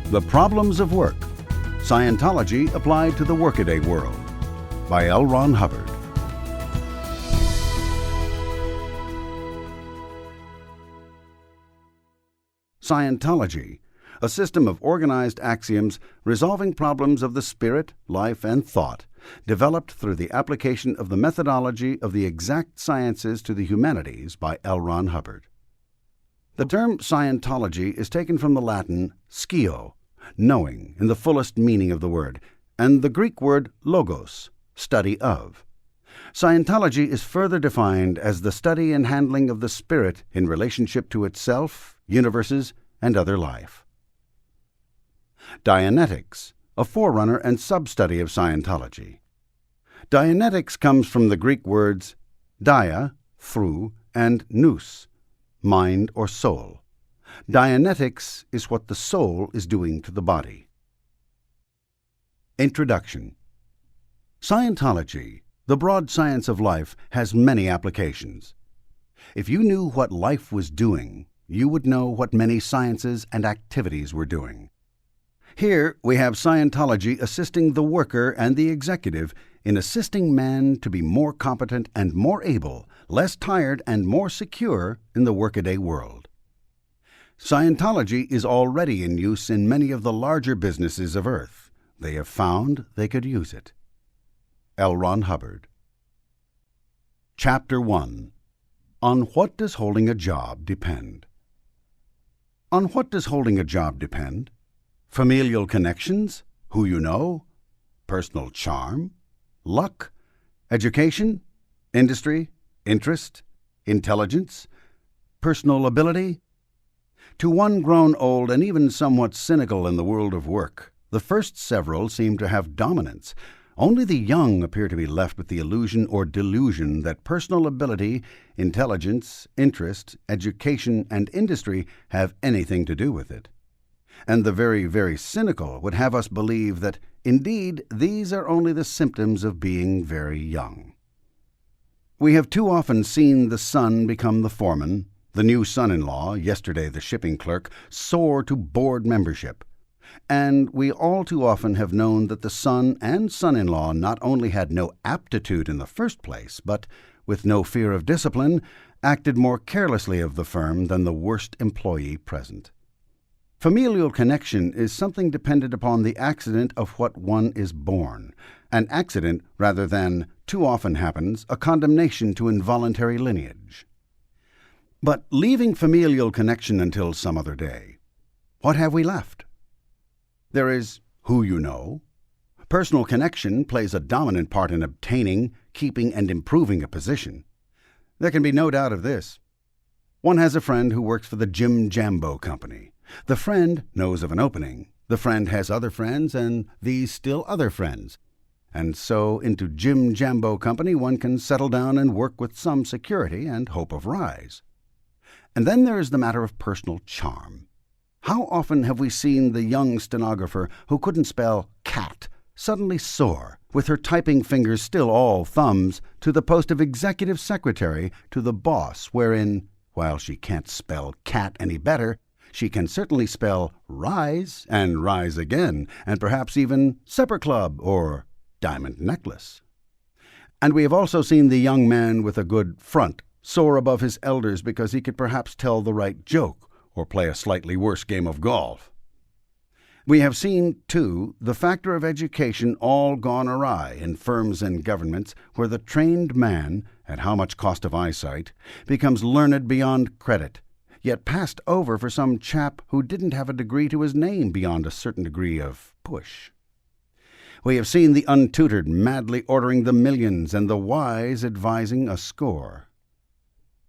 The Problems of Work, Scientology Applied to the Workaday World, by L. Ron Hubbard. Scientology, a system of organized axioms resolving problems of the spirit, life, and thought, developed through the application of the methodology of the exact sciences to the humanities by L. Ron Hubbard. The term Scientology is taken from the Latin "scio," knowing in the fullest meaning of the word, and the Greek word logos, study of. Scientology is further defined as the study and handling of the spirit in relationship to itself, universes, and other life. Dianetics, a forerunner and sub-study of Scientology. Dianetics comes from the Greek words dia, through, and nous, mind or soul. Dianetics is what the soul is doing to the body. Introduction. Scientology, the broad science of life, has many applications. If you knew what life was doing, you would know what many sciences and activities were doing. Here we have Scientology assisting the worker and the executive in assisting man to be more competent and more able, less tired and more secure in the workaday world. Scientology is already in use in many of the larger businesses of Earth. They have found they could use it. L. Ron Hubbard. Chapter 1. On what does holding a job depend? On what does holding a job depend? Familial connections, who you know, personal charm, luck, education, industry, interest, intelligence, personal ability? To one grown old and even somewhat cynical in the world of work, the first several seem to have dominance. Only the young appear to be left with the illusion or delusion that personal ability, intelligence, interest, education, and industry have anything to do with it. And the very, very cynical would have us believe that, indeed, these are only the symptoms of being very young. We have too often seen the son become the foreman, the new son-in-law, yesterday the shipping clerk, soar to board membership. And we all too often have known that the son and son-in-law not only had no aptitude in the first place, but, with no fear of discipline, acted more carelessly of the firm than the worst employee present. Familial connection is something dependent upon the accident of what one is born, an accident rather than, too often happens, a condemnation to involuntary lineage. But leaving familial connection until some other day, what have we left? There is who you know. Personal connection plays a dominant part in obtaining, keeping, and improving a position. There can be no doubt of this. One has a friend who works for the Jim Jambo Company. The friend knows of an opening. The friend has other friends, and these still other friends. And so into Jim Jambo Company one can settle down and work with some security and hope of rise. And then there is the matter of personal charm. How often have we seen the young stenographer who couldn't spell cat suddenly soar, with her typing fingers still all thumbs, to the post of executive secretary to the boss, wherein, while she can't spell cat any better, she can certainly spell rise and rise again, and perhaps even supper club or diamond necklace. And we have also seen the young man with a good front soar above his elders because he could perhaps tell the right joke or play a slightly worse game of golf. We have seen, too, the factor of education all gone awry in firms and governments where the trained man, at how much cost of eyesight, becomes learned beyond credit, yet passed over for some chap who didn't have a degree to his name beyond a certain degree of push. We have seen the untutored madly ordering the millions and the wise advising a score.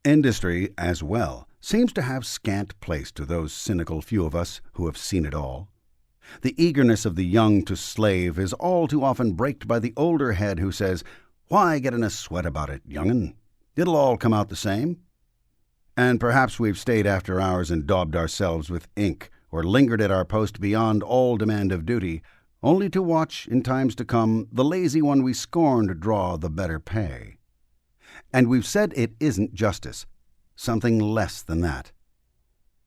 Industry, as well, seems to have scant place to those cynical few of us who have seen it all. The eagerness of the young to slave is all too often braked by the older head who says, "Why get in a sweat about it, young'un? It'll all come out the same." And perhaps we've stayed after hours and daubed ourselves with ink, or lingered at our post beyond all demand of duty, only to watch, in times to come, the lazy one we scorned draw the better pay. And we've said it isn't justice, something less than that.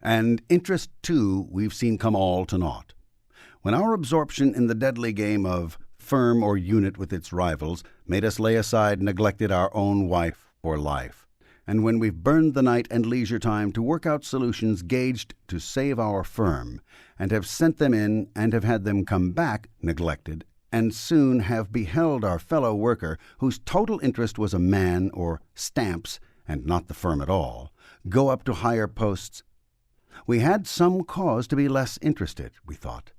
And interest, too, we've seen come all to naught. When our absorption in the deadly game of firm or unit with its rivals made us lay aside and neglected our own wife or life, and when we've burned the night and leisure time to work out solutions gauged to save our firm, and have sent them in and have had them come back neglected, and soon have beheld our fellow worker, whose total interest was a man or stamps and not the firm at all, go up to higher posts, we had some cause to be less interested, we thought.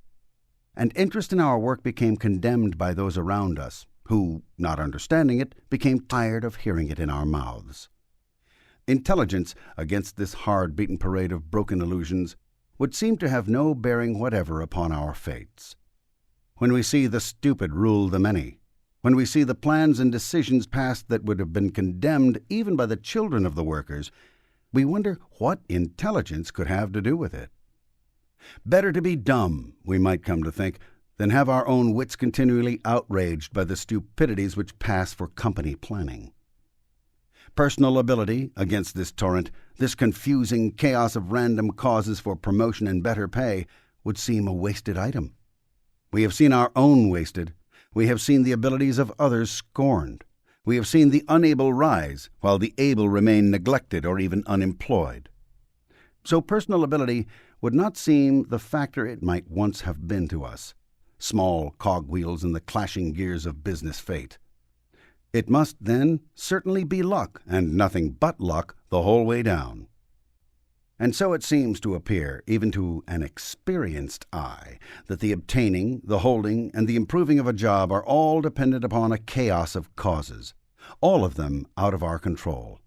And interest in our work became condemned by those around us, who, not understanding it, became tired of hearing it in our mouths. Intelligence, against this hard-beaten parade of broken illusions, would seem to have no bearing whatever upon our fates. When we see the stupid rule the many, when we see the plans and decisions passed that would have been condemned even by the children of the workers, we wonder what intelligence could have to do with it. Better to be dumb, we might come to think, than have our own wits continually outraged by the stupidities which pass for company planning. Personal ability, against this torrent, this confusing chaos of random causes for promotion and better pay, would seem a wasted item. We have seen our own wasted. We have seen the abilities of others scorned. We have seen the unable rise, while the able remain neglected or even unemployed. So personal ability would not seem the factor it might once have been to us, small cogwheels in the clashing gears of business fate. It must, then, certainly be luck, and nothing but luck, the whole way down. And so it seems to appear, even to an experienced eye, that the obtaining, the holding, and the improving of a job are all dependent upon a chaos of causes, all of them out of our control.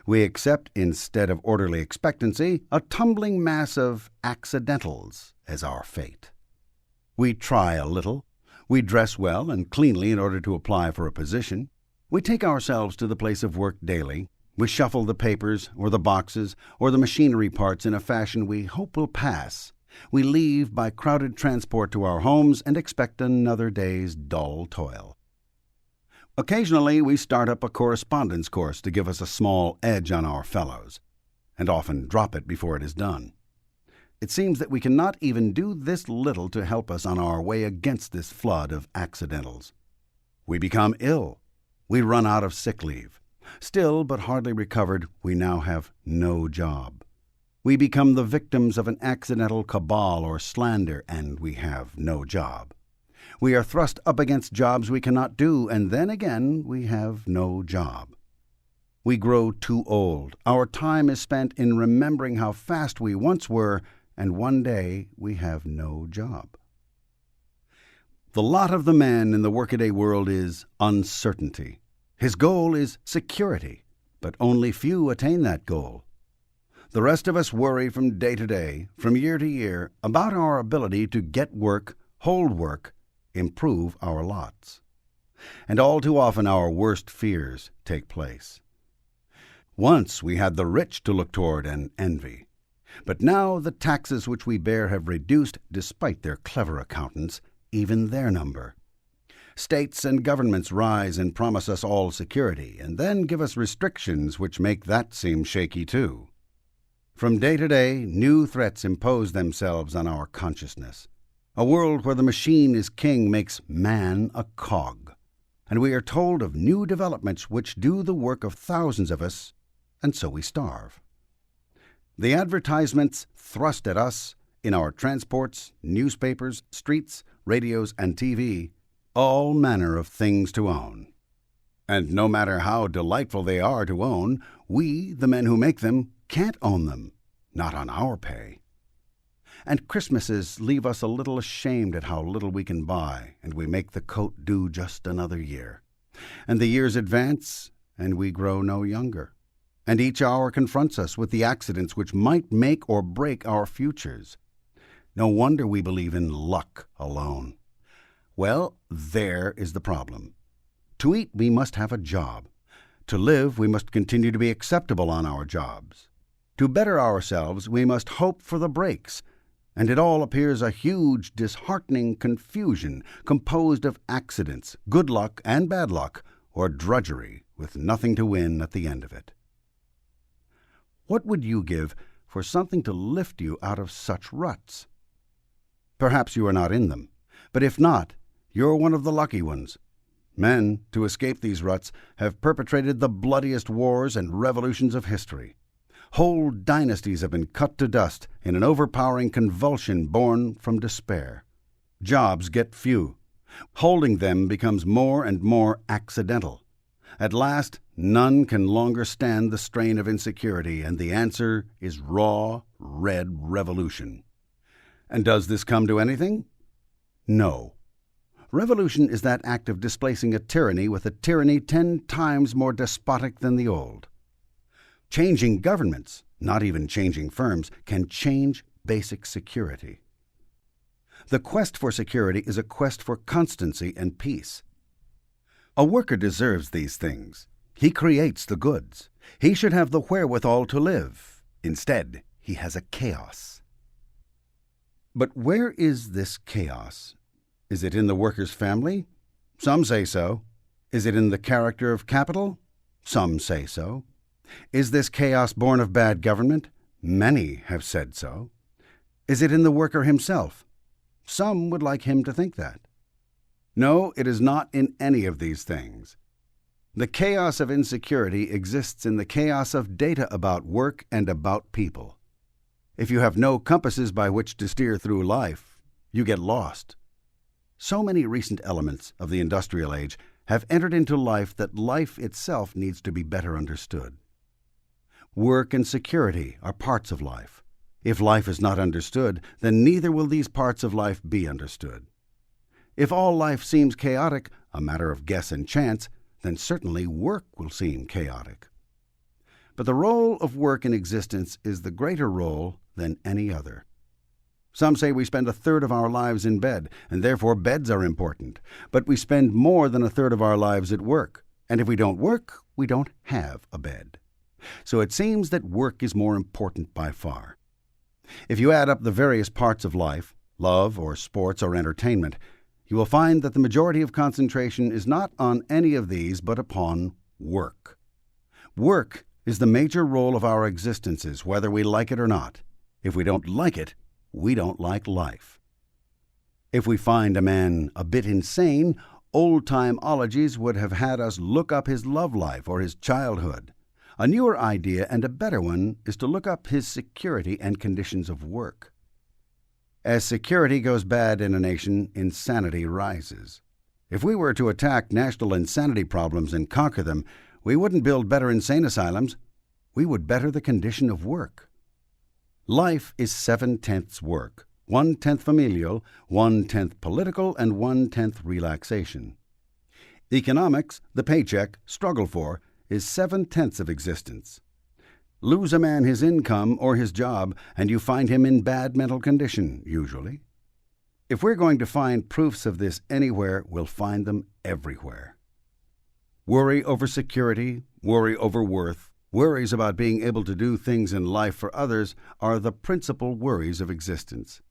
We accept, instead of orderly expectancy, a tumbling mass of accidentals as our fate. We try a little. We dress well and cleanly in order to apply for a position. We take ourselves to the place of work daily. We shuffle the papers or the boxes or the machinery parts in a fashion we hope will pass. We leave by crowded transport to our homes and expect another day's dull toil. Occasionally we start up a correspondence course to give us a small edge on our fellows, and often drop it before it is done. It seems that we cannot even do this little to help us on our way against this flood of accidentals. We become ill. We run out of sick leave. Still, but hardly recovered, we now have no job. We become the victims of an accidental cabal or slander, and we have no job. We are thrust up against jobs we cannot do, and then again we have no job. We grow too old. Our time is spent in remembering how fast we once were, and one day we have no job. The lot of the man in the workaday world is uncertainty. His goal is security, but only few attain that goal. The rest of us worry from day to day, from year to year, about our ability to get work, hold work, improve our lots. And all too often our worst fears take place. Once we had the rich to look toward and envy, but now the taxes which we bear have reduced, despite their clever accountants, even their number. States and governments rise and promise us all security, and then give us restrictions which make that seem shaky too. From day to day, new threats impose themselves on our consciousness. A world where the machine is king makes man a cog, and we are told of new developments which do the work of thousands of us, and so we starve. The advertisements thrust at us, in our transports, newspapers, streets, radios, and TV, all manner of things to own. And no matter how delightful they are to own, we, the men who make them, can't own them, not on our pay. And Christmases leave us a little ashamed at how little we can buy, and we make the coat do just another year. And the years advance, and we grow no younger. And each hour confronts us with the accidents which might make or break our futures. No wonder we believe in luck alone. Well, there is the problem. To eat, we must have a job. To live, we must continue to be acceptable on our jobs. To better ourselves, we must hope for the breaks. And it all appears a huge, disheartening confusion composed of accidents, good luck and bad luck, or drudgery with nothing to win at the end of it. What would you give for something to lift you out of such ruts? Perhaps you are not in them. But if not, you're one of the lucky ones. Men, to escape these ruts, have perpetrated the bloodiest wars and revolutions of history. Whole dynasties have been cut to dust in an overpowering convulsion born from despair. Jobs get few. Holding them becomes more and more accidental. At last, none can longer stand the strain of insecurity, and the answer is raw, red revolution. And does this come to anything? No. Revolution is that act of displacing a tyranny with a tyranny 10 times more despotic than the old. Changing governments, not even changing firms, can change basic security. The quest for security is a quest for constancy and peace. A worker deserves these things. He creates the goods. He should have the wherewithal to live. Instead, he has a chaos. But where is this chaos? Is it in the worker's family? Some say so. Is it in the character of capital? Some say so. Is this chaos born of bad government? Many have said so. Is it in the worker himself? Some would like him to think that. No, it is not in any of these things. The chaos of insecurity exists in the chaos of data about work and about people. If you have no compasses by which to steer through life, you get lost. So many recent elements of the industrial age have entered into life that life itself needs to be better understood. Work and security are parts of life. If life is not understood, then neither will these parts of life be understood. If all life seems chaotic, a matter of guess and chance, then certainly work will seem chaotic. But the role of work in existence is the greater role than any other. Some say we spend 1/3 of our lives in bed, and therefore beds are important. But we spend more than 1/3 of our lives at work, and if we don't work, we don't have a bed. So it seems that work is more important by far. If you add up the various parts of life, love or sports or entertainment, you will find that the majority of concentration is not on any of these but upon work. Work is the major role of our existences, whether we like it or not. If we don't like it, we don't like life. If we find a man a bit insane, old-time ologies would have had us look up his love life or his childhood. A newer idea and a better one is to look up his security and conditions of work. As security goes bad in a nation, insanity rises. If we were to attack national insanity problems and conquer them, we wouldn't build better insane asylums. We would better the condition of work. Life is 7/10 work, 1/10 familial, 1/10 political, and 1/10 relaxation. Economics, the paycheck, struggle for, is 7/10 of existence. Lose a man his income or his job, and you find him in bad mental condition, usually. If we're going to find proofs of this anywhere, we'll find them everywhere. Worry over security, worry over worth, worries about being able to do things in life for others are the principal worries of existence.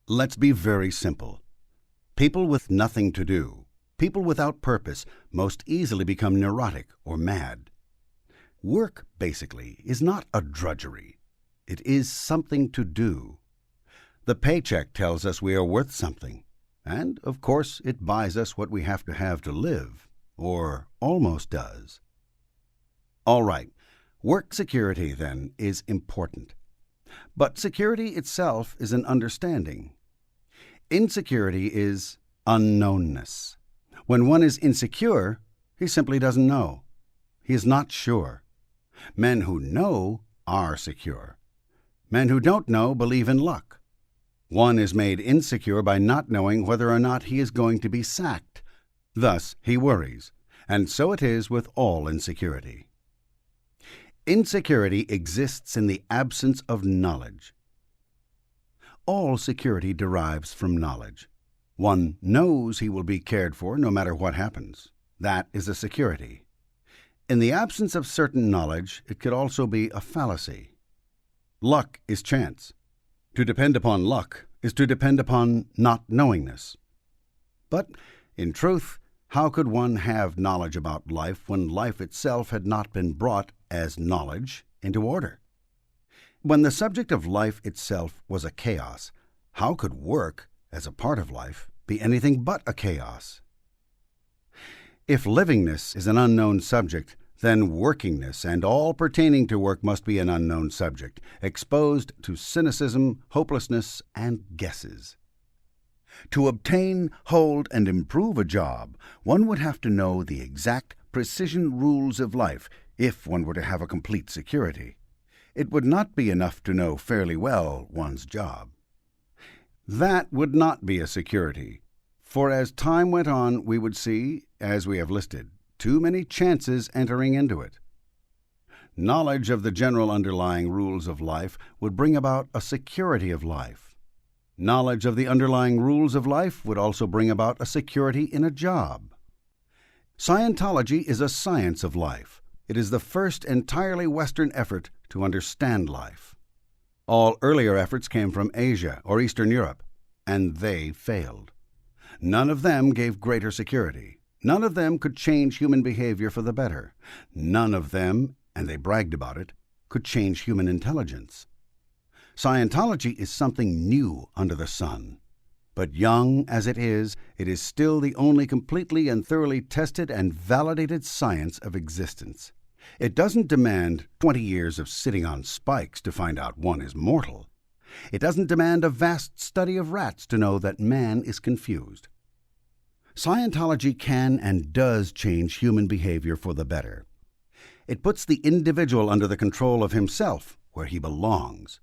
Let's be very simple. People with nothing to do, people without purpose, most easily become neurotic or mad. Work, basically, is not a drudgery. It is something to do. The paycheck tells us we are worth something, and, of course, it buys us what we have to live, or almost does. All right, work security, then, is important. But security itself is an understanding. Insecurity is unknownness. When one is insecure, he simply doesn't know. He is not sure. Men who know are secure. Men who don't know believe in luck. One is made insecure by not knowing whether or not he is going to be sacked. Thus he worries, and so it is with all insecurity. Insecurity exists in the absence of knowledge. All security derives from knowledge. One knows he will be cared for no matter what happens. That is a security. In the absence of certain knowledge, it could also be a fallacy. Luck is chance. To depend upon luck is to depend upon not knowingness. But, in truth, how could one have knowledge about life when life itself had not been brought, as knowledge, into order? When the subject of life itself was a chaos, How could work, as a part of life, be anything but a chaos? If livingness is an unknown subject, then workingness and all pertaining to work must be an unknown subject, exposed to cynicism, hopelessness, and guesses. To obtain, hold, and improve a job, one would have to know the exact precision rules of life if one were to have a complete security. It would not be enough to know fairly well one's job. That would not be a security, for as time went on we would see, as we have listed, too many chances entering into it. Knowledge of the general underlying rules of life would bring about a security of life. Knowledge of the underlying rules of life would also bring about a security in a job. Scientology is a science of life. It is the first entirely Western effort to understand life. All earlier efforts came from Asia or Eastern Europe, and they failed. None of them gave greater security. None of them could change human behavior for the better. None of them, and they bragged about it, could change human intelligence. Scientology is something new under the sun. But young as it is still the only completely and thoroughly tested and validated science of existence. It doesn't demand 20 years of sitting on spikes to find out one is mortal. It doesn't demand a vast study of rats to know that man is confused. Scientology can and does change human behavior for the better. It puts the individual under the control of himself, where he belongs.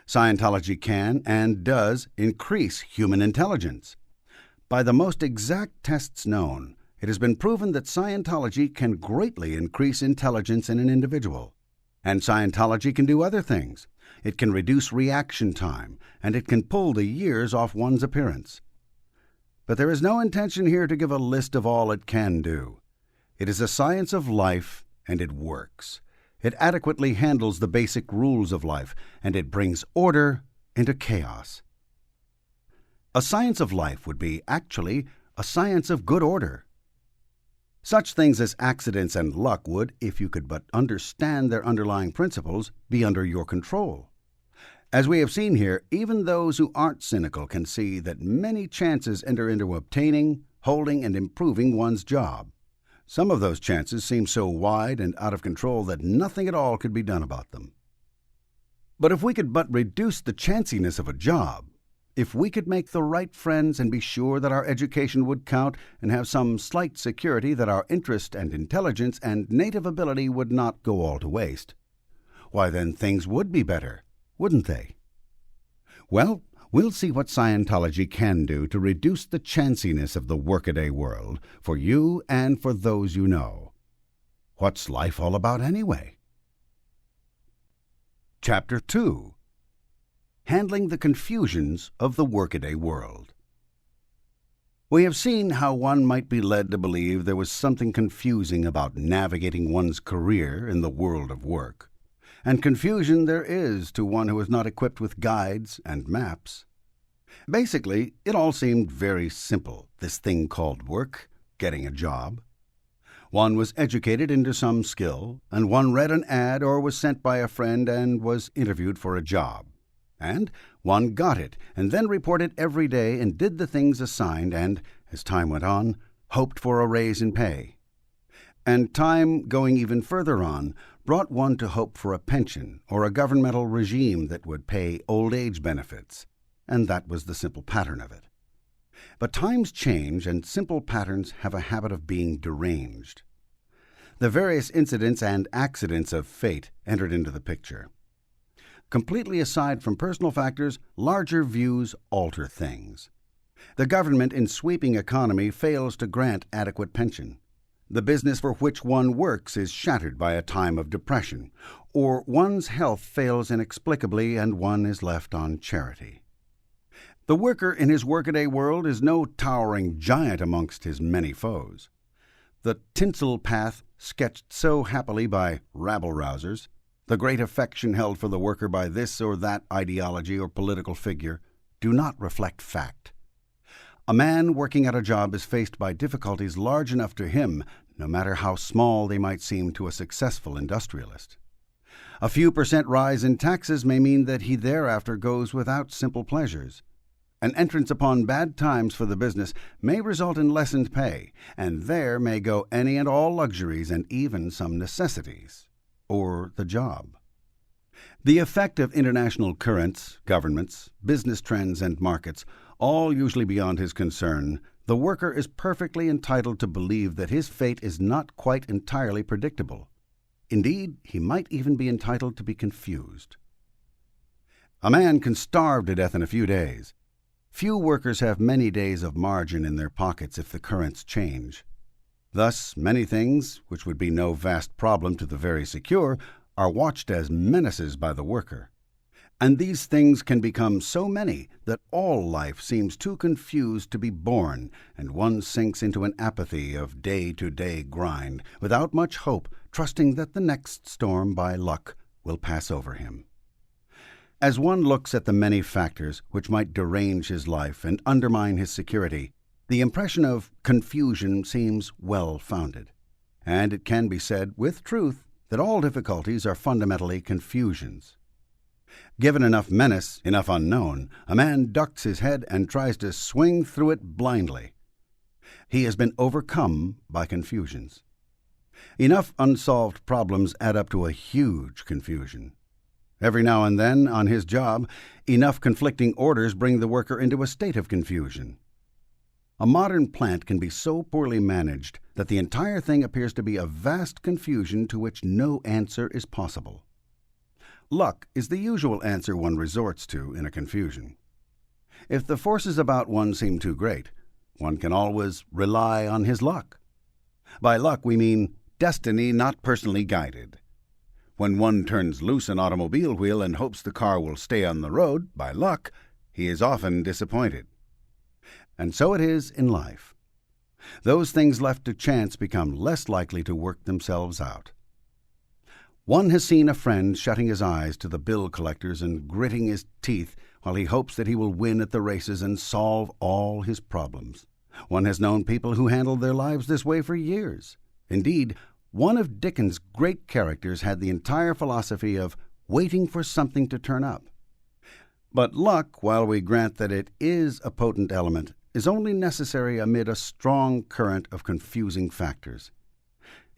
Scientology can and does increase human intelligence. By the most exact tests known, it has been proven that Scientology can greatly increase intelligence in an individual. And Scientology can do other things. It can reduce reaction time, and it can pull the years off one's appearance. But there is no intention here to give a list of all it can do. It is a science of life, and it works. It adequately handles the basic rules of life, and it brings order into chaos. A science of life would be, actually, a science of good order. Such things as accidents and luck would, if you could but understand their underlying principles, be under your control. As we have seen here, even those who aren't cynical can see that many chances enter into obtaining, holding, and improving one's job. Some of those chances seem so wide and out of control that nothing at all could be done about them. But if we could but reduce the chanciness of a job, if we could make the right friends and be sure that our education would count and have some slight security that our interest and intelligence and native ability would not go all to waste, why then things would be better, wouldn't they? Well, we'll see what Scientology can do to reduce the chanciness of the workaday world for you and for those you know. What's life all about anyway? Chapter 2. Handling the confusions of the workaday world. We have seen how one might be led to believe there was something confusing about navigating one's career in the world of work. And confusion there is to one who is not equipped with guides and maps. Basically, it all seemed very simple, this thing called work, getting a job. One was educated into some skill, and one read an ad or was sent by a friend and was interviewed for a job. And one got it, and then reported every day and did the things assigned and, as time went on, hoped for a raise in pay. And time, going even further on, brought one to hope for a pension or a governmental regime that would pay old age benefits, and that was the simple pattern of it. But times change, and simple patterns have a habit of being deranged. The various incidents and accidents of fate entered into the picture. Completely aside from personal factors, larger views alter things. The government in sweeping economy fails to grant adequate pension. The business for which one works is shattered by a time of depression, or one's health fails inexplicably and one is left on charity. The worker in his workaday world is no towering giant amongst his many foes. The tinsel path sketched so happily by rabble-rousers, the great affection held for the worker by this or that ideology or political figure, do not reflect fact. A man working at a job is faced by difficulties large enough to him, no matter how small they might seem to a successful industrialist. A few % rise in taxes may mean that he thereafter goes without simple pleasures. An entrance upon bad times for the business may result in lessened pay, and there may go any and all luxuries and even some necessities, or the job. The effect of international currents, governments, business trends, and markets, all usually beyond his concern, the worker is perfectly entitled to believe that his fate is not quite entirely predictable. Indeed, he might even be entitled to be confused. A man can starve to death in a few days. Few workers have many days of margin in their pockets if the currents change. Thus, many things, which would be no vast problem to the very secure, are watched as menaces by the worker. And these things can become so many that all life seems too confused to be borne, and one sinks into an apathy of day-to-day grind, without much hope, trusting that the next storm by luck will pass over him. As one looks at the many factors which might derange his life and undermine his security, the impression of confusion seems well-founded. And it can be said with truth that all difficulties are fundamentally confusions. Given enough menace, enough unknown, a man ducks his head and tries to swing through it blindly. He has been overcome by confusions. Enough unsolved problems add up to a huge confusion. Every now and then, on his job, enough conflicting orders bring the worker into a state of confusion. A modern plant can be so poorly managed that the entire thing appears to be a vast confusion to which no answer is possible. Luck is the usual answer one resorts to in a confusion. If the forces about one seem too great, one can always rely on his luck. By luck we mean destiny not personally guided. When one turns loose an automobile wheel and hopes the car will stay on the road, by luck, he is often disappointed. And so it is in life. Those things left to chance become less likely to work themselves out. One has seen a friend shutting his eyes to the bill collectors and gritting his teeth while he hopes that he will win at the races and solve all his problems. One has known people who handled their lives this way for years. Indeed, one of Dickens' great characters had the entire philosophy of waiting for something to turn up. But luck, while we grant that it is a potent element, is only necessary amid a strong current of confusing factors.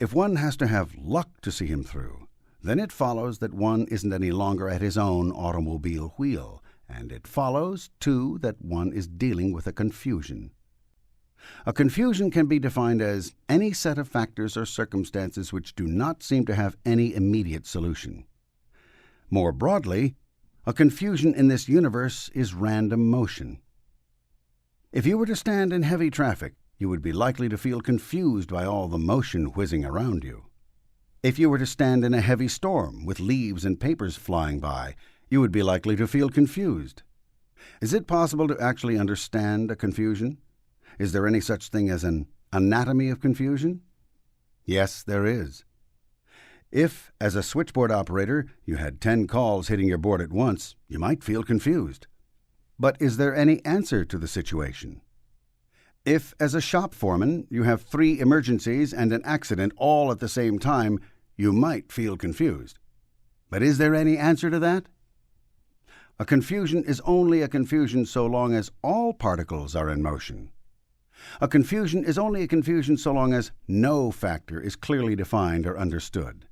If one has to have luck to see him through, then it follows that one isn't any longer at his own automobile wheel, and it follows, too, that one is dealing with a confusion. A confusion can be defined as any set of factors or circumstances which do not seem to have any immediate solution. More broadly, a confusion in this universe is random motion. If you were to stand in heavy traffic, you would be likely to feel confused by all the motion whizzing around you. If you were to stand in a heavy storm with leaves and papers flying by, you would be likely to feel confused. Is it possible to actually understand a confusion? Is there any such thing as an anatomy of confusion? Yes, there is. If, as a switchboard operator, you had 10 calls hitting your board at once, you might feel confused. But is there any answer to the situation? If, as a shop foreman, you have 3 emergencies and an accident all at the same time, you might feel confused. But is there any answer to that? A confusion is only a confusion so long as all particles are in motion. A confusion is only a confusion so long as no factor is clearly defined or understood.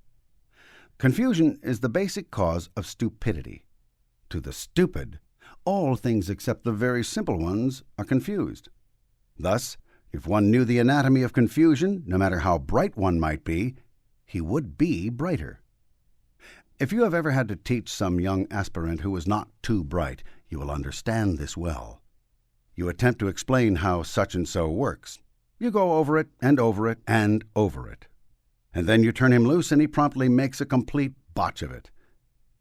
Confusion is the basic cause of stupidity. To the stupid, all things except the very simple ones are confused. Thus, if one knew the anatomy of confusion, no matter how bright one might be, he would be brighter. If you have ever had to teach some young aspirant who is not too bright, you will understand this well. You attempt to explain how such and so works. You go over it and over it and over it. And then you turn him loose and he promptly makes a complete botch of it.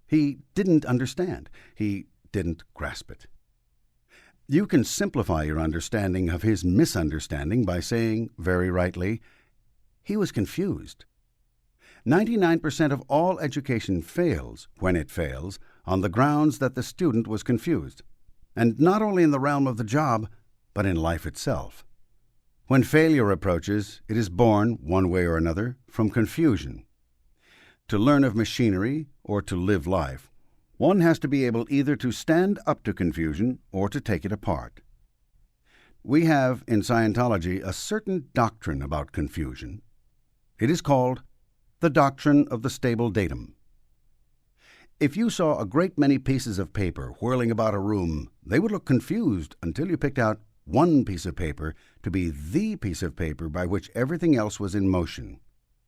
He didn't understand. He didn't grasp it. You can simplify your understanding of his misunderstanding by saying, very rightly, he was confused. 99% of all education fails, when it fails, on the grounds that the student was confused. And not only in the realm of the job, but in life itself. When failure approaches, it is born, one way or another, from confusion. To learn of machinery, or to live life, One has to be able either to stand up to confusion or to take it apart. We have, in Scientology, a certain doctrine about confusion. It is called the doctrine of the stable datum. If you saw a great many pieces of paper whirling about a room, they would look confused until you picked out one piece of paper to be the piece of paper by which everything else was in motion.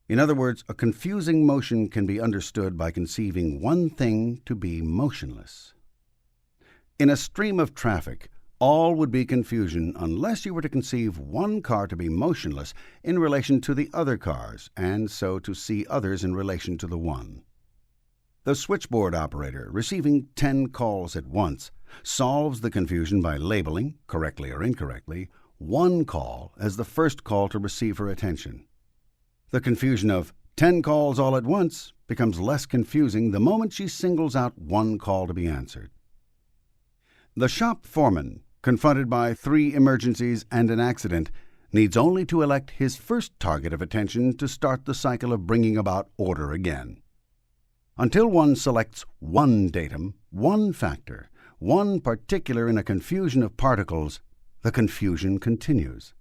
In other words, a confusing motion can be understood by conceiving one thing to be motionless. In a stream of traffic, all would be confusion unless you were to conceive one car to be motionless in relation to the other cars, and so to see others in relation to the one. The switchboard operator, receiving 10 calls at once, solves the confusion by labeling, correctly or incorrectly, one call as the first call to receive her attention. The confusion of 10 calls all at once becomes less confusing the moment she singles out one call to be answered. The shop foreman, confronted by 3 emergencies and an accident, needs only to elect his first target of attention to start the cycle of bringing about order again. Until one selects one datum, one factor, one particular in a confusion of particles, the confusion continues.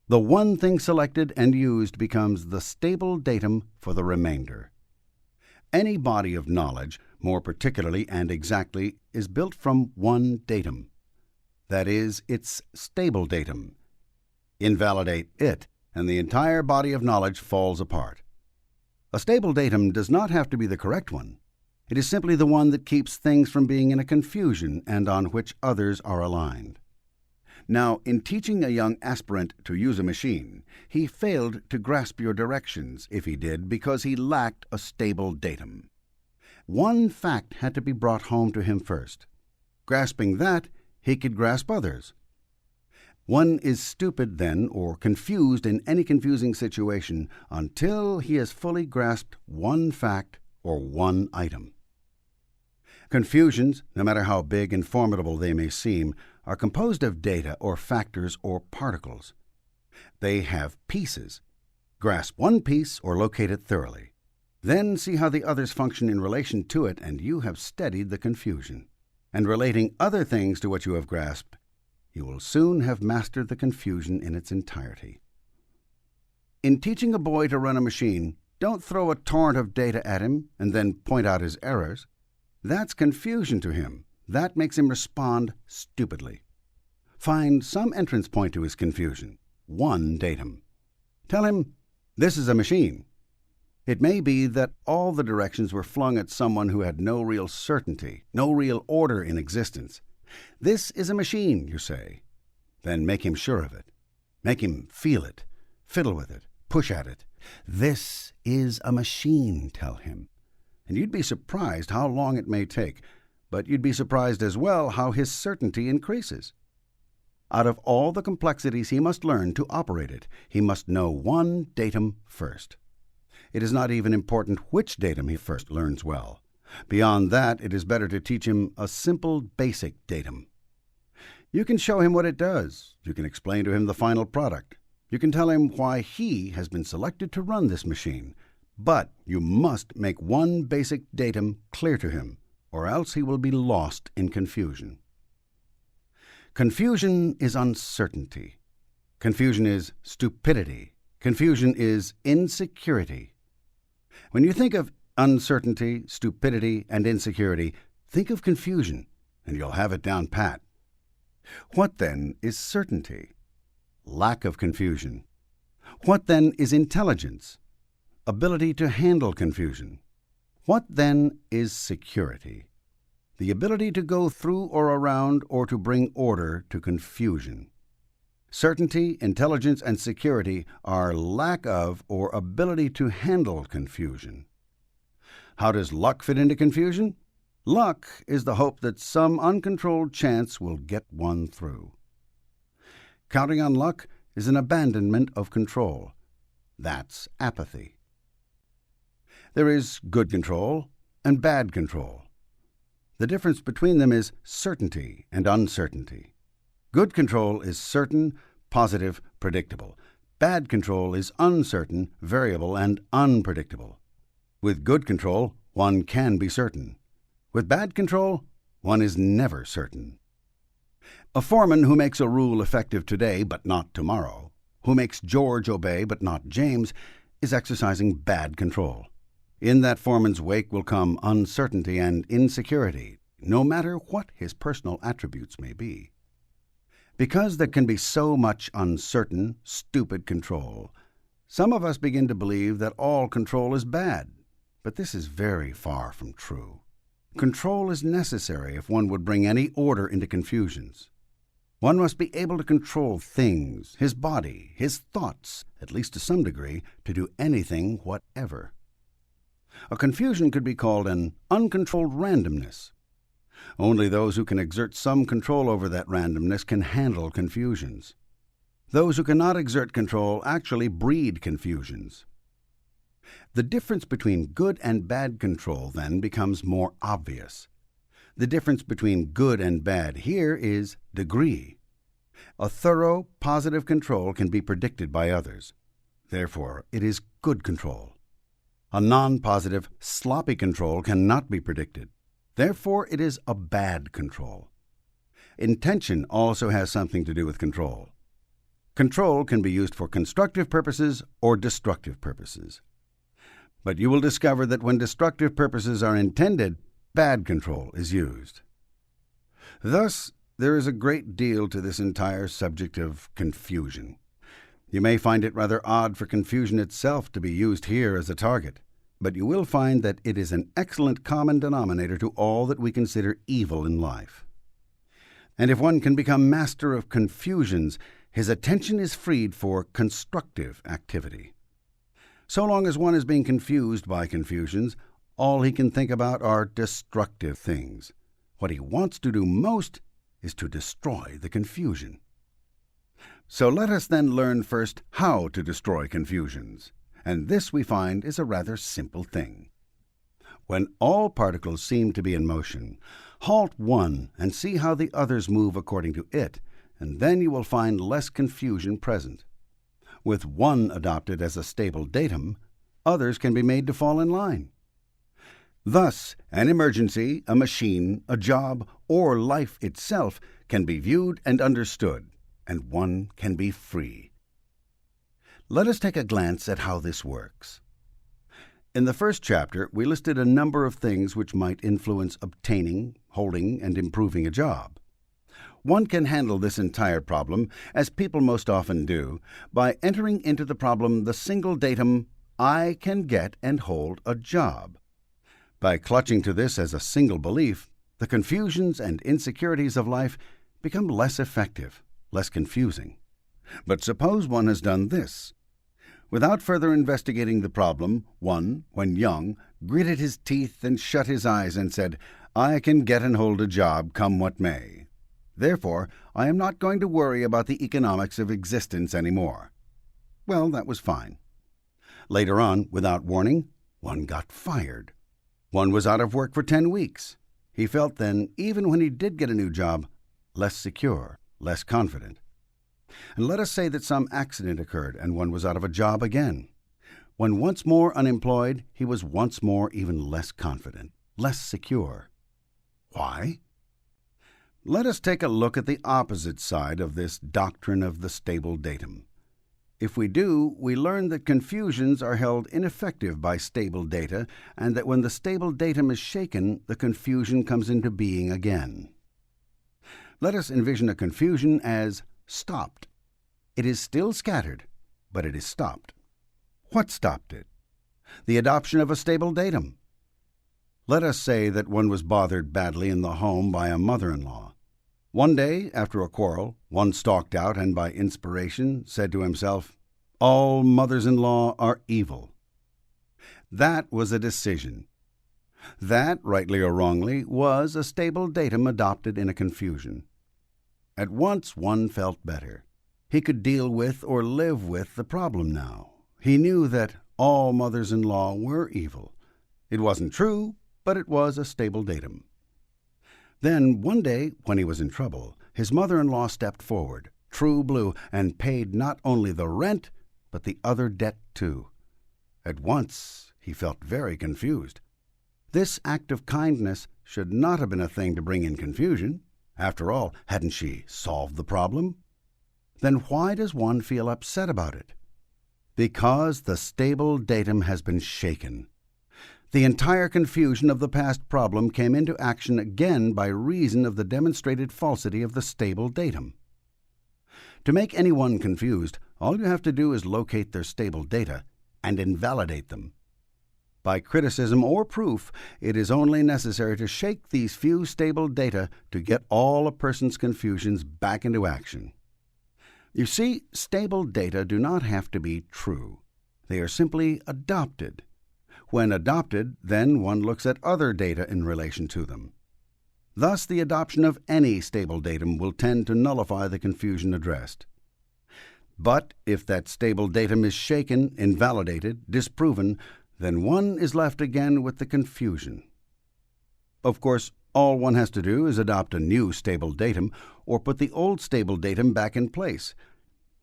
The one thing selected and used becomes the stable datum for the remainder. Any body of knowledge, more particularly and exactly, is built from one datum. That is, its stable datum. Invalidate it, and the entire body of knowledge falls apart. A stable datum does not have to be the correct one. It is simply the one that keeps things from being in a confusion and on which others are aligned. Now, in teaching a young aspirant to use a machine, he failed to grasp your directions, if he did, because he lacked a stable datum. One fact had to be brought home to him first. Grasping that, he could grasp others. One is stupid then, or confused in any confusing situation, until he has fully grasped one fact or one item. Confusions, no matter how big and formidable they may seem, are composed of data or factors or particles. They have pieces. Grasp one piece or locate it thoroughly. Then see how the others function in relation to it, and you have steadied the confusion. And relating other things to what you have grasped, you will soon have mastered the confusion in its entirety. In teaching a boy to run a machine, don't throw a torrent of data at him and then point out his errors. That's confusion to him. That makes him respond stupidly. Find some entrance point to his confusion, one datum. Tell him, this is a machine. It may be that all the directions were flung at someone who had no real certainty, no real order in existence. This is a machine, you say. Then make him sure of it. Make him feel it, fiddle with it, push at it. This is a machine, tell him. And you'd be surprised how long it may take, but you'd be surprised as well how his certainty increases. Out of all the complexities he must learn to operate it, he must know one datum first. It is not even important which datum he first learns well. Beyond that, it is better to teach him a simple, basic datum. You can show him what it does. You can explain to him the final product. You can tell him why he has been selected to run this machine. But you must make one basic datum clear to him, or else he will be lost in confusion. Confusion is uncertainty. Confusion is stupidity. Confusion is insecurity. When you think of uncertainty, stupidity, and insecurity, think of confusion, and you'll have it down pat. What then is certainty? Lack of confusion. What then is intelligence? Ability to handle confusion. What then is security? The ability to go through or around or to bring order to confusion. Certainty, intelligence, and security are lack of or ability to handle confusion. How does luck fit into confusion? Luck is the hope that some uncontrolled chance will get one through. Counting on luck is an abandonment of control. That's apathy. There is good control and bad control. The difference between them is certainty and uncertainty. Good control is certain, positive, predictable. Bad control is uncertain, variable, and unpredictable. With good control, one can be certain. With bad control, one is never certain. A foreman who makes a rule effective today but not tomorrow, who makes George obey but not James, is exercising bad control. In that foreman's wake will come uncertainty and insecurity, no matter what his personal attributes may be. Because there can be so much uncertain, stupid control, some of us begin to believe that all control is bad, but this is very far from true. Control is necessary if one would bring any order into confusions. One must be able to control things, his body, his thoughts, at least to some degree, to do anything whatever. A confusion could be called an uncontrolled randomness. Only those who can exert some control over that randomness can handle confusions. Those who cannot exert control actually breed confusions. The difference between good and bad control then becomes more obvious. The difference between good and bad here is degree. A thorough, positive control can be predicted by others. Therefore, it is good control. A non-positive, sloppy control cannot be predicted. Therefore, it is a bad control. Intention also has something to do with control. Control can be used for constructive purposes or destructive purposes. But you will discover that when destructive purposes are intended, bad control is used. Thus, there is a great deal to this entire subject of confusion. You may find it rather odd for confusion itself to be used here as a target, but you will find that it is an excellent common denominator to all that we consider evil in life. And if one can become master of confusions, his attention is freed for constructive activity. So long as one is being confused by confusions, all he can think about are destructive things. What he wants to do most is to destroy the confusion. So let us then learn first how to destroy confusions, and this we find is a rather simple thing. When all particles seem to be in motion, halt one and see how the others move according to it, and then you will find less confusion present. With one adopted as a stable datum, others can be made to fall in line. Thus, an emergency, a machine, a job, or life itself can be viewed and understood, and one can be free. Let us take a glance at how this works. In the first chapter, we listed a number of things which might influence obtaining, holding, and improving a job. One can handle this entire problem, as people most often do, by entering into the problem the single datum, I can get and hold a job. By clutching to this as a single belief, the confusions and insecurities of life become less effective, less confusing. But suppose one has done this. Without further investigating the problem, one, when young, gritted his teeth and shut his eyes and said, I can get and hold a job, come what may. Therefore, I am not going to worry about the economics of existence any more. Well, that was fine. Later on, without warning, one got fired. One was out of work for 10 weeks. He felt then, even when he did get a new job, less secure, less confident. And let us say that some accident occurred and one was out of a job again. When once more unemployed, he was once more even less confident, less secure. Why? Let us take a look at the opposite side of this doctrine of the stable datum. If we do, we learn that confusions are held ineffective by stable data, and that when the stable datum is shaken, the confusion comes into being again. Let us envision a confusion as stopped. It is still scattered, but it is stopped. What stopped it? The adoption of a stable datum. Let us say that one was bothered badly in the home by a mother-in-law. One day, after a quarrel, one stalked out and by inspiration said to himself, all mothers-in-law are evil. That was a decision. That, rightly or wrongly, was a stable datum adopted in a confusion. At once one felt better. He could deal with or live with the problem now. He knew that all mothers-in-law were evil. It wasn't true, but it was a stable datum. Then, one day, when he was in trouble, his mother-in-law stepped forward, true blue, and paid not only the rent, but the other debt too. At once he felt very confused. This act of kindness should not have been a thing to bring in confusion. After all, hadn't she solved the problem? Then why does one feel upset about it? Because the stable datum has been shaken. The entire confusion of the past problem came into action again by reason of the demonstrated falsity of the stable datum. To make anyone confused, all you have to do is locate their stable data and invalidate them. By criticism or proof, it is only necessary to shake these few stable data to get all a person's confusions back into action. You see, stable data do not have to be true. They are simply adopted. When adopted, then one looks at other data in relation to them. Thus, the adoption of any stable datum will tend to nullify the confusion addressed. But if that stable datum is shaken, invalidated, disproven, then one is left again with the confusion. Of course, all one has to do is adopt a new stable datum or put the old stable datum back in place.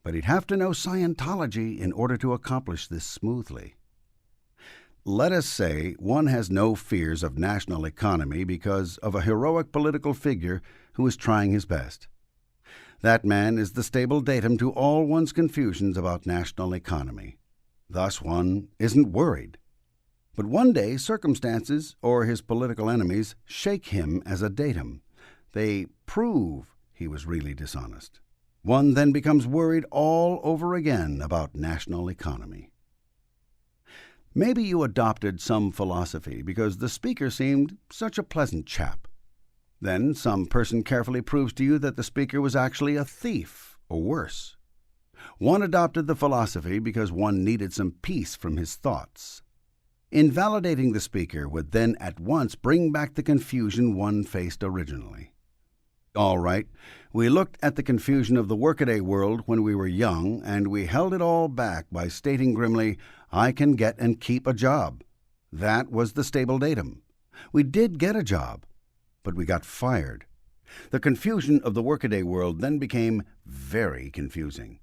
But he'd have to know Scientology in order to accomplish this smoothly. Let us say one has no fears of national economy because of a heroic political figure who is trying his best. That man is the stable datum to all one's confusions about national economy. Thus one isn't worried. But one day circumstances or his political enemies shake him as a datum. They prove he was really dishonest. One then becomes worried all over again about national economy. Maybe you adopted some philosophy because the speaker seemed such a pleasant chap. Then some person carefully proves to you that the speaker was actually a thief, or worse. One adopted the philosophy because one needed some peace from his thoughts. Invalidating the speaker would then at once bring back the confusion one faced originally. All right, we looked at the confusion of the workaday world when we were young, and we held it all back by stating grimly, "I can get and keep a job." That was the stable datum. We did get a job, but we got fired. The confusion of the workaday world then became very confusing.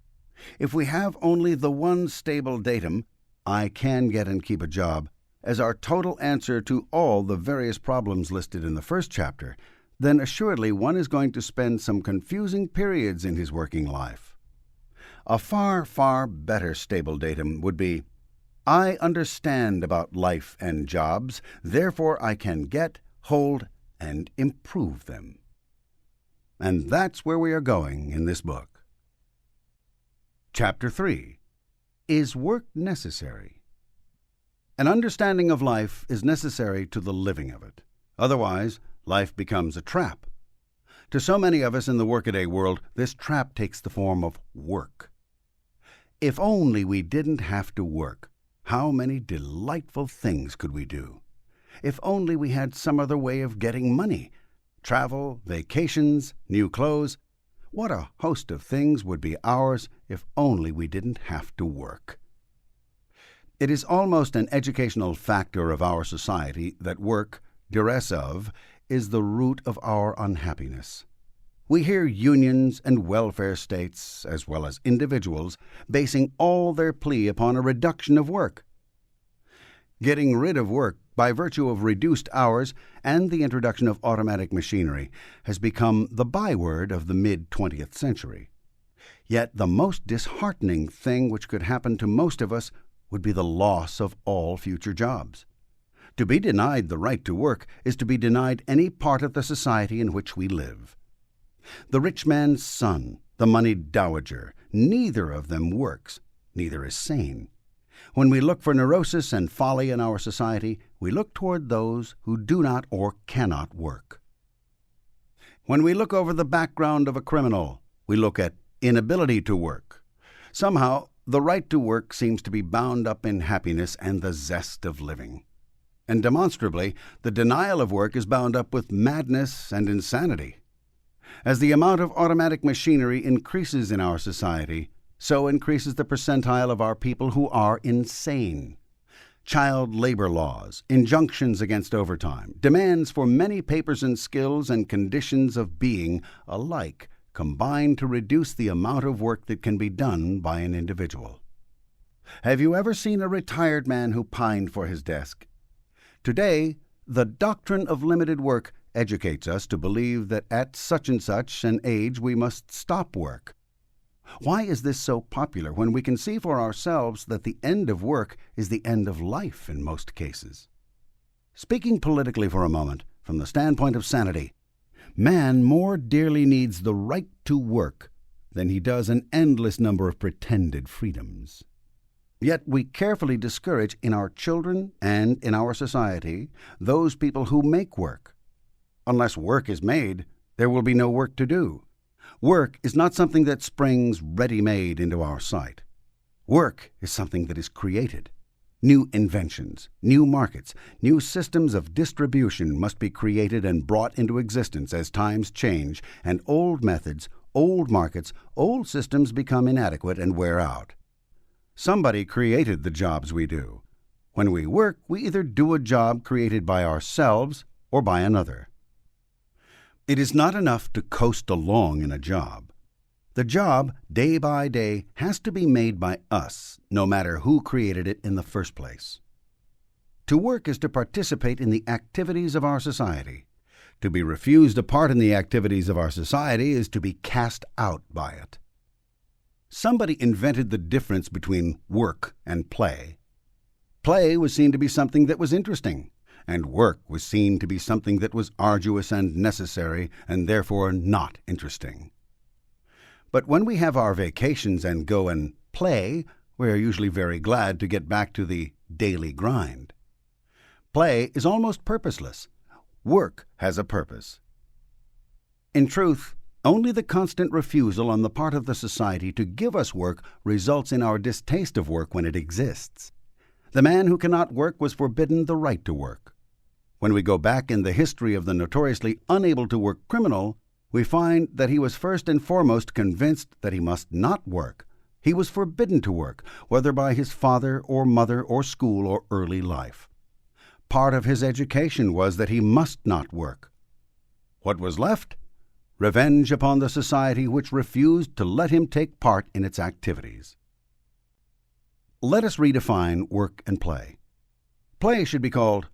If we have only the one stable datum, "I can get and keep a job," as our total answer to all the various problems listed in the first chapter, then assuredly one is going to spend some confusing periods in his working life. A far, far better stable datum would be, "I understand about life and jobs, therefore I can get, hold, and improve them." And that's where we are going in this book. Chapter 3. Is work necessary? An understanding of life is necessary to the living of it. Otherwise, life becomes a trap. To so many of us in the workaday world, this trap takes the form of work. If only we didn't have to work, how many delightful things could we do? If only we had some other way of getting money, travel, vacations, new clothes. What a host of things would be ours if only we didn't have to work. It is almost an educational factor of our society that work, duress of, is the root of our unhappiness. We hear unions and welfare states, as well as individuals, basing all their plea upon a reduction of work. Getting rid of work by virtue of reduced hours and the introduction of automatic machinery has become the byword of the mid-20th century. Yet the most disheartening thing which could happen to most of us would be the loss of all future jobs. To be denied the right to work is to be denied any part of the society in which we live. The rich man's son, the moneyed dowager, neither of them works, neither is sane. When we look for neurosis and folly in our society, we look toward those who do not or cannot work. When we look over the background of a criminal, we look at inability to work. Somehow, the right to work seems to be bound up in happiness and the zest of living. And demonstrably, the denial of work is bound up with madness and insanity. As the amount of automatic machinery increases in our society, so increases the percentile of our people who are insane. Child labor laws, injunctions against overtime, demands for many papers and skills and conditions of being alike combine to reduce the amount of work that can be done by an individual. Have you ever seen a retired man who pined for his desk? Today, The doctrine of limited work educates us to believe that at such and such an age we must stop work. Why is this so popular when we can see for ourselves that the end of work is the end of life in most cases? Speaking politically for a moment, from the standpoint of sanity, man more dearly needs the right to work than he does an endless number of pretended freedoms. Yet we carefully discourage in our children and in our society those people who make work. Unless work is made, there will be no work to do. Work is not something that springs ready-made into our sight. Work is something that is created. New inventions, new markets, new systems of distribution must be created and brought into existence as times change and old methods, old markets, old systems become inadequate and wear out. Somebody created the jobs we do. When we work, we either do a job created by ourselves or by another. It is not enough to coast along in a job. The job, day by day, has to be made by us, no matter who created it in the first place. To work is to participate in the activities of our society. To be refused a part in the activities of our society is to be cast out by it. Somebody invented the difference between work and play. Play was seen to be something that was interesting, and work was seen to be something that was arduous and necessary and therefore not interesting. But when we have our vacations and go and play, we are usually very glad to get back to the daily grind. Play is almost purposeless. Work has a purpose. In truth, only the constant refusal on the part of the society to give us work results in our distaste of work when it exists. The man who cannot work was forbidden the right to work. When we go back in the history of the notoriously unable to work criminal, we find that he was first and foremost convinced that he must not work. He was forbidden to work, whether by his father or mother or school or early life. Part of his education was that he must not work. What was left? Revenge upon the society which refused to let him take part in its activities. Let us redefine work and play. Play should be called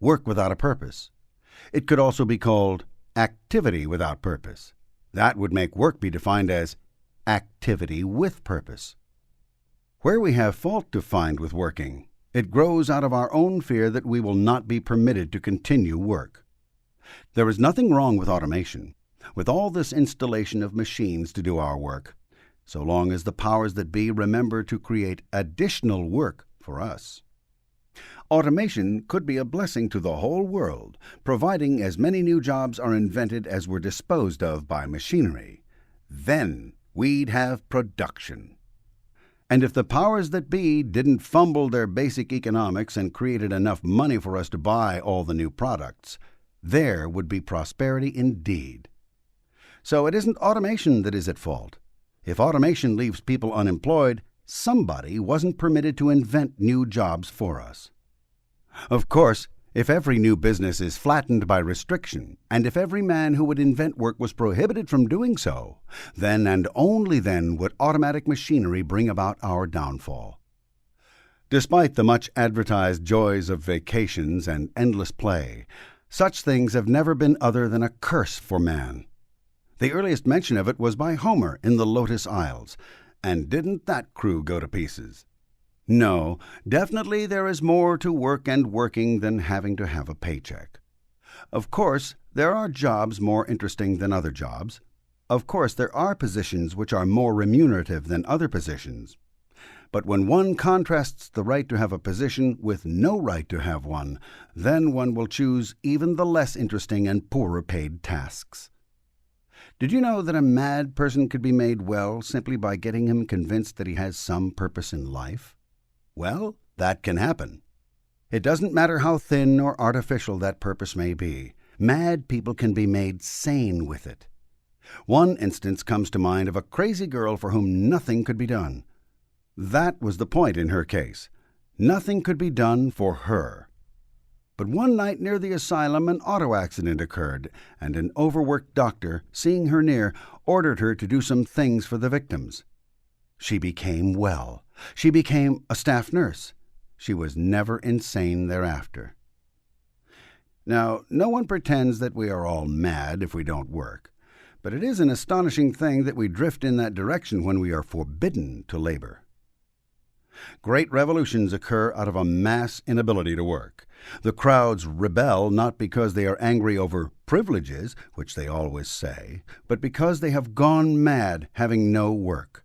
work without a purpose. It could also be called activity without purpose. That would make work be defined as activity with purpose. Where we have fault to find with working, it grows out of our own fear that we will not be permitted to continue work. There is nothing wrong with automation, with all this installation of machines to do our work, so long as the powers that be remember to create additional work for us. Automation could be a blessing to the whole world, providing as many new jobs are invented as were disposed of by machinery. Then we'd have production. And if the powers that be didn't fumble their basic economics and created enough money for us to buy all the new products, there would be prosperity indeed. So it isn't automation that is at fault. If automation leaves people unemployed, somebody wasn't permitted to invent new jobs for us. Of course, if every new business is flattened by restriction, and if every man who would invent work was prohibited from doing so, then and only then would automatic machinery bring about our downfall. Despite the much advertised joys of vacations and endless play, such things have never been other than a curse for man. The earliest mention of it was by Homer in the Lotus Isles, and didn't that crew go to pieces? No, definitely there is more to work and working than having to have a paycheck. Of course, there are jobs more interesting than other jobs. Of course, there are positions which are more remunerative than other positions. But when one contrasts the right to have a position with no right to have one, then one will choose even the less interesting and poorer paid tasks. Did you know that a mad person could be made well simply by getting him convinced that he has some purpose in life? Well, that can happen. It doesn't matter how thin or artificial that purpose may be. Mad people can be made sane with it. One instance comes to mind of a crazy girl for whom nothing could be done. That was the point in her case. Nothing could be done for her. But one night near the asylum an auto accident occurred, and an overworked doctor, seeing her near, ordered her to do some things for the victims. She became well. She became a staff nurse. She was never insane thereafter. Now, no one pretends that we are all mad if we don't work, but it is an astonishing thing that we drift in that direction when we are forbidden to labor. Great revolutions occur out of a mass inability to work. The crowds rebel not because they are angry over privileges, which they always say, but because they have gone mad having no work.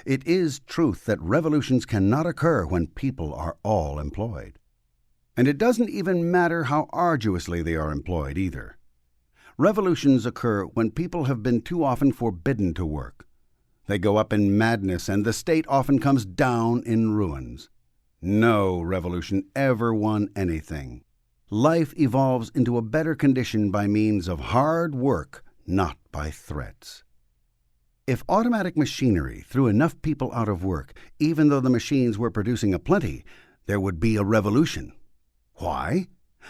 It is truth that revolutions cannot occur when people are all employed. And it doesn't even matter how arduously they are employed either. Revolutions occur when people have been too often forbidden to work. They go up in madness, and the state often comes down in ruins. No revolution ever won anything. Life evolves into a better condition by means of hard work, not by threats. If automatic machinery threw enough people out of work, even though the machines were producing aplenty, there would be a revolution. Why?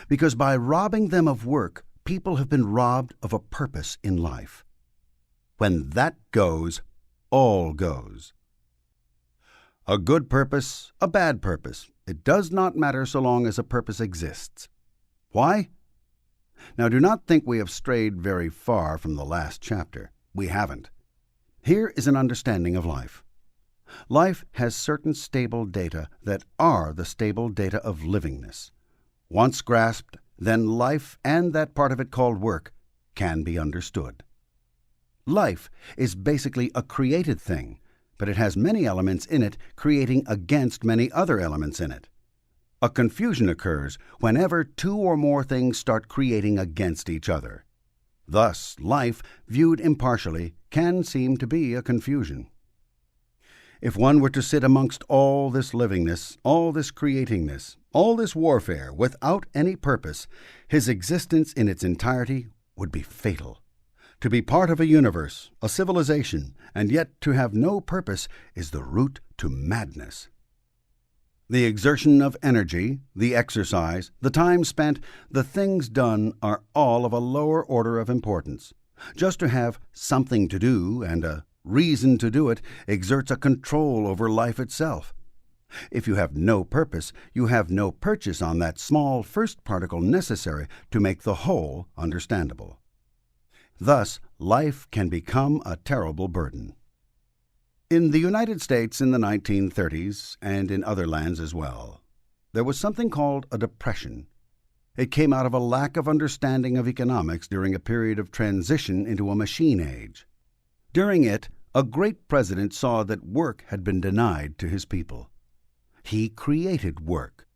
Because by robbing them of work, people have been robbed of a purpose in life. When that goes, all goes. A good purpose, a bad purpose, it does not matter so long as a purpose exists. Why? Now, do not think we have strayed very far from the last chapter. We haven't. Here is an understanding of life. Life has certain stable data that are the stable data of livingness. Once grasped, then life and that part of it called work can be understood. Life is basically a created thing, but it has many elements in it creating against many other elements in it. A confusion occurs whenever two or more things start creating against each other. Thus, life, viewed impartially, can seem to be a confusion. If one were to sit amongst all this livingness, all this creatingness, all this warfare without any purpose, his existence in its entirety would be fatal. To be part of a universe, a civilization, and yet to have no purpose is the root to madness. The exertion of energy, the exercise, the time spent, the things done are all of a lower order of importance. Just to have something to do and a reason to do it exerts a control over life itself. If you have no purpose, you have no purchase on that small first particle necessary to make the whole understandable. Thus, life can become a terrible burden. In the United States in the 1930s, and in other lands as well, there was something called a depression. It came out of a lack of understanding of economics during a period of transition into a machine age. During it, a great president saw that work had been denied to his people. He created work.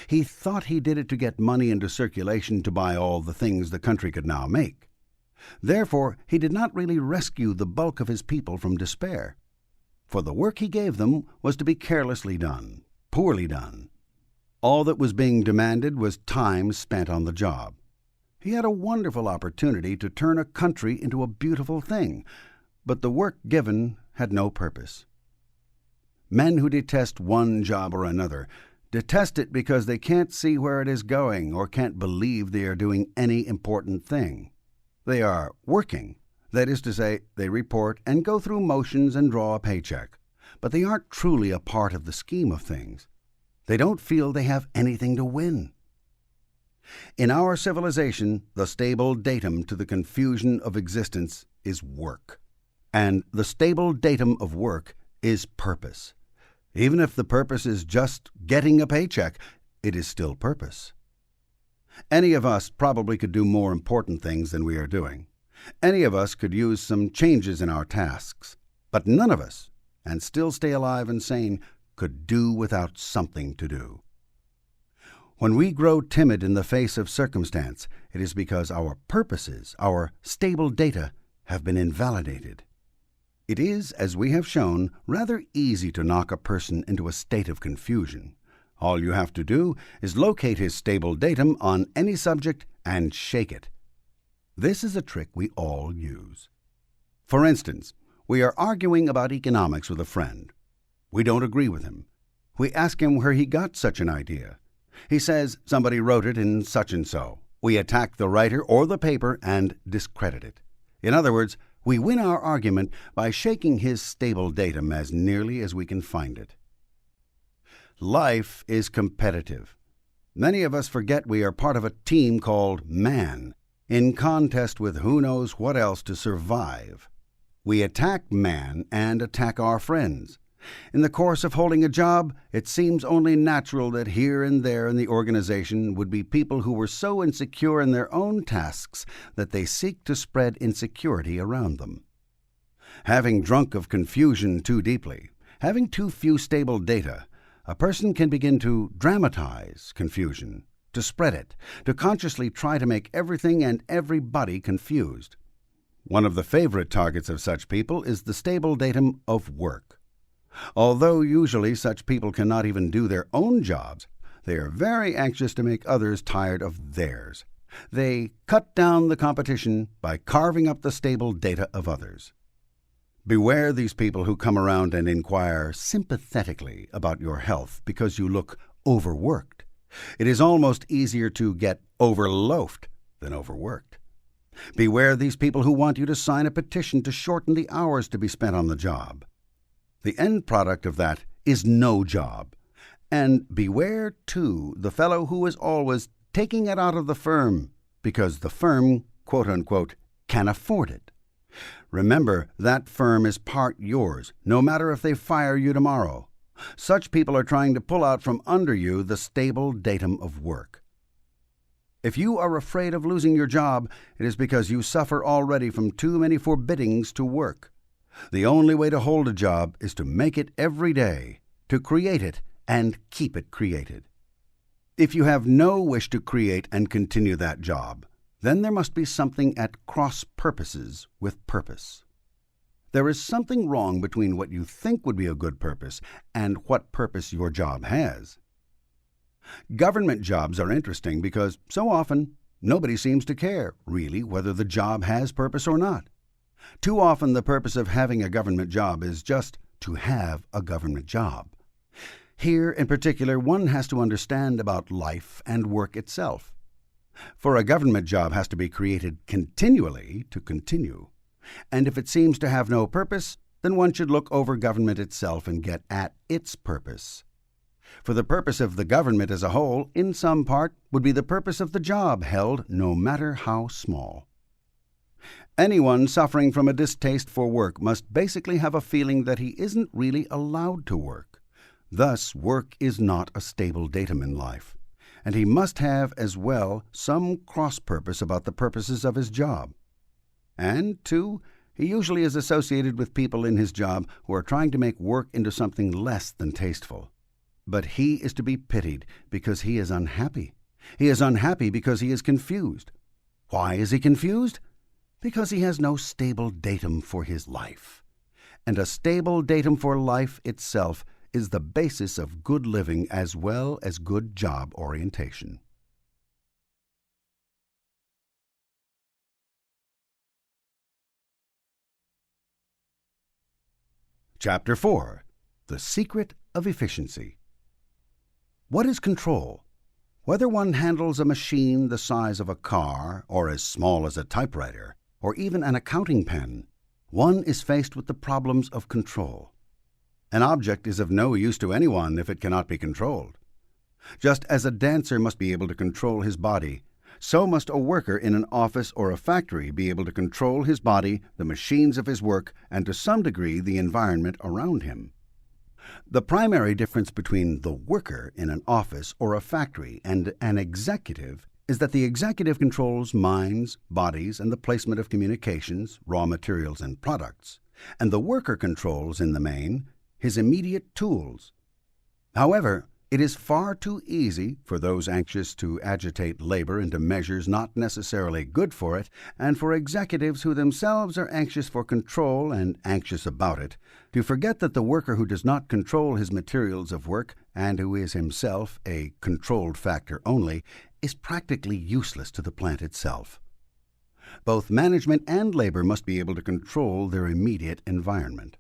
He thought he did it to get money into circulation to buy all the things the country could now make. Therefore, he did not really rescue the bulk of his people from despair. For the work he gave them was to be carelessly done, poorly done. All that was being demanded was time spent on the job. He had a wonderful opportunity to turn a country into a beautiful thing, but the work given had no purpose. Men who detest one job or another detest it because they can't see where it is going or can't believe they are doing any important thing. They are working. That is to say, they report and go through motions and draw a paycheck, but they aren't truly a part of the scheme of things. They don't feel they have anything to win. In our civilization, the stable datum to the confusion of existence is work, and the stable datum of work is purpose. Even if the purpose is just getting a paycheck, it is still purpose. Any of us probably could do more important things than we are doing. Any of us could use some changes in our tasks, but none of us, and still stay alive and sane, could do without something to do. When we grow timid in the face of circumstance, it is because our purposes, our stable data, have been invalidated. It is, as we have shown, rather easy to knock a person into a state of confusion. All you have to do is locate his stable datum on any subject and shake it. This is a trick we all use. For instance, we are arguing about economics with a friend. We don't agree with him. We ask him where he got such an idea. He says somebody wrote it in such and so. We attack the writer or the paper and discredit it. In other words, we win our argument by shaking his stable datum as nearly as we can find it. Life is competitive. Many of us forget we are part of a team called man, in contest with who knows what else to survive. We attack man and attack our friends. In the course of holding a job, it seems only natural that here and there in the organization would be people who were so insecure in their own tasks that they seek to spread insecurity around them. Having drunk of confusion too deeply, having too few stable data, a person can begin to dramatize confusion, to spread it, to consciously try to make everything and everybody confused. One of the favorite targets of such people is the stable datum of work. Although usually such people cannot even do their own jobs, they are very anxious to make others tired of theirs. They cut down the competition by carving up the stable data of others. Beware these people who come around and inquire sympathetically about your health because you look overworked. It is almost easier to get overloafed than overworked. Beware these people who want you to sign a petition to shorten the hours to be spent on the job. The end product of that is no job. And beware, too, the fellow who is always taking it out of the firm because the firm, quote-unquote, can afford it. Remember, that firm is part yours, no matter if they fire you tomorrow. Such people are trying to pull out from under you the stable datum of work. If you are afraid of losing your job, it is because you suffer already from too many forbiddings to work. The only way to hold a job is to make it every day, to create it and keep it created. If you have no wish to create and continue that job, then there must be something at cross purposes with purpose. There is something wrong between what you think would be a good purpose and what purpose your job has. Government jobs are interesting because so often nobody seems to care, really, whether the job has purpose or not. Too often the purpose of having a government job is just to have a government job. Here, in particular, one has to understand about life and work itself. For a government job has to be created continually to continue. And if it seems to have no purpose, then one should look over government itself and get at its purpose. For the purpose of the government as a whole, in some part, would be the purpose of the job held, no matter how small. Anyone suffering from a distaste for work must basically have a feeling that he isn't really allowed to work. Thus, work is not a stable datum in life. And he must have, as well, some cross-purpose about the purposes of his job. And, too, he usually is associated with people in his job who are trying to make work into something less than tasteful. But he is to be pitied because he is unhappy. He is unhappy because he is confused. Why is he confused? Because he has no stable datum for his life. And a stable datum for life itself is the basis of good living as well as good job orientation. Chapter 4. The Secret of Efficiency. What is control? Whether one handles a machine the size of a car or as small as a typewriter, or even an accounting pen, one is faced with the problems of control. An object is of no use to anyone if it cannot be controlled. Just as a dancer must be able to control his body, so must a worker in an office or a factory be able to control his body, the machines of his work, and to some degree the environment around him. The primary difference between the worker in an office or a factory and an executive is that the executive controls minds, bodies, and the placement of communications, raw materials, and products, and the worker controls, in the main, his immediate tools. However, it is far too easy for those anxious to agitate labor into measures not necessarily good for it, and for executives who themselves are anxious for control and anxious about it, to forget that the worker who does not control his materials of work, and who is himself a controlled factor only, is practically useless to the plant itself. Both management and labor must be able to control their immediate environment.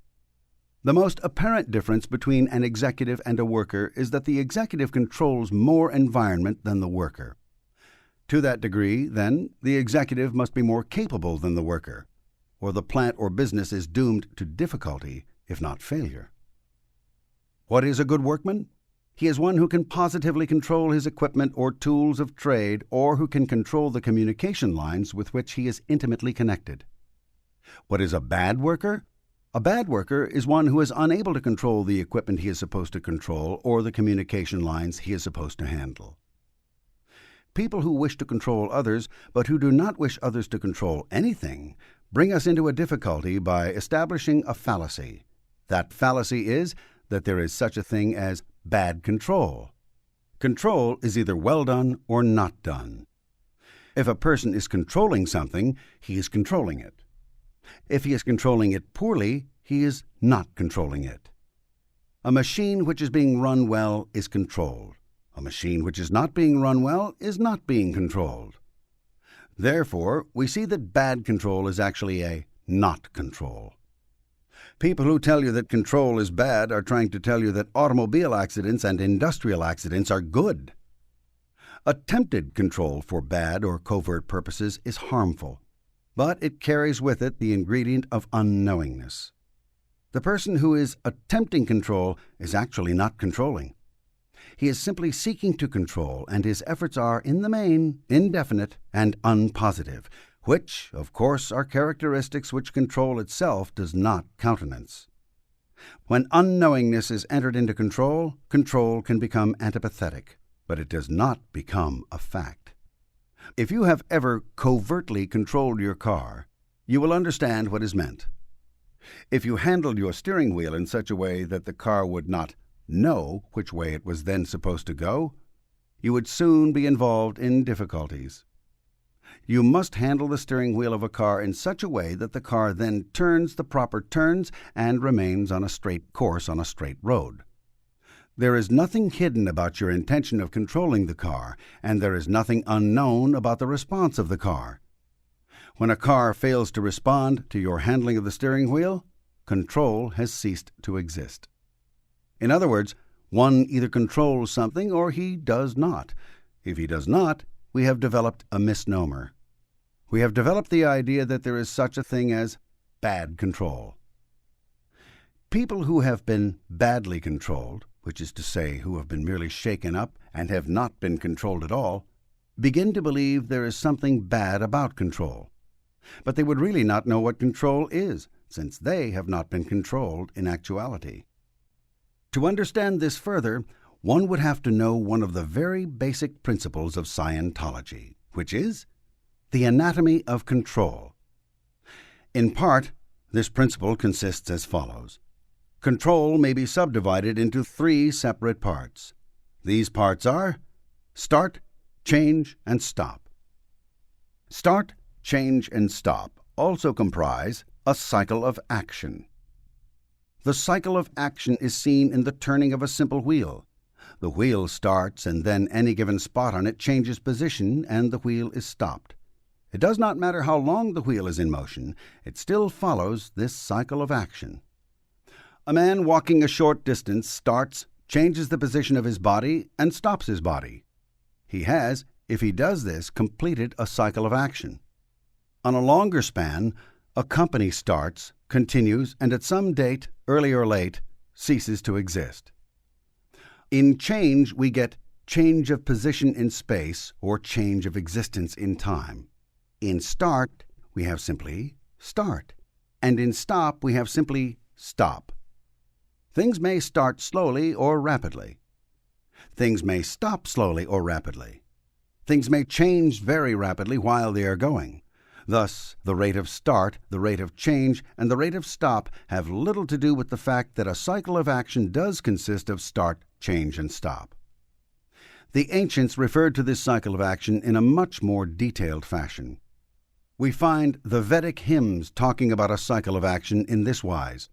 The most apparent difference between an executive and a worker is that the executive controls more environment than the worker. To that degree, then, the executive must be more capable than the worker, or the plant or business is doomed to difficulty, if not failure. What is a good workman? He is one who can positively control his equipment or tools of trade, or who can control the communication lines with which he is intimately connected. What is a bad worker? A bad worker is one who is unable to control the equipment he is supposed to control or the communication lines he is supposed to handle. People who wish to control others, but who do not wish others to control anything, bring us into a difficulty by establishing a fallacy. That fallacy is that there is such a thing as bad control. Control is either well done or not done. If a person is controlling something, he is controlling it. If he is controlling it poorly, he is not controlling it. A machine which is being run well is controlled. A machine which is not being run well is not being controlled. Therefore, we see that bad control is actually a not control. People who tell you that control is bad are trying to tell you that automobile accidents and industrial accidents are good. Attempted control for bad or covert purposes is harmful, but it carries with it the ingredient of unknowingness. The person who is attempting control is actually not controlling. He is simply seeking to control, and his efforts are, in the main, indefinite and unpositive, which, of course, are characteristics which control itself does not countenance. When unknowingness is entered into control, control can become antipathetic, but it does not become a fact. If you have ever covertly controlled your car, you will understand what is meant. If you handled your steering wheel in such a way that the car would not know which way it was then supposed to go, you would soon be involved in difficulties. You must handle the steering wheel of a car in such a way that the car then turns the proper turns and remains on a straight course on a straight road. There is nothing hidden about your intention of controlling the car, and there is nothing unknown about the response of the car. When a car fails to respond to your handling of the steering wheel, control has ceased to exist. In other words, one either controls something or he does not. If he does not, we have developed a misnomer. We have developed the idea that there is such a thing as bad control. People who have been badly controlled, which is to say, who have been merely shaken up and have not been controlled at all, begin to believe there is something bad about control. But they would really not know what control is, since they have not been controlled in actuality. To understand this further, one would have to know one of the very basic principles of Scientology, which is the anatomy of control. In part, this principle consists as follows. Control may be subdivided into 3 separate parts. These parts are start, change, and stop. Start, change, and stop also comprise a cycle of action. The cycle of action is seen in the turning of a simple wheel. The wheel starts, and then any given spot on it changes position, and the wheel is stopped. It does not matter how long the wheel is in motion, it still follows this cycle of action. A man walking a short distance starts, changes the position of his body, and stops his body. He has, if he does this, completed a cycle of action. On a longer span, a company starts, continues, and at some date, early or late, ceases to exist. In change, we get change of position in space or change of existence in time. In start, we have simply start, and in stop, we have simply stop. Things may start slowly or rapidly. Things may stop slowly or rapidly. Things may change very rapidly while they are going. Thus, the rate of start, the rate of change, and the rate of stop have little to do with the fact that a cycle of action does consist of start, change, and stop. The ancients referred to this cycle of action in a much more detailed fashion. We find the Vedic hymns talking about a cycle of action in this wise.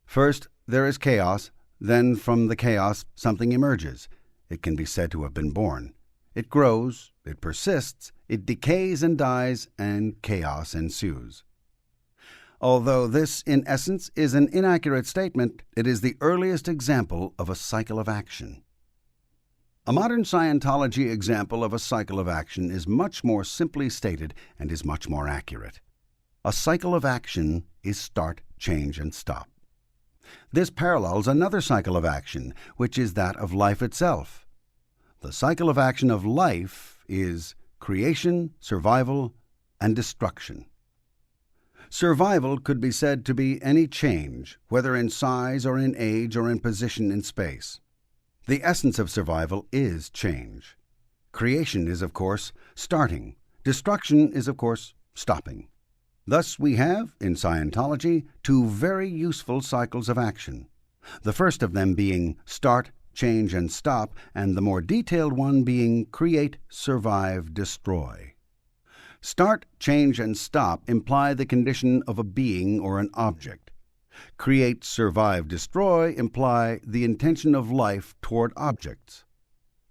First, there is chaos, then from the chaos something emerges. It can be said to have been born. It grows, it persists, it decays and dies, and chaos ensues. Although this, in essence, is an inaccurate statement, it is the earliest example of a cycle of action. A modern Scientology example of a cycle of action is much more simply stated and is much more accurate. A cycle of action is start, change, and stop. This parallels another cycle of action, which is that of life itself. The cycle of action of life is creation, survival, and destruction. Survival could be said to be any change, whether in size or in age or in position in space. The essence of survival is change. Creation is, of course, starting. Destruction is, of course, stopping. Thus we have, in Scientology, two very useful cycles of action. The first of them being start, change, and stop, and the more detailed one being create, survive, destroy. Start, change, and stop imply the condition of a being or an object. Create, survive, destroy imply the intention of life toward objects.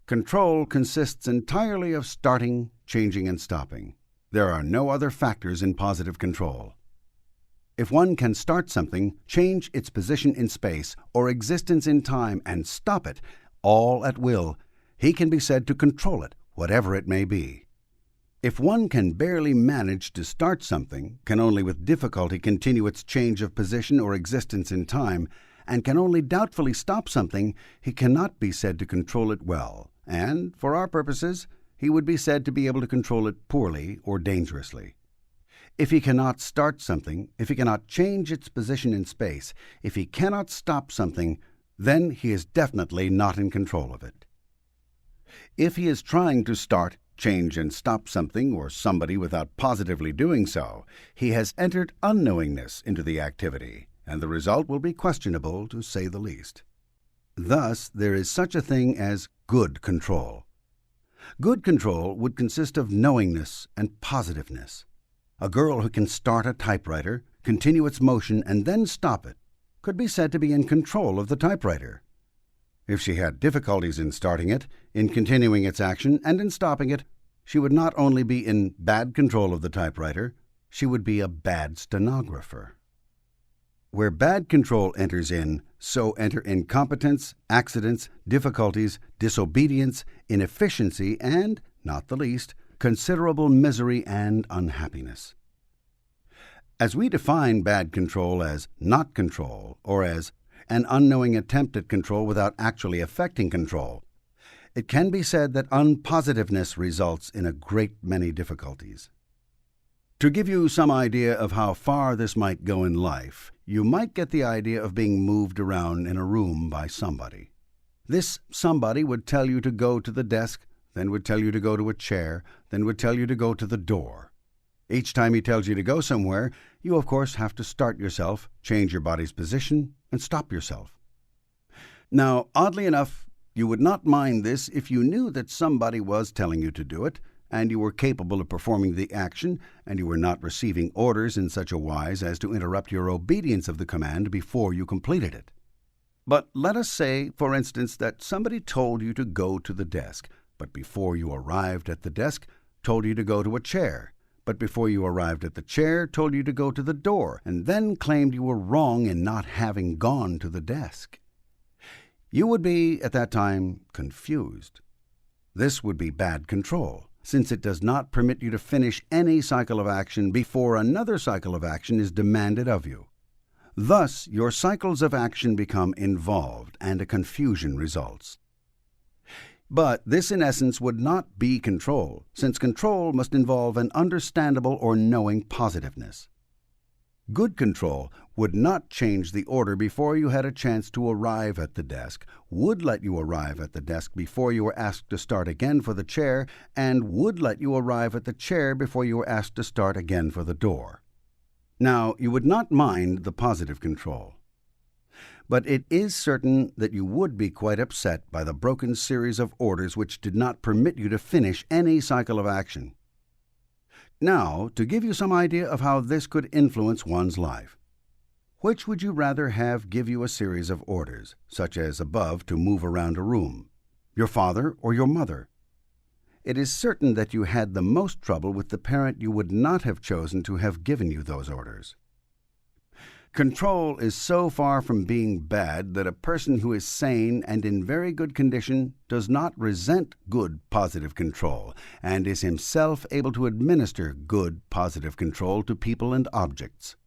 Control consists entirely of starting, changing, and stopping. There are no other factors in positive control. If one can start something, change its position in space or existence in time, and stop it, all at will, he can be said to control it, whatever it may be. If one can barely manage to start something, can only with difficulty continue its change of position or existence in time, and can only doubtfully stop something, he cannot be said to control it well, and, for our purposes, he would be said to be able to control it poorly or dangerously. If he cannot start something, if he cannot change its position in space, if he cannot stop something, then he is definitely not in control of it. If he is trying to start, change, and stop something or somebody without positively doing so, he has entered unknowingness into the activity, and the result will be questionable, to say the least. Thus, there is such a thing as good control. Good control would consist of knowingness and positiveness. A girl who can start a typewriter, continue its motion, and then stop it, could be said to be in control of the typewriter. If she had difficulties in starting it, in continuing its action, and in stopping it, she would not only be in bad control of the typewriter, she would be a bad stenographer. Where bad control enters in, so enter incompetence, accidents, difficulties, disobedience, inefficiency, and, not the least, considerable misery and unhappiness. As we define bad control as not control, or as an unknowing attempt at control without actually affecting control, it can be said that unpositiveness results in a great many difficulties. To give you some idea of how far this might go in life, you might get the idea of being moved around in a room by somebody. This somebody would tell you to go to the desk, then would tell you to go to a chair, then would tell you to go to the door. Each time he tells you to go somewhere, you of course have to start yourself, change your body's position, and stop yourself. Now, oddly enough, you would not mind this if you knew that somebody was telling you to do it, and you were capable of performing the action, and you were not receiving orders in such a wise as to interrupt your obedience of the command before you completed it. But let us say, for instance, that somebody told you to go to the desk, but before you arrived at the desk, told you to go to a chair, but before you arrived at the chair, told you to go to the door, and then claimed you were wrong in not having gone to the desk. You would be, at that time, confused. This would be bad control, since it does not permit you to finish any cycle of action before another cycle of action is demanded of you. Thus, your cycles of action become involved, and a confusion results. But this, in essence, would not be control, since control must involve an understandable or knowing positiveness. Good control would not change the order before you had a chance to arrive at the desk, would let you arrive at the desk before you were asked to start again for the chair, and would let you arrive at the chair before you were asked to start again for the door. Now, you would not mind the positive control. But it is certain that you would be quite upset by the broken series of orders which did not permit you to finish any cycle of action. Now, to give you some idea of how this could influence one's life. Which would you rather have give you a series of orders, such as above to move around a room? Your father or your mother? It is certain that you had the most trouble with the parent you would not have chosen to have given you those orders. Control is so far from being bad that a person who is sane and in very good condition does not resent good positive control, and is himself able to administer good positive control to people and objects.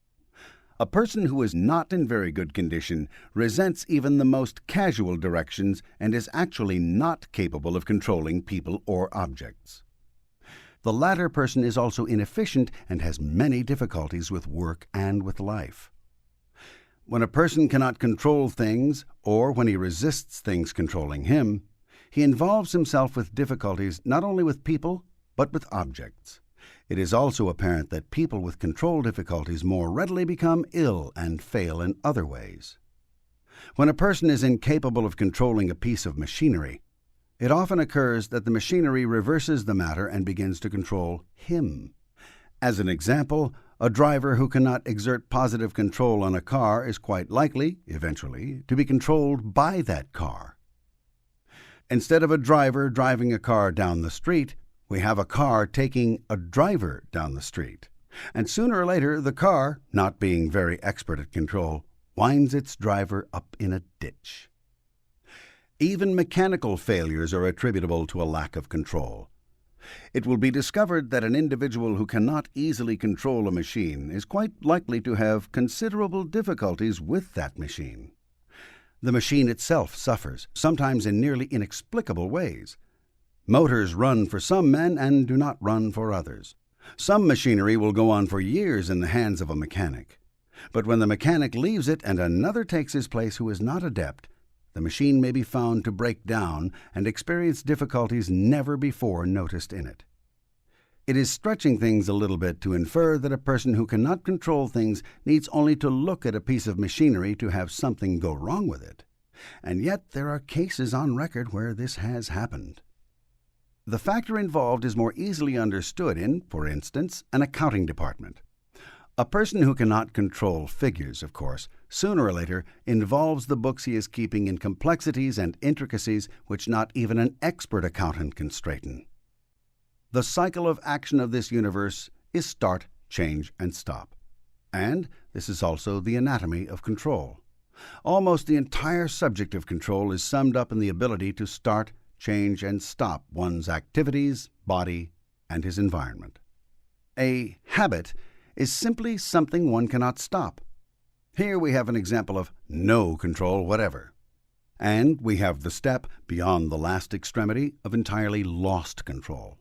A person who is not in very good condition resents even the most casual directions and is actually not capable of controlling people or objects. The latter person is also inefficient and has many difficulties with work and with life. When a person cannot control things, or when he resists things controlling him, he involves himself with difficulties not only with people, but with objects. It is also apparent that people with control difficulties more readily become ill and fail in other ways. When a person is incapable of controlling a piece of machinery, it often occurs that the machinery reverses the matter and begins to control him. As an example, a driver who cannot exert positive control on a car is quite likely, eventually, to be controlled by that car. Instead of a driver driving a car down the street, we have a car taking a driver down the street. And sooner or later, the car, not being very expert at control, winds its driver up in a ditch. Even mechanical failures are attributable to a lack of control. It will be discovered that an individual who cannot easily control a machine is quite likely to have considerable difficulties with that machine. The machine itself suffers, sometimes in nearly inexplicable ways. Motors run for some men and do not run for others. Some machinery will go on for years in the hands of a mechanic. But when the mechanic leaves it and another takes his place who is not adept, the machine may be found to break down and experience difficulties never before noticed in it. It is stretching things a little bit to infer that a person who cannot control things needs only to look at a piece of machinery to have something go wrong with it. And yet there are cases on record where this has happened. The factor involved is more easily understood in, for instance, an accounting department. A person who cannot control figures, of course, sooner or later involves the books he is keeping in complexities and intricacies which not even an expert accountant can straighten. The cycle of action of this universe is start, change, and stop. And this is also the anatomy of control. Almost the entire subject of control is summed up in the ability to start, change, and stop one's activities, body, and his environment. A habit is simply something one cannot stop. Here we have an example of no control whatever. And we have the step beyond the last extremity of entirely lost control.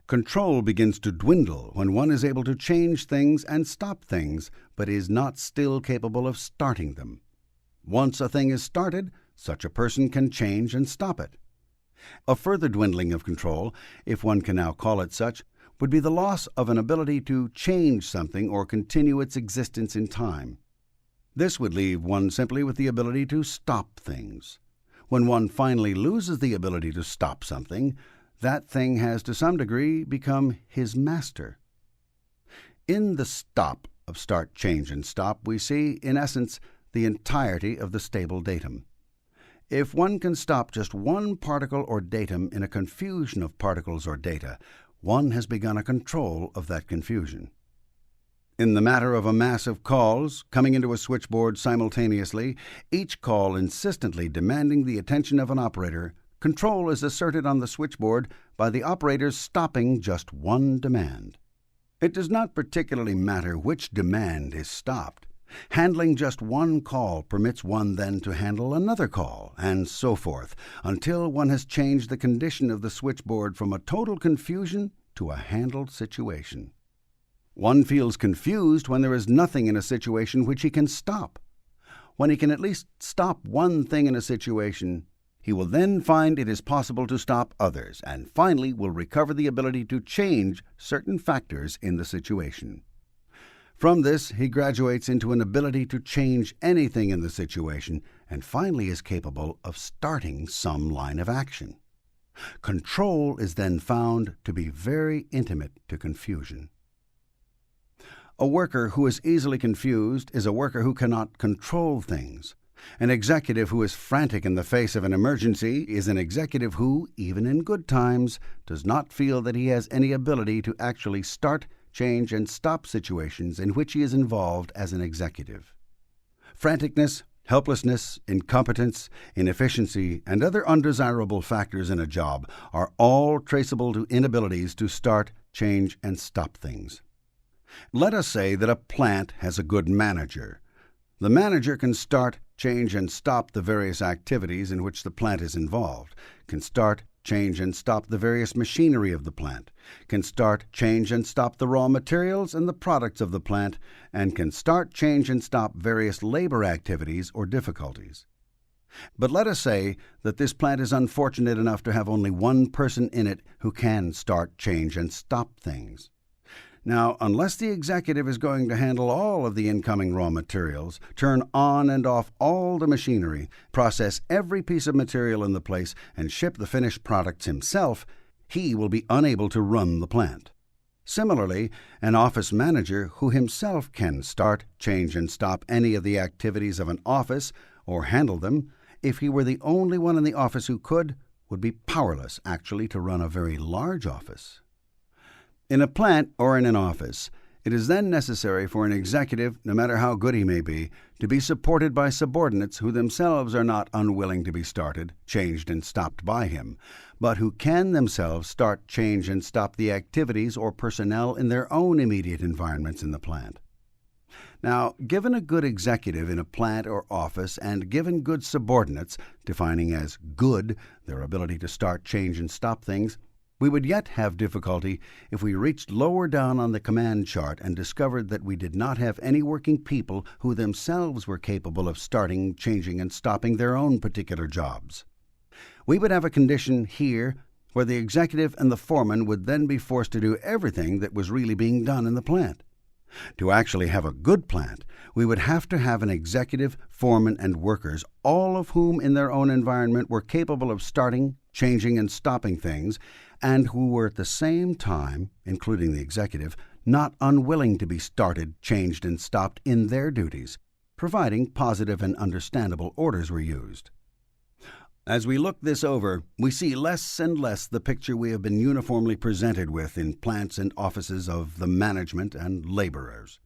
Control begins to dwindle when one is able to change things and stop things, but is not still capable of starting them. Once a thing is started, such a person can change and stop it. A further dwindling of control, if one can now call it such, would be the loss of an ability to change something or continue its existence in time. This would leave one simply with the ability to stop things. When one finally loses the ability to stop something, that thing has to some degree become his master. In the stop of start, change, and stop, we see, in essence, the entirety of the stable datum. If one can stop just one particle or datum in a confusion of particles or data, one has begun a control of that confusion. In the matter of a mass of calls coming into a switchboard simultaneously, each call insistently demanding the attention of an operator, control is asserted on the switchboard by the operators stopping just one demand. It does not particularly matter which demand is stopped. Handling just one call permits one then to handle another call, and so forth, until one has changed the condition of the switchboard from a total confusion to a handled situation. One feels confused when there is nothing in a situation which he can stop. When he can at least stop one thing in a situation, he will then find it is possible to stop others, and finally will recover the ability to change certain factors in the situation. From this, he graduates into an ability to change anything in the situation, and finally is capable of starting some line of action. Control is then found to be very intimate to confusion. A worker who is easily confused is a worker who cannot control things. An executive who is frantic in the face of an emergency is an executive who, even in good times, does not feel that he has any ability to actually start, change, and stop situations in which he is involved as an executive. Franticness, helplessness, incompetence, inefficiency, and other undesirable factors in a job are all traceable to inabilities to start, change, and stop things. Let us say that a plant has a good manager. The manager can start, change, and stop the various activities in which the plant is involved, can start, change, and stop the various machinery of the plant, can start, change, and stop the raw materials and the products of the plant, and can start, change, and stop various labor activities or difficulties. But let us say that this plant is unfortunate enough to have only one person in it who can start, change, and stop things. Now, unless the executive is going to handle all of the incoming raw materials, turn on and off all the machinery, process every piece of material in the place, and ship the finished products himself, he will be unable to run the plant. Similarly, an office manager who himself can start, change, and stop any of the activities of an office or handle them, if he were the only one in the office who could, would be powerless actually to run a very large office. In a plant or in an office, it is then necessary for an executive, no matter how good he may be, to be supported by subordinates who themselves are not unwilling to be started, changed, and stopped by him, but who can themselves start, change, and stop the activities or personnel in their own immediate environments in the plant. Now, given a good executive in a plant or office and given good subordinates, defining as good their ability to start, change, and stop things, we would yet have difficulty if we reached lower down on the command chart and discovered that we did not have any working people who themselves were capable of starting, changing, and stopping their own particular jobs. We would have a condition here where the executive and the foreman would then be forced to do everything that was really being done in the plant. To actually have a good plant, we would have to have an executive, foreman, and workers, all of whom in their own environment were capable of starting, changing, and stopping things, and who were at the same time, including the executive, not unwilling to be started, changed, and stopped in their duties, providing positive and understandable orders were used. As we look this over, we see less and less the picture we have been uniformly presented with in plants and offices of the management and laborers.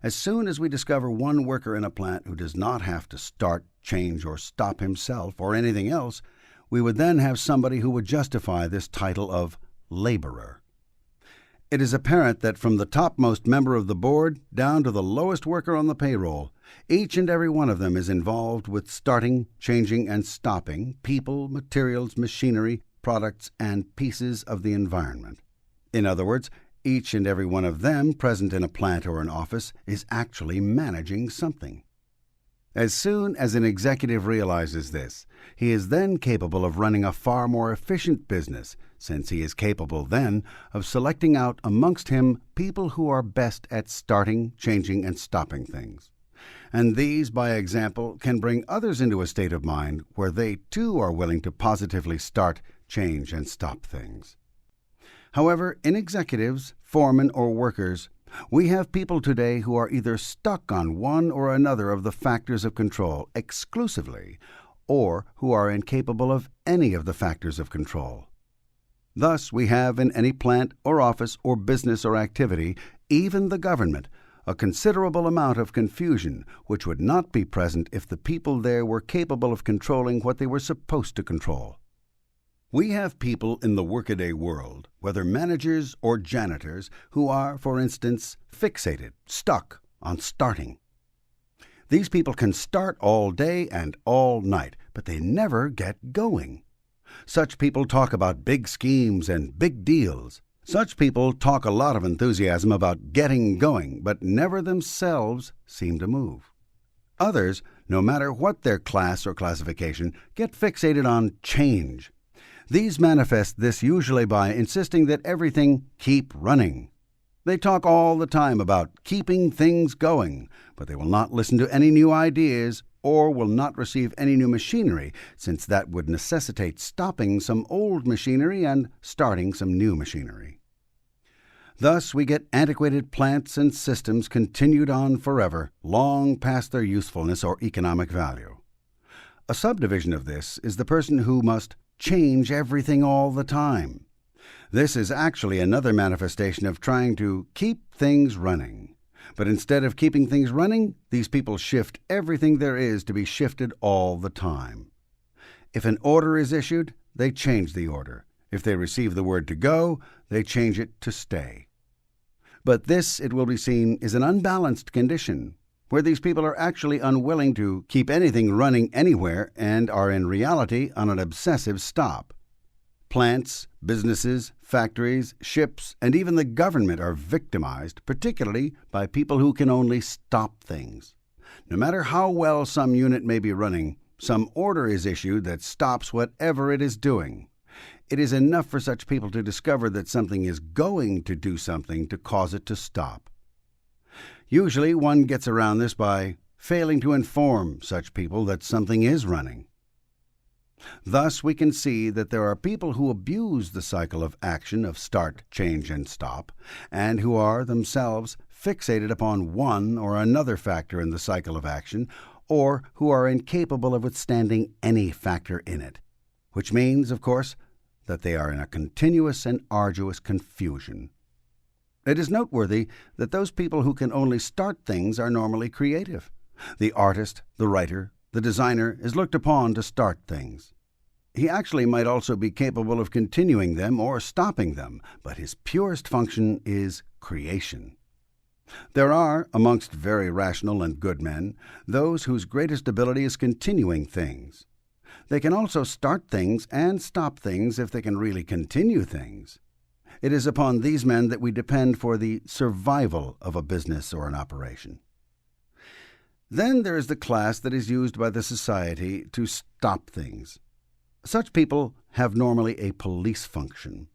As soon as we discover one worker in a plant who does not have to start, change, or stop himself or anything else, we would then have somebody who would justify this title of laborer. It is apparent that from the topmost member of the board down to the lowest worker on the payroll, each and every one of them is involved with starting, changing, and stopping people, materials, machinery, products, and pieces of the environment. In other words, each and every one of them present in a plant or an office is actually managing something. As soon as an executive realizes this, he is then capable of running a far more efficient business, since he is capable then of selecting out amongst him people who are best at starting, changing, and stopping things. And these, by example, can bring others into a state of mind where they too are willing to positively start, change, and stop things. However, in executives, foremen, or workers, we have people today who are either stuck on one or another of the factors of control exclusively, or who are incapable of any of the factors of control. Thus, we have in any plant or office or business or activity, even the government, a considerable amount of confusion which would not be present if the people there were capable of controlling what they were supposed to control. We have people in the workaday world, whether managers or janitors, who are, for instance, fixated, stuck on starting. These people can start all day and all night, but they never get going. Such people talk about big schemes and big deals. Such people talk a lot of enthusiasm about getting going, but never themselves seem to move. Others, no matter what their class or classification, get fixated on change. These manifest this usually by insisting that everything keep running. They talk all the time about keeping things going, but they will not listen to any new ideas or will not receive any new machinery, since that would necessitate stopping some old machinery and starting some new machinery. Thus we get antiquated plants and systems continued on forever, long past their usefulness or economic value. A subdivision of this is the person who must change everything all the time. This is actually another manifestation of trying to keep things running. But instead of keeping things running, these people shift everything there is to be shifted all the time. If an order is issued, they change the order. If they receive the word to go, they change it to stay. But this, it will be seen, is an unbalanced condition, where these people are actually unwilling to keep anything running anywhere and are in reality on an obsessive stop. Plants, businesses, factories, ships, and even the government are victimized, particularly by people who can only stop things. No matter how well some unit may be running, some order is issued that stops whatever it is doing. It is enough for such people to discover that something is going to do something to cause it to stop. Usually one gets around this by failing to inform such people that something is running. Thus we can see that there are people who abuse the cycle of action of start, change, and stop, and who are themselves fixated upon one or another factor in the cycle of action, or who are incapable of withstanding any factor in it, which means, of course, that they are in a continuous and arduous confusion. It is noteworthy that those people who can only start things are normally creative. The artist, the writer, the designer is looked upon to start things. He actually might also be capable of continuing them or stopping them, but his purest function is creation. There are, amongst very rational and good men, those whose greatest ability is continuing things. They can also start things and stop things if they can really continue things. It is upon these men that we depend for the survival of a business or an operation. Then there is the class that is used by the society to stop things. Such people have normally a police function.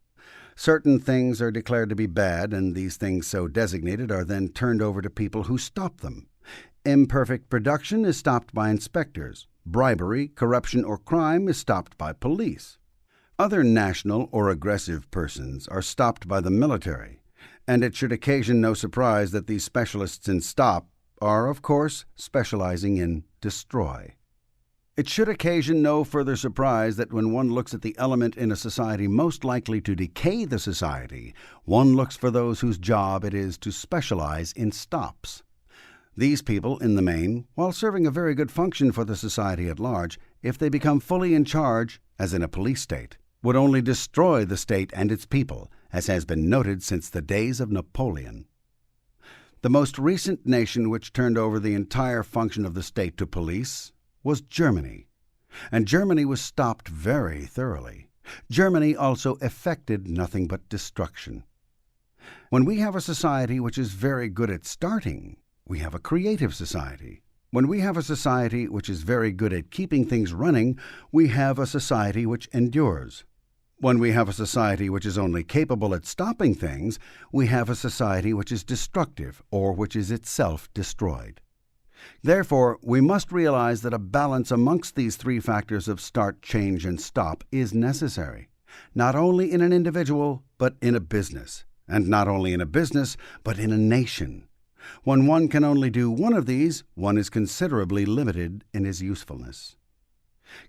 Certain things are declared to be bad, and these things so designated are then turned over to people who stop them. Imperfect production is stopped by inspectors. Bribery, corruption, or crime is stopped by police. Other national or aggressive persons are stopped by the military, and it should occasion no surprise that these specialists in stop are, of course, specializing in destroy. It should occasion no further surprise that when one looks at the element in a society most likely to decay the society, one looks for those whose job it is to specialize in stops. These people, in the main, while serving a very good function for the society at large, if they become fully in charge, as in a police state, would only destroy the state and its people, as has been noted since the days of Napoleon. The most recent nation which turned over the entire function of the state to police was Germany, and Germany was stopped very thoroughly. Germany also effected nothing but destruction. When we have a society which is very good at starting, we have a creative society. When we have a society which is very good at keeping things running, we have a society which endures. When we have a society which is only capable at stopping things, we have a society which is destructive or which is itself destroyed. Therefore, we must realize that a balance amongst these three factors of start, change, and stop is necessary, not only in an individual, but in a business, and not only in a business, but in a nation. When one can only do one of these, one is considerably limited in his usefulness.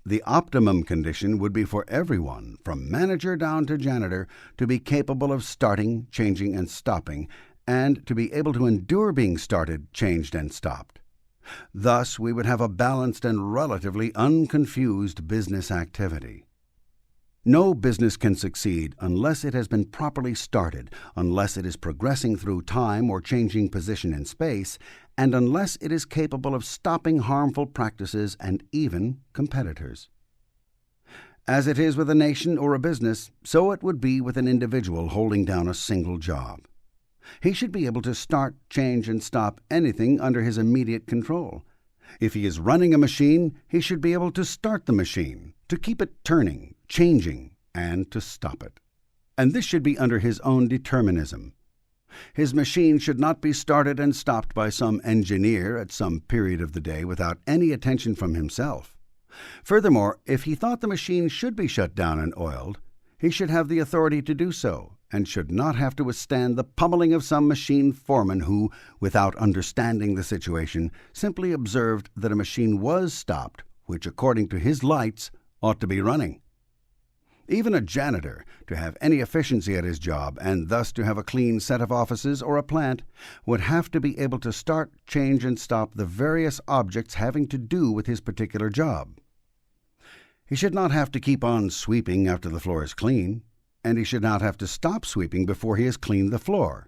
The optimum condition would be for everyone, from manager down to janitor, to be capable of starting, changing, and stopping, and to be able to endure being started, changed, and stopped. Thus we would have a balanced and relatively unconfused business activity. No business can succeed unless it has been properly started, unless it is progressing through time or changing position in space, and unless it is capable of stopping harmful practices and even competitors. As it is with a nation or a business, so it would be with an individual holding down a single job. He should be able to start, change, and stop anything under his immediate control. If he is running a machine, he should be able to start the machine, to keep it turning, changing, and to stop it. And this should be under his own determinism. His machine should not be started and stopped by some engineer at some period of the day without any attention from himself. Furthermore, if he thought the machine should be shut down and oiled, he should have the authority to do so, and should not have to withstand the pummeling of some machine foreman who, without understanding the situation, simply observed that a machine was stopped, which, according to his lights, ought to be running. Even a janitor, to have any efficiency at his job, and thus to have a clean set of offices or a plant, would have to be able to start, change, and stop the various objects having to do with his particular job. He should not have to keep on sweeping after the floor is clean, and he should not have to stop sweeping before he has cleaned the floor.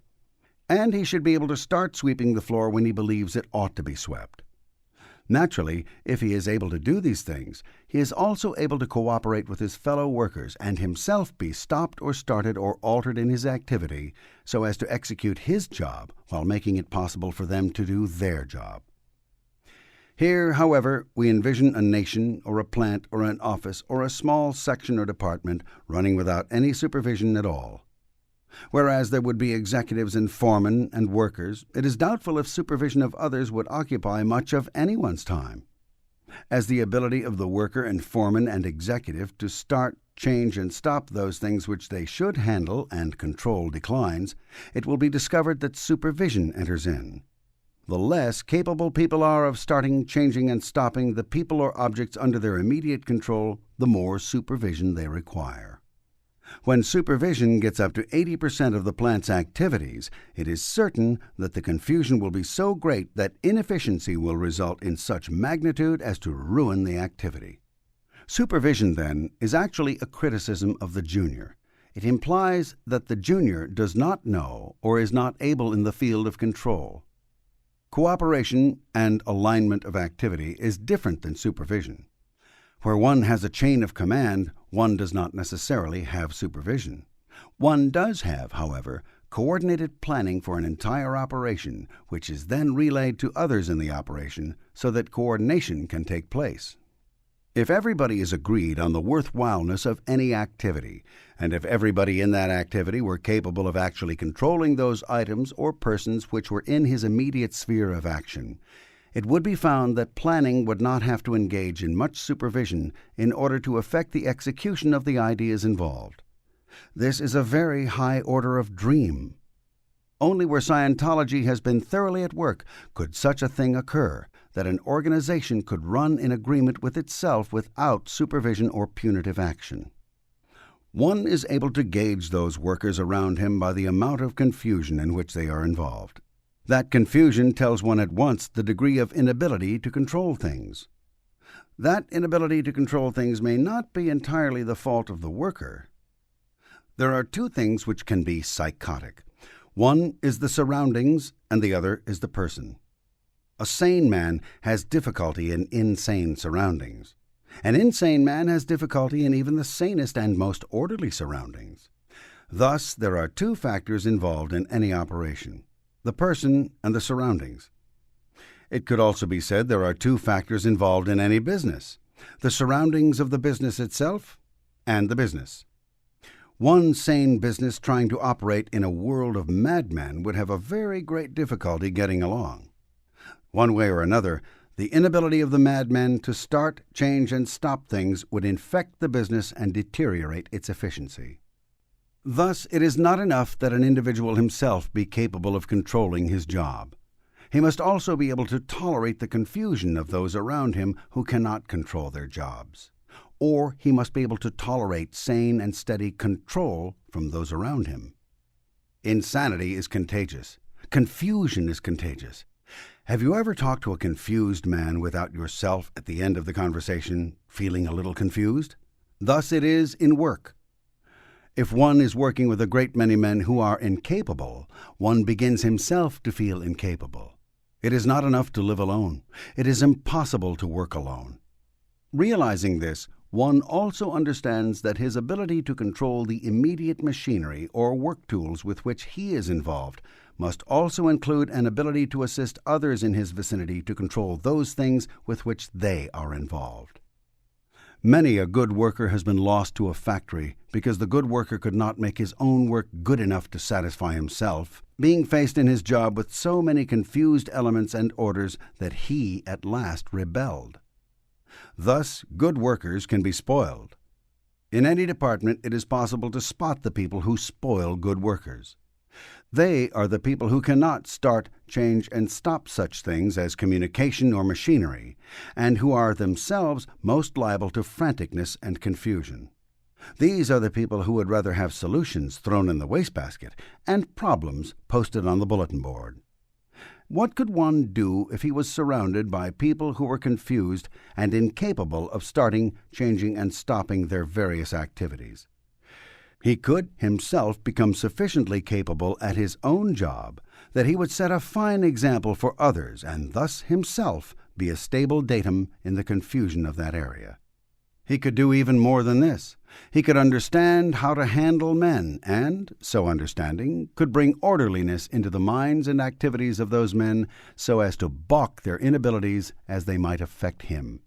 And he should be able to start sweeping the floor when he believes it ought to be swept. Naturally, if he is able to do these things, he is also able to cooperate with his fellow workers and himself be stopped or started or altered in his activity so as to execute his job while making it possible for them to do their job. Here, however, we envision a nation or a plant or an office or a small section or department running without any supervision at all. Whereas there would be executives and foremen and workers, it is doubtful if supervision of others would occupy much of anyone's time. As the ability of the worker and foreman and executive to start, change, and stop those things which they should handle and control declines, it will be discovered that supervision enters in. The less capable people are of starting, changing, and stopping the people or objects under their immediate control, the more supervision they require. When supervision gets up to 80% of the plant's activities, it is certain that the confusion will be so great that inefficiency will result in such magnitude as to ruin the activity. Supervision, then, is actually a criticism of the junior. It implies that the junior does not know or is not able in the field of control. Cooperation and alignment of activity is different than supervision. Where one has a chain of command, one does not necessarily have supervision. One does have, however, coordinated planning for an entire operation, which is then relayed to others in the operation so that coordination can take place. If everybody is agreed on the worthwhileness of any activity, and if everybody in that activity were capable of actually controlling those items or persons which were in his immediate sphere of action, it would be found that planning would not have to engage in much supervision in order to effect the execution of the ideas involved. This is a very high order of dream. Only where Scientology has been thoroughly at work could such a thing occur, that an organization could run in agreement with itself without supervision or punitive action. One is able to gauge those workers around him by the amount of confusion in which they are involved. That confusion tells one at once the degree of inability to control things. That inability to control things may not be entirely the fault of the worker. There are two things which can be psychotic. One is the surroundings, and the other is the person. A sane man has difficulty in insane surroundings. An insane man has difficulty in even the sanest and most orderly surroundings. Thus, there are two factors involved in any operation: the person and the surroundings. It could also be said there are two factors involved in any business: the surroundings of the business itself and the business. One sane business trying to operate in a world of madmen would have a very great difficulty getting along. One way or another, the inability of the madmen to start, change, and stop things would infect the business and deteriorate its efficiency. Thus, it is not enough that an individual himself be capable of controlling his job. He must also be able to tolerate the confusion of those around him who cannot control their jobs. Or he must be able to tolerate sane and steady control from those around him. Insanity is contagious. Confusion is contagious. Have you ever talked to a confused man without yourself at the end of the conversation feeling a little confused? Thus it is in work. If one is working with a great many men who are incapable, one begins himself to feel incapable. It is not enough to live alone. It is impossible to work alone. Realizing this, one also understands that his ability to control the immediate machinery or work tools with which he is involved must also include an ability to assist others in his vicinity to control those things with which they are involved. Many a good worker has been lost to a factory because the good worker could not make his own work good enough to satisfy himself, being faced in his job with so many confused elements and orders that he at last rebelled. Thus, good workers can be spoiled. In any department, it is possible to spot the people who spoil good workers. They are the people who cannot start, change, and stop such things as communication or machinery, and who are themselves most liable to franticness and confusion. These are the people who would rather have solutions thrown in the wastebasket and problems posted on the bulletin board. What could one do if he was surrounded by people who were confused and incapable of starting, changing, and stopping their various activities? He could himself become sufficiently capable at his own job that he would set a fine example for others and thus himself be a stable datum in the confusion of that area. He could do even more than this. He could understand how to handle men and, so understanding, could bring orderliness into the minds and activities of those men so as to balk their inabilities as they might affect him.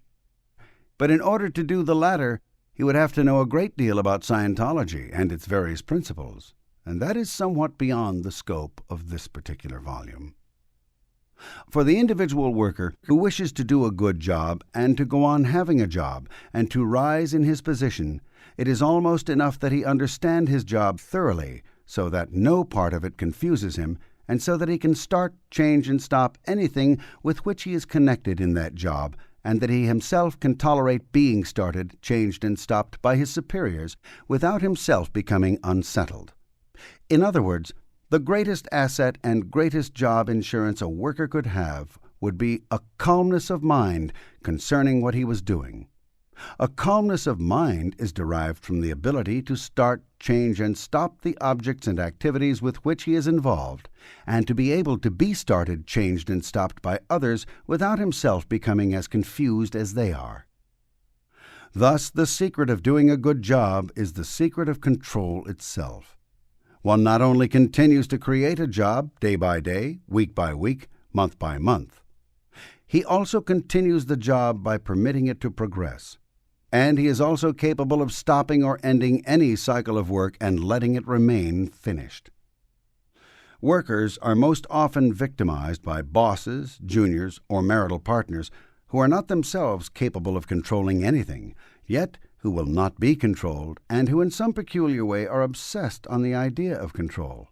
But in order to do the latter, he would have to know a great deal about Scientology and its various principles, and that is somewhat beyond the scope of this particular volume. For the individual worker who wishes to do a good job and to go on having a job and to rise in his position, it is almost enough that he understand his job thoroughly so that no part of it confuses him and so that he can start, change, and stop anything with which he is connected in that job, and that he himself can tolerate being started, changed, and stopped by his superiors without himself becoming unsettled. In other words, the greatest asset and greatest job insurance a worker could have would be a calmness of mind concerning what he was doing. A calmness of mind is derived from the ability to start, change, and stop the objects and activities with which he is involved, and to be able to be started, changed, and stopped by others without himself becoming as confused as they are. Thus, the secret of doing a good job is the secret of control itself. One not only continues to create a job day by day, week by week, month by month. He also continues the job by permitting it to progress. And he is also capable of stopping or ending any cycle of work and letting it remain finished. Workers are most often victimized by bosses, juniors, or marital partners who are not themselves capable of controlling anything, yet who will not be controlled, and who in some peculiar way are obsessed on the idea of control.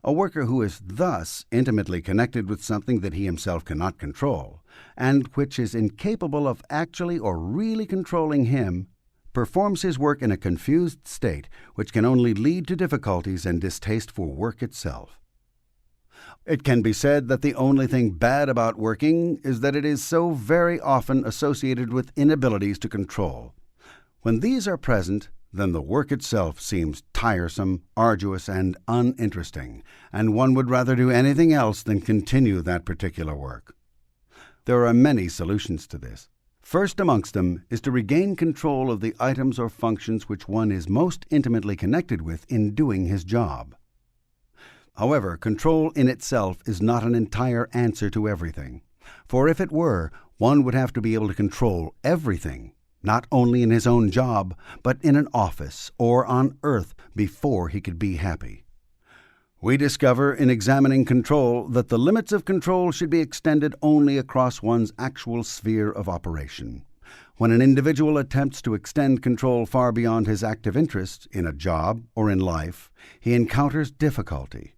A worker who is thus intimately connected with something that he himself cannot control, and which is incapable of actually or really controlling him, performs his work in a confused state which can only lead to difficulties and distaste for work itself. It can be said that the only thing bad about working is that it is so very often associated with inabilities to control. When these are present, then the work itself seems tiresome, arduous, and uninteresting, and one would rather do anything else than continue that particular work. There are many solutions to this. First amongst them is to regain control of the items or functions which one is most intimately connected with in doing his job. However, control in itself is not an entire answer to everything, for if it were, one would have to be able to control everything, not only in his own job, but in an office or on earth before he could be happy. We discover in examining control that the limits of control should be extended only across one's actual sphere of operation. When an individual attempts to extend control far beyond his active interests in a job or in life, he encounters difficulty.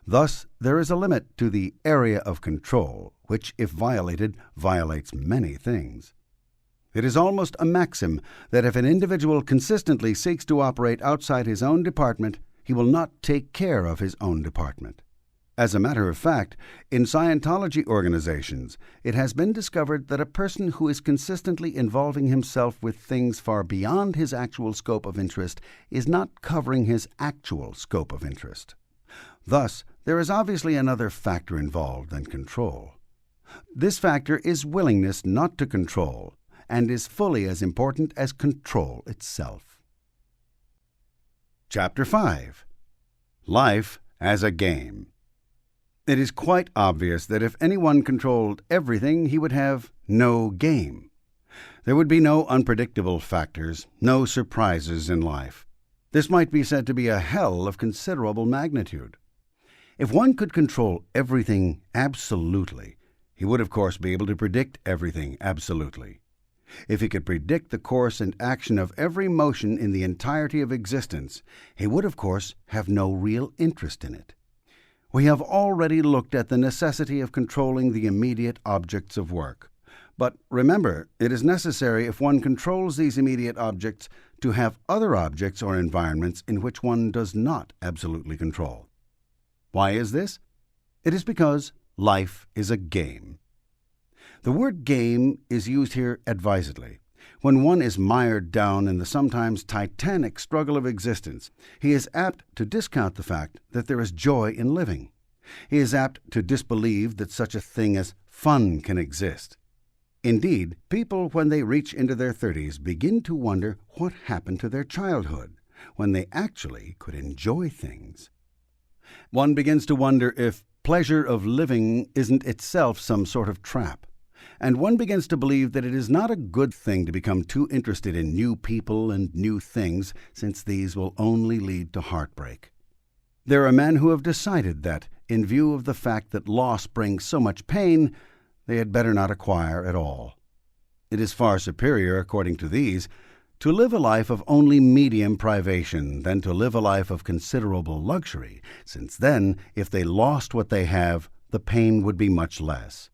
Thus, there is a limit to the area of control, which, if violated, violates many things. It is almost a maxim that if an individual consistently seeks to operate outside his own department, he will not take care of his own department. As a matter of fact, in Scientology organizations, it has been discovered that a person who is consistently involving himself with things far beyond his actual scope of interest is not covering his actual scope of interest. Thus, there is obviously another factor involved than control. This factor is willingness not to control, and is fully as important as control itself. Chapter 5. Life as a Game. It is quite obvious that if anyone controlled everything, he would have no game. There would be no unpredictable factors, no surprises in life. This might be said to be a hell of considerable magnitude. If one could control everything absolutely, he would of course be able to predict everything absolutely. If he could predict the course and action of every motion in the entirety of existence, he would of course have no real interest in it. We have already looked at the necessity of controlling the immediate objects of work. But remember, it is necessary, if one controls these immediate objects, to have other objects or environments in which one does not absolutely control. Why is this? It is because life is a game. The word game is used here advisedly, When one is mired down in the sometimes titanic struggle of existence, he is apt to discount the fact that there is joy in living. He is apt to disbelieve that such a thing as fun can exist. Indeed, people when they reach into their 30s begin to wonder what happened to their childhood, when they actually could enjoy things. One begins to wonder if pleasure of living isn't itself some sort of trap. And one begins to believe that it is not a good thing to become too interested in new people and new things, since these will only lead to heartbreak. There are men who have decided that, in view of the fact that loss brings so much pain, they had better not acquire at all. It is far superior, according to these, to live a life of only medium privation than to live a life of considerable luxury, since then, if they lost what they have, the pain would be much less.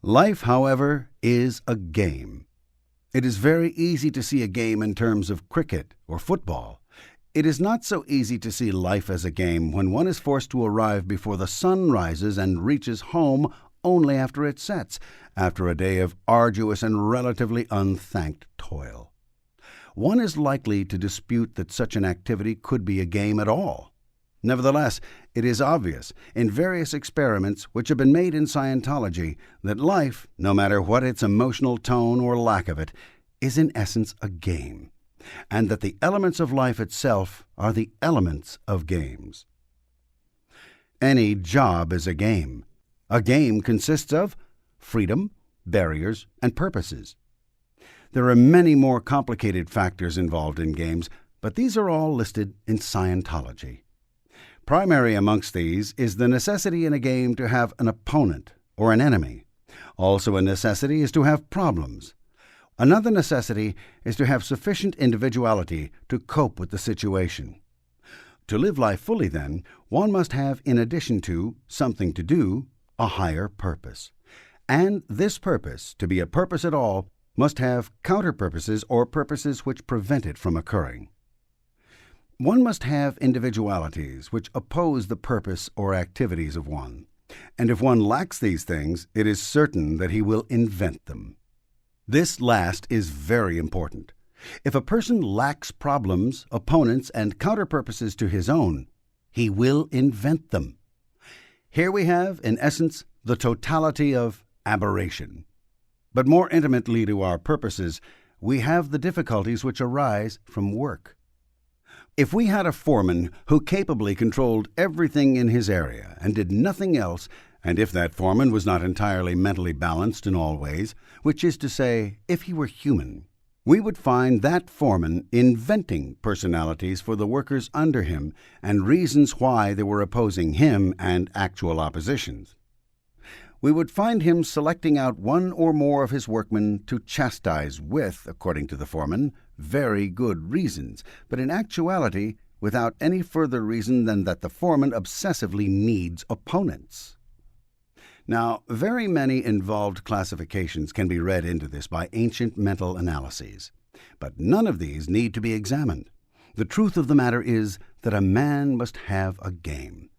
Life, however, is a game. It is very easy to see a game in terms of cricket or football. It is not so easy to see life as a game when one is forced to arrive before the sun rises and reaches home only after it sets, after a day of arduous and relatively unthanked toil. One is likely to dispute that such an activity could be a game at all. Nevertheless, it is obvious in various experiments which have been made in Scientology that life, no matter what its emotional tone or lack of it, is in essence a game, and that the elements of life itself are the elements of games. Any job is a game. A game consists of freedom, barriers, and purposes. There are many more complicated factors involved in games, but these are all listed in Scientology. Primary amongst these is the necessity in a game to have an opponent or an enemy. Also a necessity is to have problems. Another necessity is to have sufficient individuality to cope with the situation. To live life fully, then, one must have, in addition to something to do, a higher purpose. And this purpose, to be a purpose at all, must have counter-purposes or purposes which prevent it from occurring. One must have individualities which oppose the purpose or activities of one, and if one lacks these things, it is certain that he will invent them. This last is very important. If a person lacks problems, opponents, and counter-purposes to his own, he will invent them. Here we have, in essence, the totality of aberration. But more intimately to our purposes, we have the difficulties which arise from work. If we had a foreman who capably controlled everything in his area and did nothing else, and if that foreman was not entirely mentally balanced in all ways, which is to say, if he were human, we would find that foreman inventing personalities for the workers under him and reasons why they were opposing him and actual oppositions. We would find him selecting out one or more of his workmen to chastise with, according to the foreman, very good reasons, but in actuality without any further reason than that the foreman obsessively needs opponents. Now, very many involved classifications can be read into this by ancient mental analyses, but none of these need to be examined. The truth of the matter is that a man must have a game,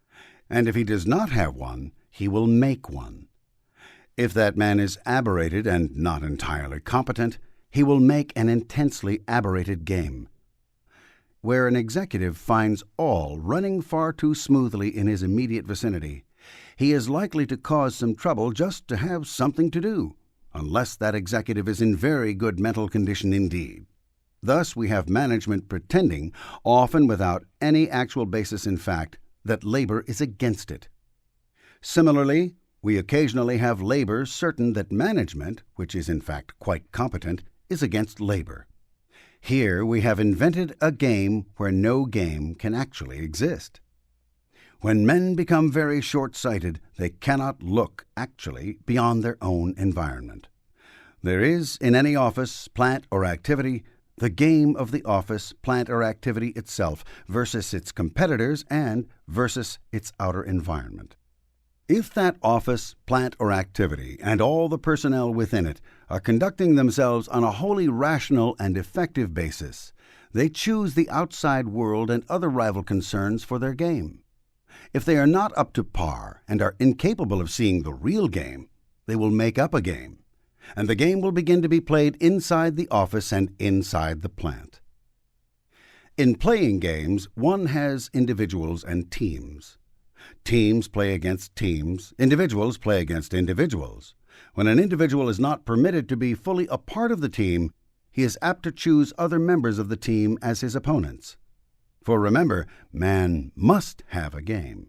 and if he does not have one, he will make one. If that man is aberrated and not entirely competent, he will make an intensely aberrated game. Where an executive finds all running far too smoothly in his immediate vicinity, he is likely to cause some trouble just to have something to do, unless that executive is in very good mental condition indeed. Thus we have management pretending, often without any actual basis in fact, that labor is against it. Similarly, we occasionally have labor certain that management, which is in fact quite competent, is against labor. Here we have invented a game where no game can actually exist. When men become very short-sighted, they cannot look, actually, beyond their own environment. There is, in any office, plant, or activity, the game of the office, plant, or activity itself versus its competitors and versus its outer environment. If that office, plant, or activity, and all the personnel within it, are conducting themselves on a wholly rational and effective basis, they choose the outside world and other rival concerns for their game. If they are not up to par and are incapable of seeing the real game, they will make up a game. and the game will begin to be played inside the office and inside the plant. In playing games, one has individuals and teams. Teams play against teams, individuals play against individuals. When an individual is not permitted to be fully a part of the team, he is apt to choose other members of the team as his opponents. For remember, man must have a game.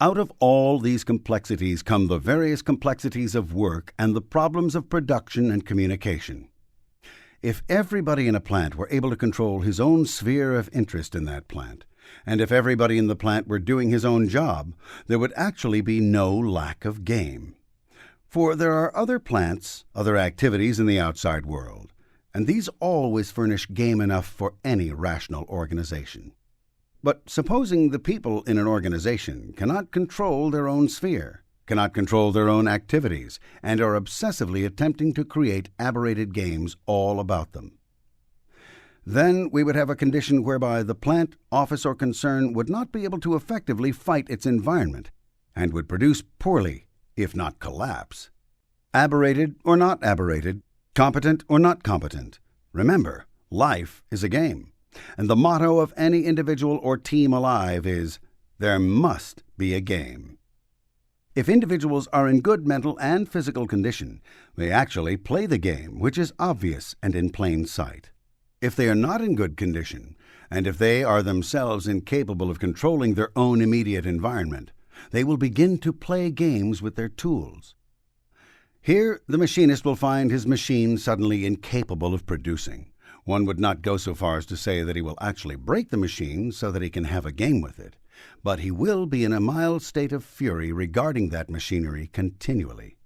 Out of all these complexities come the various complexities of work and the problems of production and communication. If everybody in a plant were able to control his own sphere of interest in that plant, and if everybody in the plant were doing his own job, there would actually be no lack of game. For there are other plants, other activities in the outside world, and these always furnish game enough for any rational organization. But supposing the people in an organization cannot control their own sphere, cannot control their own activities, and are obsessively attempting to create aberrated games all about them. Then we would have a condition whereby the plant, office, or concern would not be able to effectively fight its environment, and would produce poorly, if not collapse. Aberrated or not aberrated, competent or not competent, remember, life is a game, and the motto of any individual or team alive is, there must be a game. If individuals are in good mental and physical condition, they actually play the game, which is obvious and in plain sight. If they are not in good condition, and if they are themselves incapable of controlling their own immediate environment, they will begin to play games with their tools. Here, the machinist will find his machine suddenly incapable of producing. One would not go so far as to say that he will actually break the machine so that he can have a game with it, but he will be in a mild state of fury regarding that machinery continually.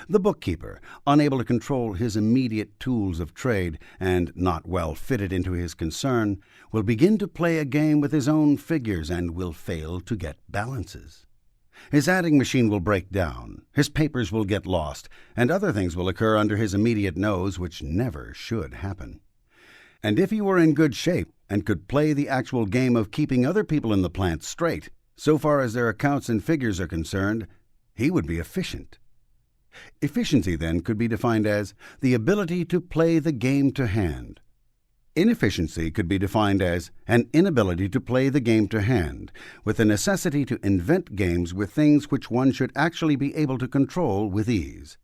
The bookkeeper, unable to control his immediate tools of trade and not well fitted into his concern, will begin to play a game with his own figures and will fail to get balances. His adding machine will break down, his papers will get lost, and other things will occur under his immediate nose which never should happen. And if he were in good shape and could play the actual game of keeping other people in the plant straight, so far as their accounts and figures are concerned, he would be efficient. Efficiency, then, could be defined as the ability to play the game to hand. Inefficiency could be defined as an inability to play the game to hand, with the necessity to invent games with things which one should actually be able to control with ease.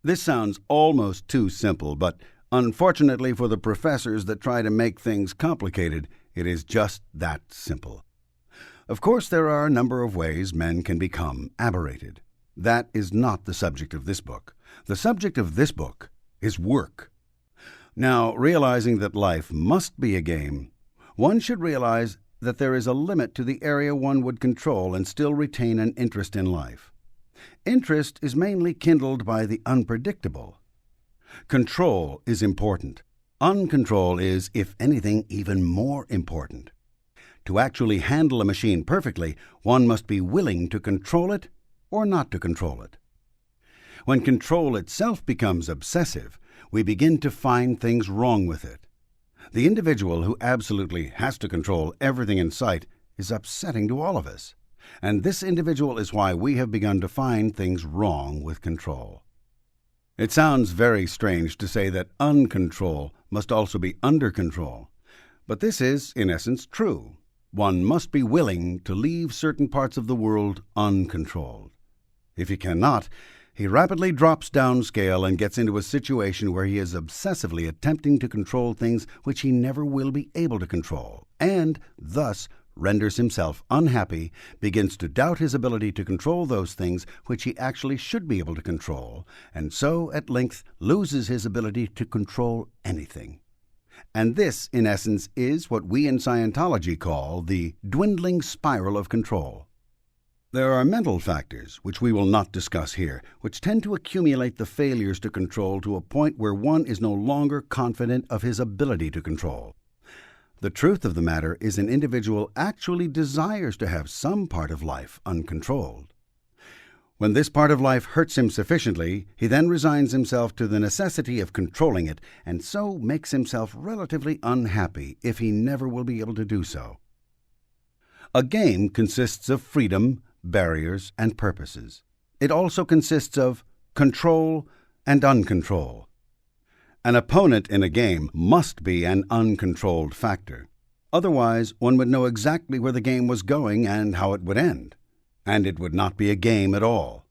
This sounds almost too simple, but unfortunately for the professors that try to make things complicated, it is just that simple. Of course, there are a number of ways men can become aberrated. That is not the subject of this book. The subject of this book is work. Now, realizing that life must be a game, one should realize that there is a limit to the area one would control and still retain an interest in life. Interest is mainly kindled by the unpredictable. Control is important. Uncontrol is, if anything, even more important. To actually handle a machine perfectly, one must be willing to control it or not to control it. When control itself becomes obsessive, we begin to find things wrong with it. The individual who absolutely has to control everything in sight is upsetting to all of us, and this individual is why we have begun to find things wrong with control. It sounds very strange to say that uncontrol must also be under control, but this is, in essence, true. One must be willing to leave certain parts of the world uncontrolled. If he cannot, he rapidly drops downscale and gets into a situation where he is obsessively attempting to control things which he never will be able to control, and thus renders himself unhappy, begins to doubt his ability to control those things which he actually should be able to control, and so at length loses his ability to control anything. And this, in essence, is what we in Scientology call the dwindling spiral of control. There are mental factors, which we will not discuss here, which tend to accumulate the failures to control to a point where one is no longer confident of his ability to control. The truth of the matter is an individual actually desires to have some part of life uncontrolled. When this part of life hurts him sufficiently, he then resigns himself to the necessity of controlling it, and so makes himself relatively unhappy if he never will be able to do so. A game consists of freedom, barriers, and purposes. It also consists of control, and uncontrol. An opponent in a game must be an uncontrolled factor. Otherwise, one would know exactly where the game was going and how it would end. And it would not be a game at all.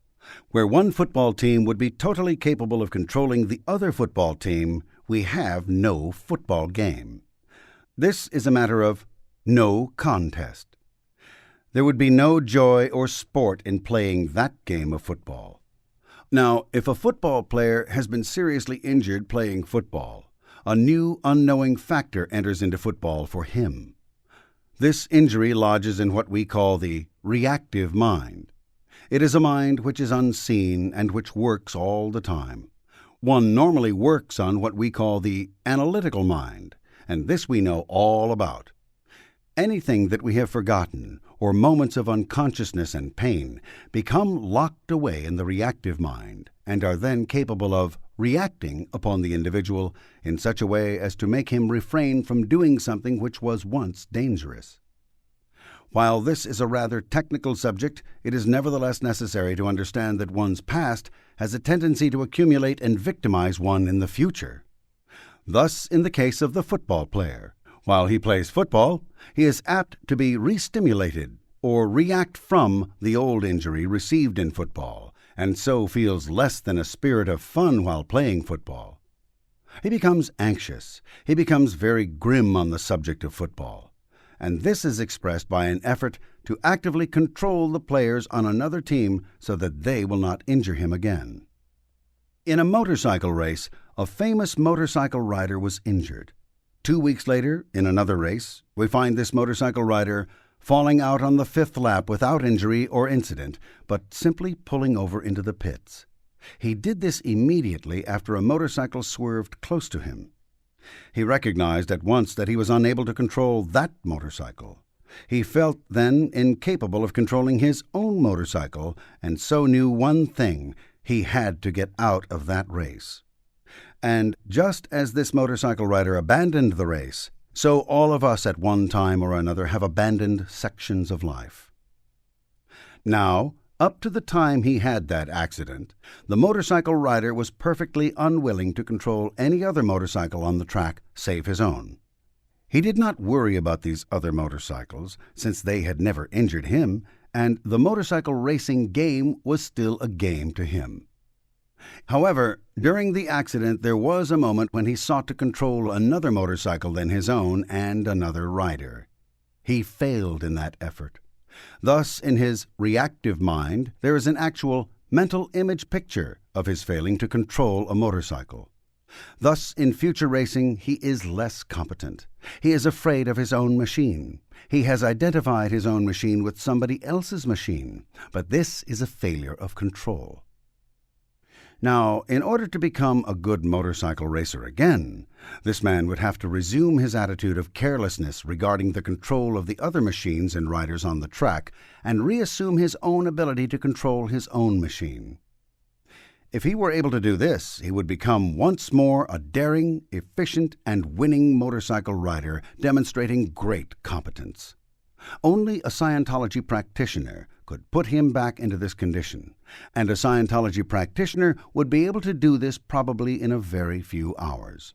Where one football team would be totally capable of controlling the other football team, we have no football game. This is a matter of no contest. There would be no joy or sport in playing that game of football. Now, if a football player has been seriously injured playing football, a new unknowing factor enters into football for him. This injury lodges in what we call the reactive mind. It is a mind which is unseen and which works all the time. One normally works on what we call the analytical mind, and this we know all about. Anything that we have forgotten, or moments of unconsciousness and pain, become locked away in the reactive mind and are then capable of reacting upon the individual in such a way as to make him refrain from doing something which was once dangerous. While this is a rather technical subject, it is nevertheless necessary to understand that one's past has a tendency to accumulate and victimize one in the future. Thus, in the case of the football player, while he plays football, he is apt to be re-stimulated or react from the old injury received in football, and so feels less than a spirit of fun while playing football. He becomes anxious. He becomes very grim on the subject of football. And this is expressed by an effort to actively control the players on another team so that they will not injure him again. In a motorcycle race, a famous motorcycle rider was injured. 2 weeks later, in another race, we find this motorcycle rider falling out on the 5th lap without injury or incident, but simply pulling over into the pits. He did this immediately after a motorcycle swerved close to him. He recognized at once that he was unable to control that motorcycle. He felt then incapable of controlling his own motorcycle, and so knew one thing: he had to get out of that race. And just as this motorcycle rider abandoned the race, so all of us at one time or another have abandoned sections of life. Now, up to the time he had that accident, the motorcycle rider was perfectly unwilling to control any other motorcycle on the track save his own. He did not worry about these other motorcycles, since they had never injured him, and the motorcycle racing game was still a game to him. However, during the accident there was a moment when he sought to control another motorcycle than his own and another rider. He failed in that effort. Thus, in his reactive mind, there is an actual mental image picture of his failing to control a motorcycle. Thus, in future racing, he is less competent. He is afraid of his own machine. He has identified his own machine with somebody else's machine, but this is a failure of control. Now, in order to become a good motorcycle racer again, this man would have to resume his attitude of carelessness regarding the control of the other machines and riders on the track and reassume his own ability to control his own machine. If he were able to do this, he would become once more a daring, efficient, and winning motorcycle rider, demonstrating great competence. Only a Scientology practitioner could put him back into this condition, and a Scientology practitioner would be able to do this probably in a very few hours.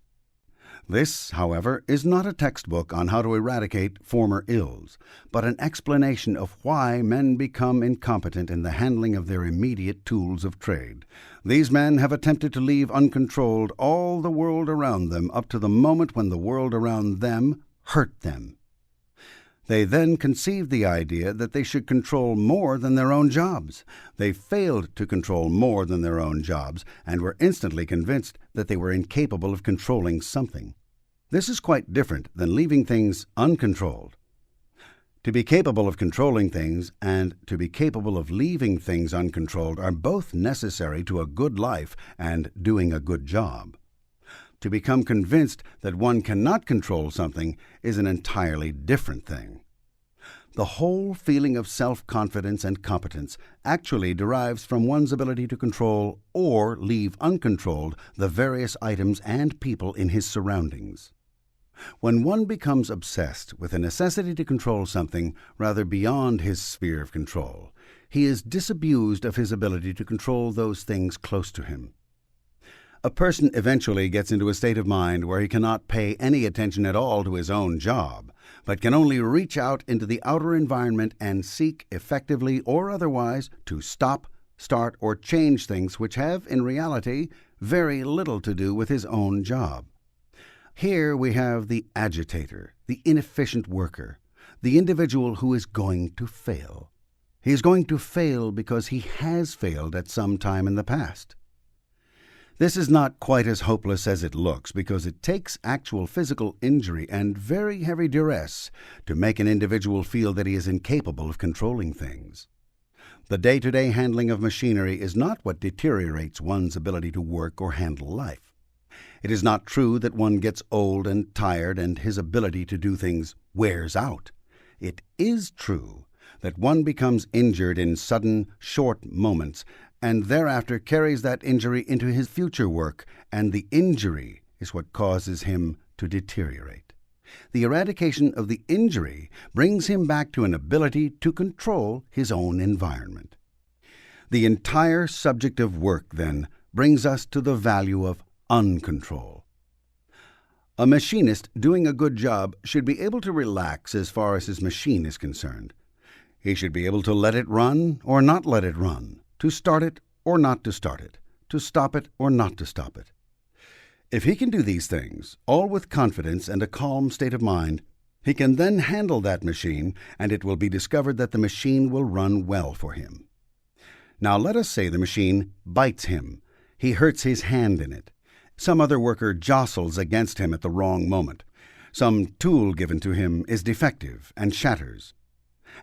This, however, is not a textbook on how to eradicate former ills, but an explanation of why men become incompetent in the handling of their immediate tools of trade. These men have attempted to leave uncontrolled all the world around them up to the moment when the world around them hurt them. They then conceived the idea that they should control more than their own jobs. They failed to control more than their own jobs and were instantly convinced that they were incapable of controlling something. This is quite different than leaving things uncontrolled. To be capable of controlling things and to be capable of leaving things uncontrolled are both necessary to a good life and doing a good job. To become convinced that one cannot control something is an entirely different thing. The whole feeling of self-confidence and competence actually derives from one's ability to control or leave uncontrolled the various items and people in his surroundings. When one becomes obsessed with a necessity to control something rather beyond his sphere of control, he is disabused of his ability to control those things close to him. A person eventually gets into a state of mind where he cannot pay any attention at all to his own job, but can only reach out into the outer environment and seek effectively or otherwise to stop, start, or change things which have, in reality, very little to do with his own job. Here we have the agitator, the inefficient worker, the individual who is going to fail. He is going to fail because he has failed at some time in the past. This is not quite as hopeless as it looks because it takes actual physical injury and very heavy duress to make an individual feel that he is incapable of controlling things. The day-to-day handling of machinery is not what deteriorates one's ability to work or handle life. It is not true that one gets old and tired and his ability to do things wears out. It is true that one becomes injured in sudden, short moments and thereafter carries that injury into his future work, and the injury is what causes him to deteriorate. The eradication of the injury brings him back to an ability to control his own environment. The entire subject of work, then, brings us to the value of uncontrol. A machinist doing a good job should be able to relax as far as his machine is concerned. He should be able to let it run or not let it run, to start it or not to start it, to stop it or not to stop it. If he can do these things, all with confidence and a calm state of mind, he can then handle that machine, and it will be discovered that the machine will run well for him. Now let us say the machine bites him. He hurts his hand in it. Some other worker jostles against him at the wrong moment. Some tool given to him is defective and shatters.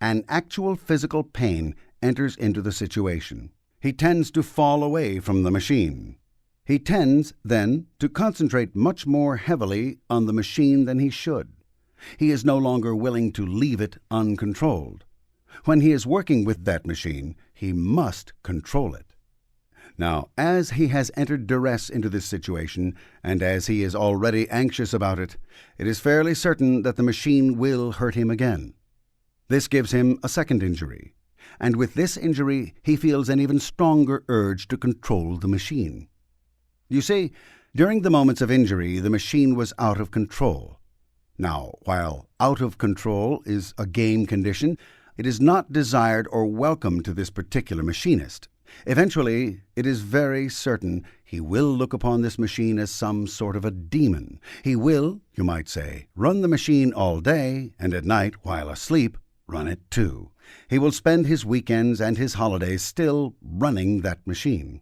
An actual physical pain enters into the situation. He tends to fall away from the machine. He tends, then, to concentrate much more heavily on the machine than he should. He is no longer willing to leave it uncontrolled. When he is working with that machine, he must control it. Now, as he has entered duress into this situation, and as he is already anxious about it, it is fairly certain that the machine will hurt him again. This gives him a second injury, and with this injury he feels an even stronger urge to control the machine. You see, during the moments of injury, the machine was out of control. Now, while out of control is a game condition, it is not desired or welcome to this particular machinist. Eventually, it is very certain he will look upon this machine as some sort of a demon. He will, you might say, run the machine all day, and at night, while asleep, run it too. He will spend his weekends and his holidays still running that machine.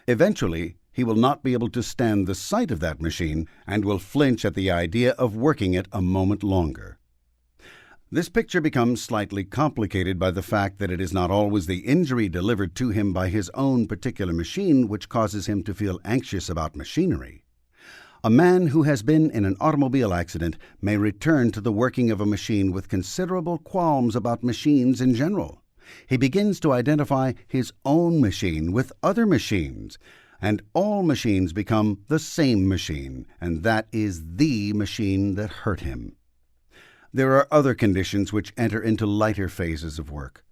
Eventually, he will not be able to stand the sight of that machine and will flinch at the idea of working it a moment longer. This picture becomes slightly complicated by the fact that it is not always the injury delivered to him by his own particular machine which causes him to feel anxious about machinery. A man who has been in an automobile accident may return to the working of a machine with considerable qualms about machines in general. He begins to identify his own machine with other machines, and all machines become the same machine, and that is the machine that hurt him. There are other conditions which enter into lighter phases of work.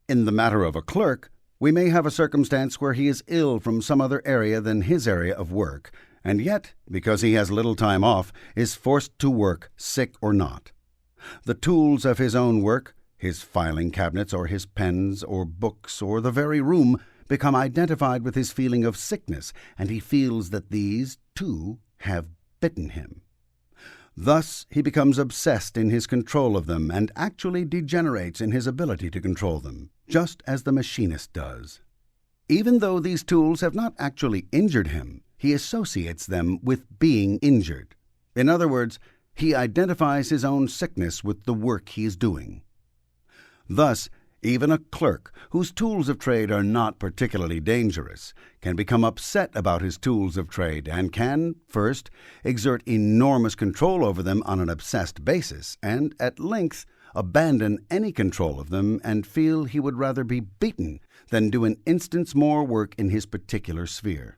In the matter of a clerk, we may have a circumstance where he is ill from some other area than his area of work, and yet, because he has little time off, is forced to work, sick or not. The tools of his own work, his filing cabinets or his pens or books or the very room, become identified with his feeling of sickness, and he feels that these, too, have bitten him. Thus he becomes obsessed in his control of them and actually degenerates in his ability to control them, just as the machinist does. Even though these tools have not actually injured him, he associates them with being injured. In other words, he identifies his own sickness with the work he is doing. Thus, even a clerk, whose tools of trade are not particularly dangerous, can become upset about his tools of trade and can, first, exert enormous control over them on an obsessed basis, and, at length, abandon any control of them and feel he would rather be beaten than do an instant's more work in his particular sphere.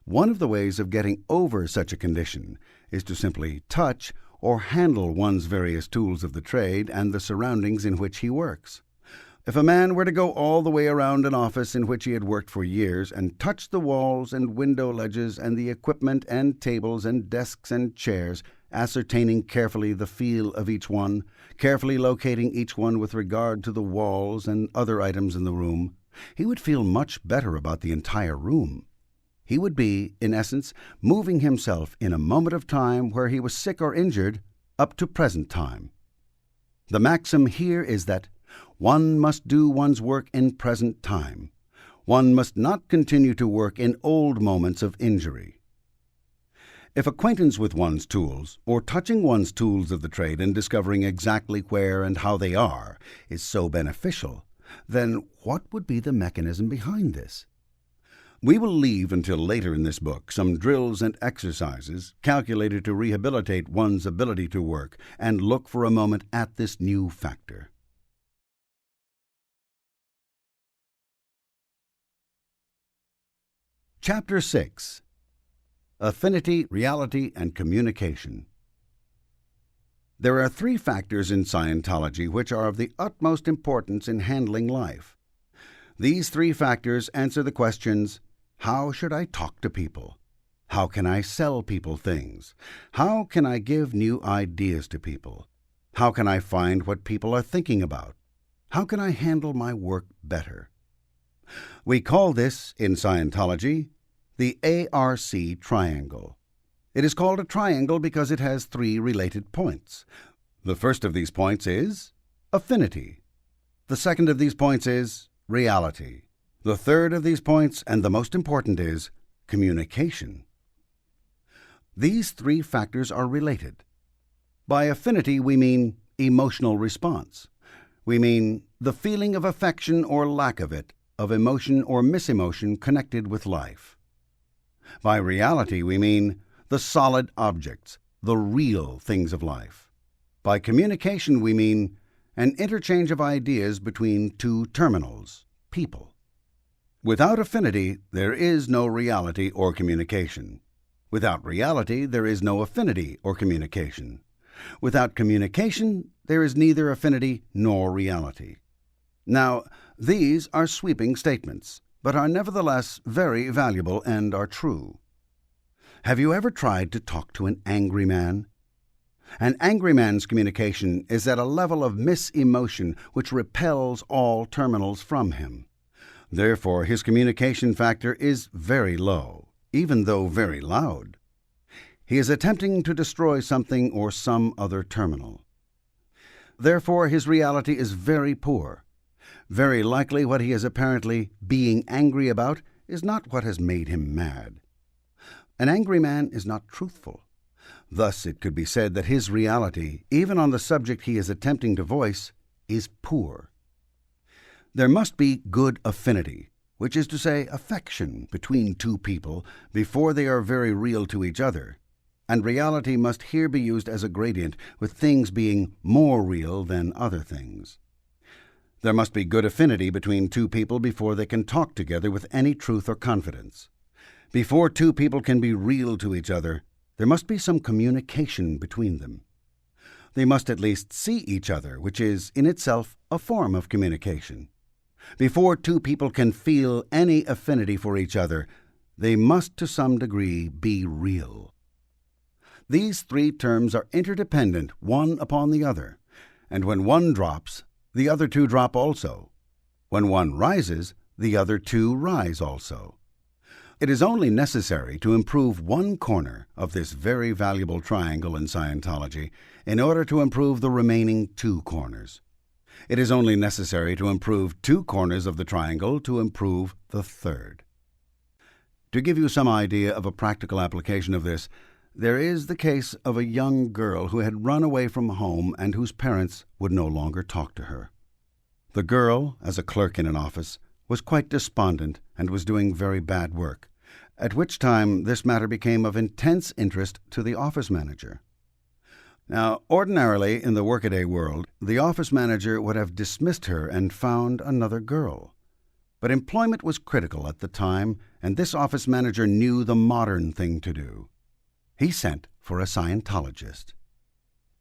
One of the ways of getting over such a condition is to simply touch or handle one's various tools of the trade and the surroundings in which he works. If a man were to go all the way around an office in which he had worked for years and touch the walls and window ledges and the equipment and tables and desks and chairs, ascertaining carefully the feel of each one, carefully locating each one with regard to the walls and other items in the room, he would feel much better about the entire room. He would be, in essence, moving himself in a moment of time where he was sick or injured up to present time. The maxim here is that one must do one's work in present time. One must not continue to work in old moments of injury. If acquaintance with one's tools, or touching one's tools of the trade and discovering exactly where and how they are, is so beneficial, then what would be the mechanism behind this? We will leave until later in this book some drills and exercises calculated to rehabilitate one's ability to work and look for a moment at this new factor. Chapter 6. Affinity, Reality, and Communication. There are 3 factors in Scientology which are of the utmost importance in handling life. These 3 factors answer the questions: how should I talk to people? How can I sell people things? How can I give new ideas to people? How can I find what people are thinking about? How can I handle my work better? We call this, in Scientology, the ARC triangle. It is called a triangle because it has 3 related points. The first of these points is affinity. The second of these points is reality. The third of these points, and the most important, is communication. These 3 factors are related. By affinity, we mean emotional response. We mean the feeling of affection or lack of it, of emotion or misemotion connected with life. By reality, we mean the solid objects, the real things of life. By communication, we mean an interchange of ideas between 2 terminals, people. Without affinity, there is no reality or communication. Without reality, there is no affinity or communication. Without communication, there is neither affinity nor reality. Now, these are sweeping statements, but are nevertheless very valuable and are true. Have you ever tried to talk to an angry man? An angry man's communication is at a level of misemotion which repels all terminals from him. Therefore, his communication factor is very low, even though very loud. He is attempting to destroy something or some other terminal. Therefore, his reality is very poor. Very likely what he is apparently being angry about is not what has made him mad. An angry man is not truthful. Thus it could be said that his reality, even on the subject he is attempting to voice, is poor. There must be good affinity, which is to say affection, between 2 people before they are very real to each other, and reality must here be used as a gradient, with things being more real than other things. There must be good affinity between 2 people before they can talk together with any truth or confidence. Before 2 people can be real to each other, there must be some communication between them. They must at least see each other, which is, in itself, a form of communication. Before 2 people can feel any affinity for each other, they must to some degree be real. These 3 terms are interdependent one upon the other, and when one drops, the other 2 drop also. When one rises, the other 2 rise also. It is only necessary to improve one corner of this very valuable triangle in Scientology in order to improve the remaining 2 corners. It is only necessary to improve 2 corners of the triangle to improve the 3rd. To give you some idea of a practical application of this, there is the case of a young girl who had run away from home and whose parents would no longer talk to her. The girl, as a clerk in an office, was quite despondent and was doing very bad work, at which time this matter became of intense interest to the office manager. Now, ordinarily, in the workaday world, the office manager would have dismissed her and found another girl. But employment was critical at the time, and this office manager knew the modern thing to do. He sent for a Scientologist.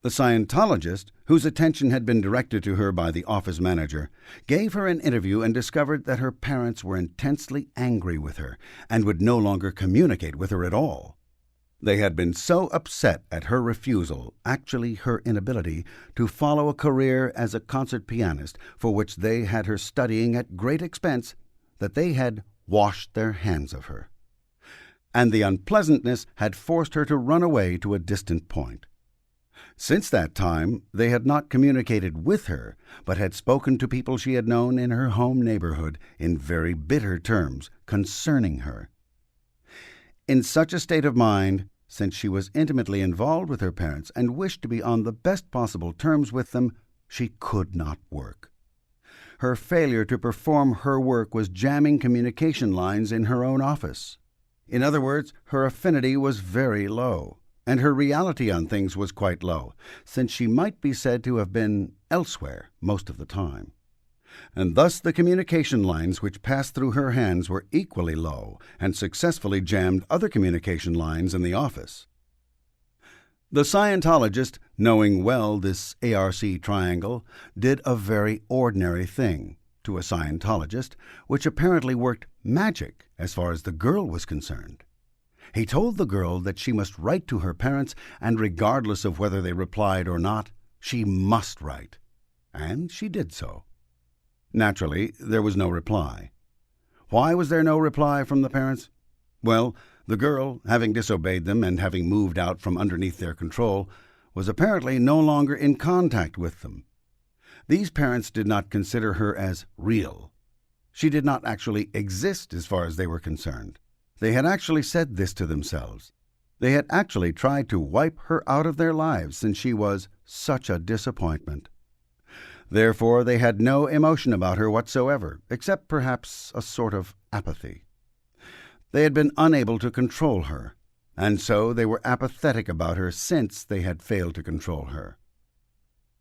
The Scientologist, whose attention had been directed to her by the office manager, gave her an interview and discovered that her parents were intensely angry with her and would no longer communicate with her at all. They had been so upset at her refusal, actually her inability, to follow a career as a concert pianist for which they had her studying at great expense, that they had washed their hands of her. And the unpleasantness had forced her to run away to a distant point. Since that time, they had not communicated with her, but had spoken to people she had known in her home neighborhood in very bitter terms concerning her. In such a state of mind, since she was intimately involved with her parents and wished to be on the best possible terms with them, she could not work. Her failure to perform her work was jamming communication lines in her own office. In other words, her affinity was very low, and her reality on things was quite low, since she might be said to have been elsewhere most of the time. And thus the communication lines which passed through her hands were equally low, and successfully jammed other communication lines in the office. The Scientologist, knowing well this ARC triangle, did a very ordinary thing, to a Scientologist, which apparently worked magic as far as the girl was concerned. He told the girl that she must write to her parents, and regardless of whether they replied or not, she must write. And she did so. Naturally, there was no reply. Why was there no reply from the parents? Well, the girl, having disobeyed them and having moved out from underneath their control, was apparently no longer in contact with them. These parents did not consider her as real. She did not actually exist as far as they were concerned. They had actually said this to themselves. They had actually tried to wipe her out of their lives, since she was such a disappointment. Therefore, they had no emotion about her whatsoever, except perhaps a sort of apathy. They had been unable to control her, and so they were apathetic about her since they had failed to control her.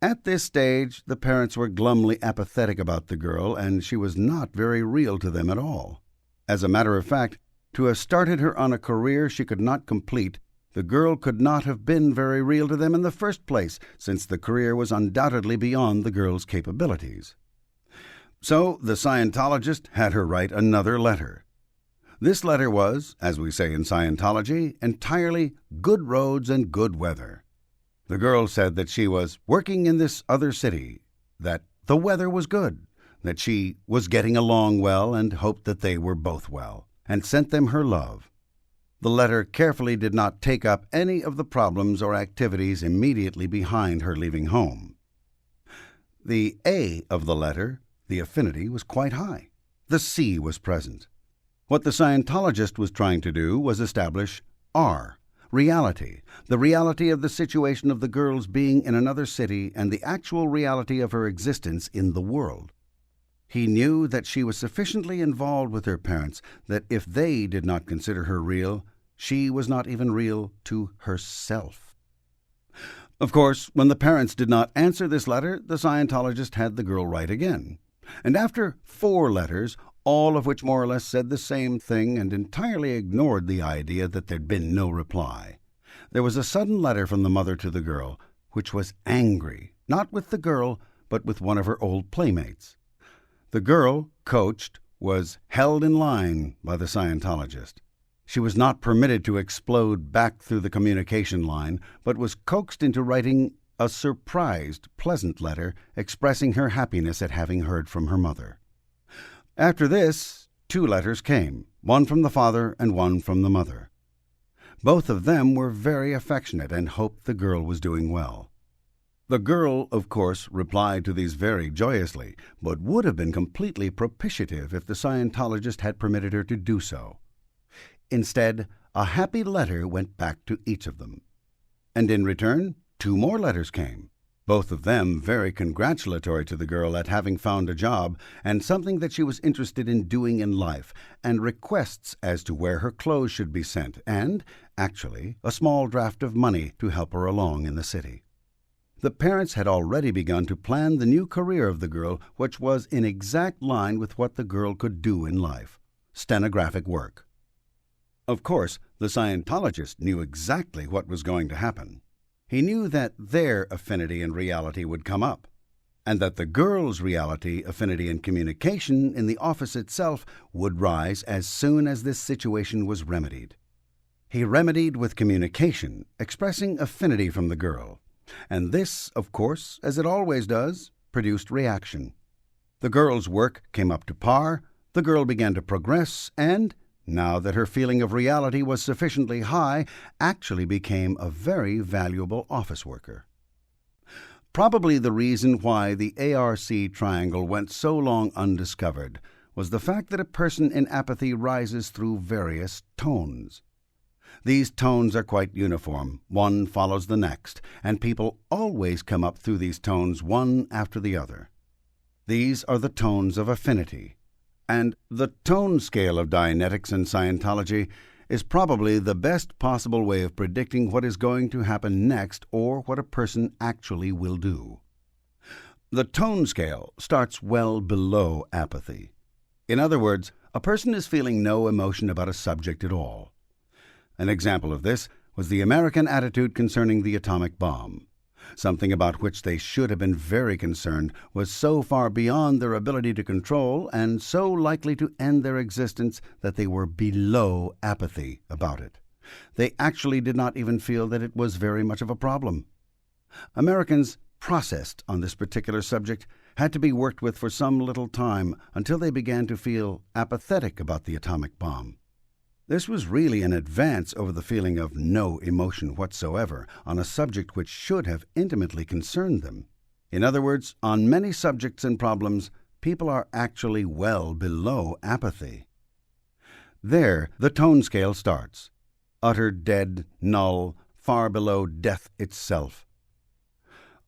At this stage, the parents were glumly apathetic about the girl, and she was not very real to them at all. As a matter of fact, to have started her on a career she could not complete, the girl could not have been very real to them in the first place, since the career was undoubtedly beyond the girl's capabilities. So the Scientologist had her write another letter. This letter was, as we say in Scientology, entirely good roads and good weather. The girl said that she was working in this other city, that the weather was good, that she was getting along well and hoped that they were both well, and sent them her love. The letter carefully did not take up any of the problems or activities immediately behind her leaving home. The A of the letter, the affinity, was quite high. The C was present. What the Scientologist was trying to do was establish R, reality, the reality of the situation of the girl's being in another city and the actual reality of her existence in the world. He knew that she was sufficiently involved with her parents that if they did not consider her real, she was not even real to herself. Of course, when the parents did not answer this letter, the Scientologist had the girl write again. And after 4 letters, all of which more or less said the same thing and entirely ignored the idea that there'd been no reply, there was a sudden letter from the mother to the girl, which was angry, not with the girl, but with one of her old playmates. The girl, coached, was held in line by the Scientologist. She was not permitted to explode back through the communication line, but was coaxed into writing a surprised, pleasant letter expressing her happiness at having heard from her mother. After this, 2 letters came, one from the father and one from the mother. Both of them were very affectionate and hoped the girl was doing well. The girl, of course, replied to these very joyously, but would have been completely propitiative if the Scientologist had permitted her to do so. Instead, a happy letter went back to each of them. And in return, 2 more letters came, both of them very congratulatory to the girl at having found a job and something that she was interested in doing in life, and requests as to where her clothes should be sent, and, actually, a small draft of money to help her along in the city. The parents had already begun to plan the new career of the girl, which was in exact line with what the girl could do in life: stenographic work. Of course, the Scientologist knew exactly what was going to happen. He knew that their affinity and reality would come up, and that the girl's reality, affinity, and communication in the office itself would rise as soon as this situation was remedied. He remedied with communication, expressing affinity from the girl, and this, of course, as it always does, produced reaction. The girl's work came up to par, the girl began to progress, and, now that her feeling of reality was sufficiently high, actually became a very valuable office worker. Probably the reason why the ARC triangle went so long undiscovered was the fact that a person in apathy rises through various tones. These tones are quite uniform, one follows the next, and people always come up through these tones one after the other. These are the tones of affinity, and the tone scale of Dianetics and Scientology is probably the best possible way of predicting what is going to happen next or what a person actually will do. The tone scale starts well below apathy. In other words, a person is feeling no emotion about a subject at all. An example of this was the American attitude concerning the atomic bomb. Something about which they should have been very concerned was so far beyond their ability to control and so likely to end their existence that they were below apathy about it. They actually did not even feel that it was very much of a problem. Americans processed on this particular subject had to be worked with for some little time until they began to feel apathetic about the atomic bomb. This was really an advance over the feeling of no emotion whatsoever on a subject which should have intimately concerned them. In other words, on many subjects and problems, people are actually well below apathy. There, the tone scale starts. Utter dead, null, far below death itself.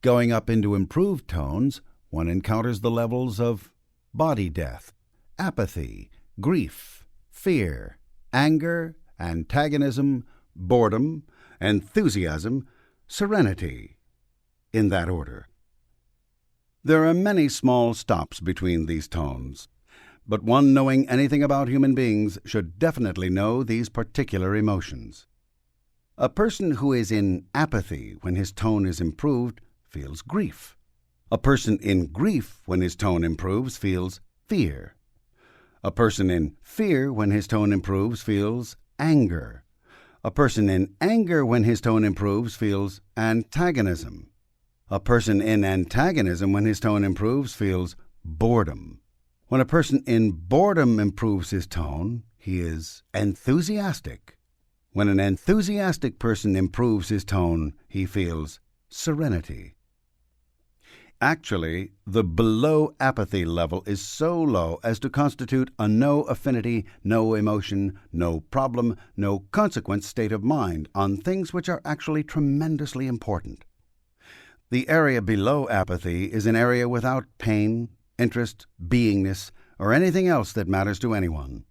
Going up into improved tones, one encounters the levels of body death, apathy, grief, fear, anger, antagonism, boredom, enthusiasm, serenity, in that order. There are many small stops between these tones, but one knowing anything about human beings should definitely know these particular emotions. A person who is in apathy when his tone is improved feels grief. A person in grief when his tone improves feels fear. A person in fear when his tone improves feels anger. A person in anger when his tone improves feels antagonism. A person in antagonism when his tone improves feels boredom. When a person in boredom improves his tone, he is enthusiastic. When an enthusiastic person improves his tone, he feels serenity. Actually, the below apathy level is so low as to constitute a no affinity, no emotion, no problem, no consequence state of mind on things which are actually tremendously important. The area below apathy is an area without pain, interest, beingness, or anything else that matters to anyone.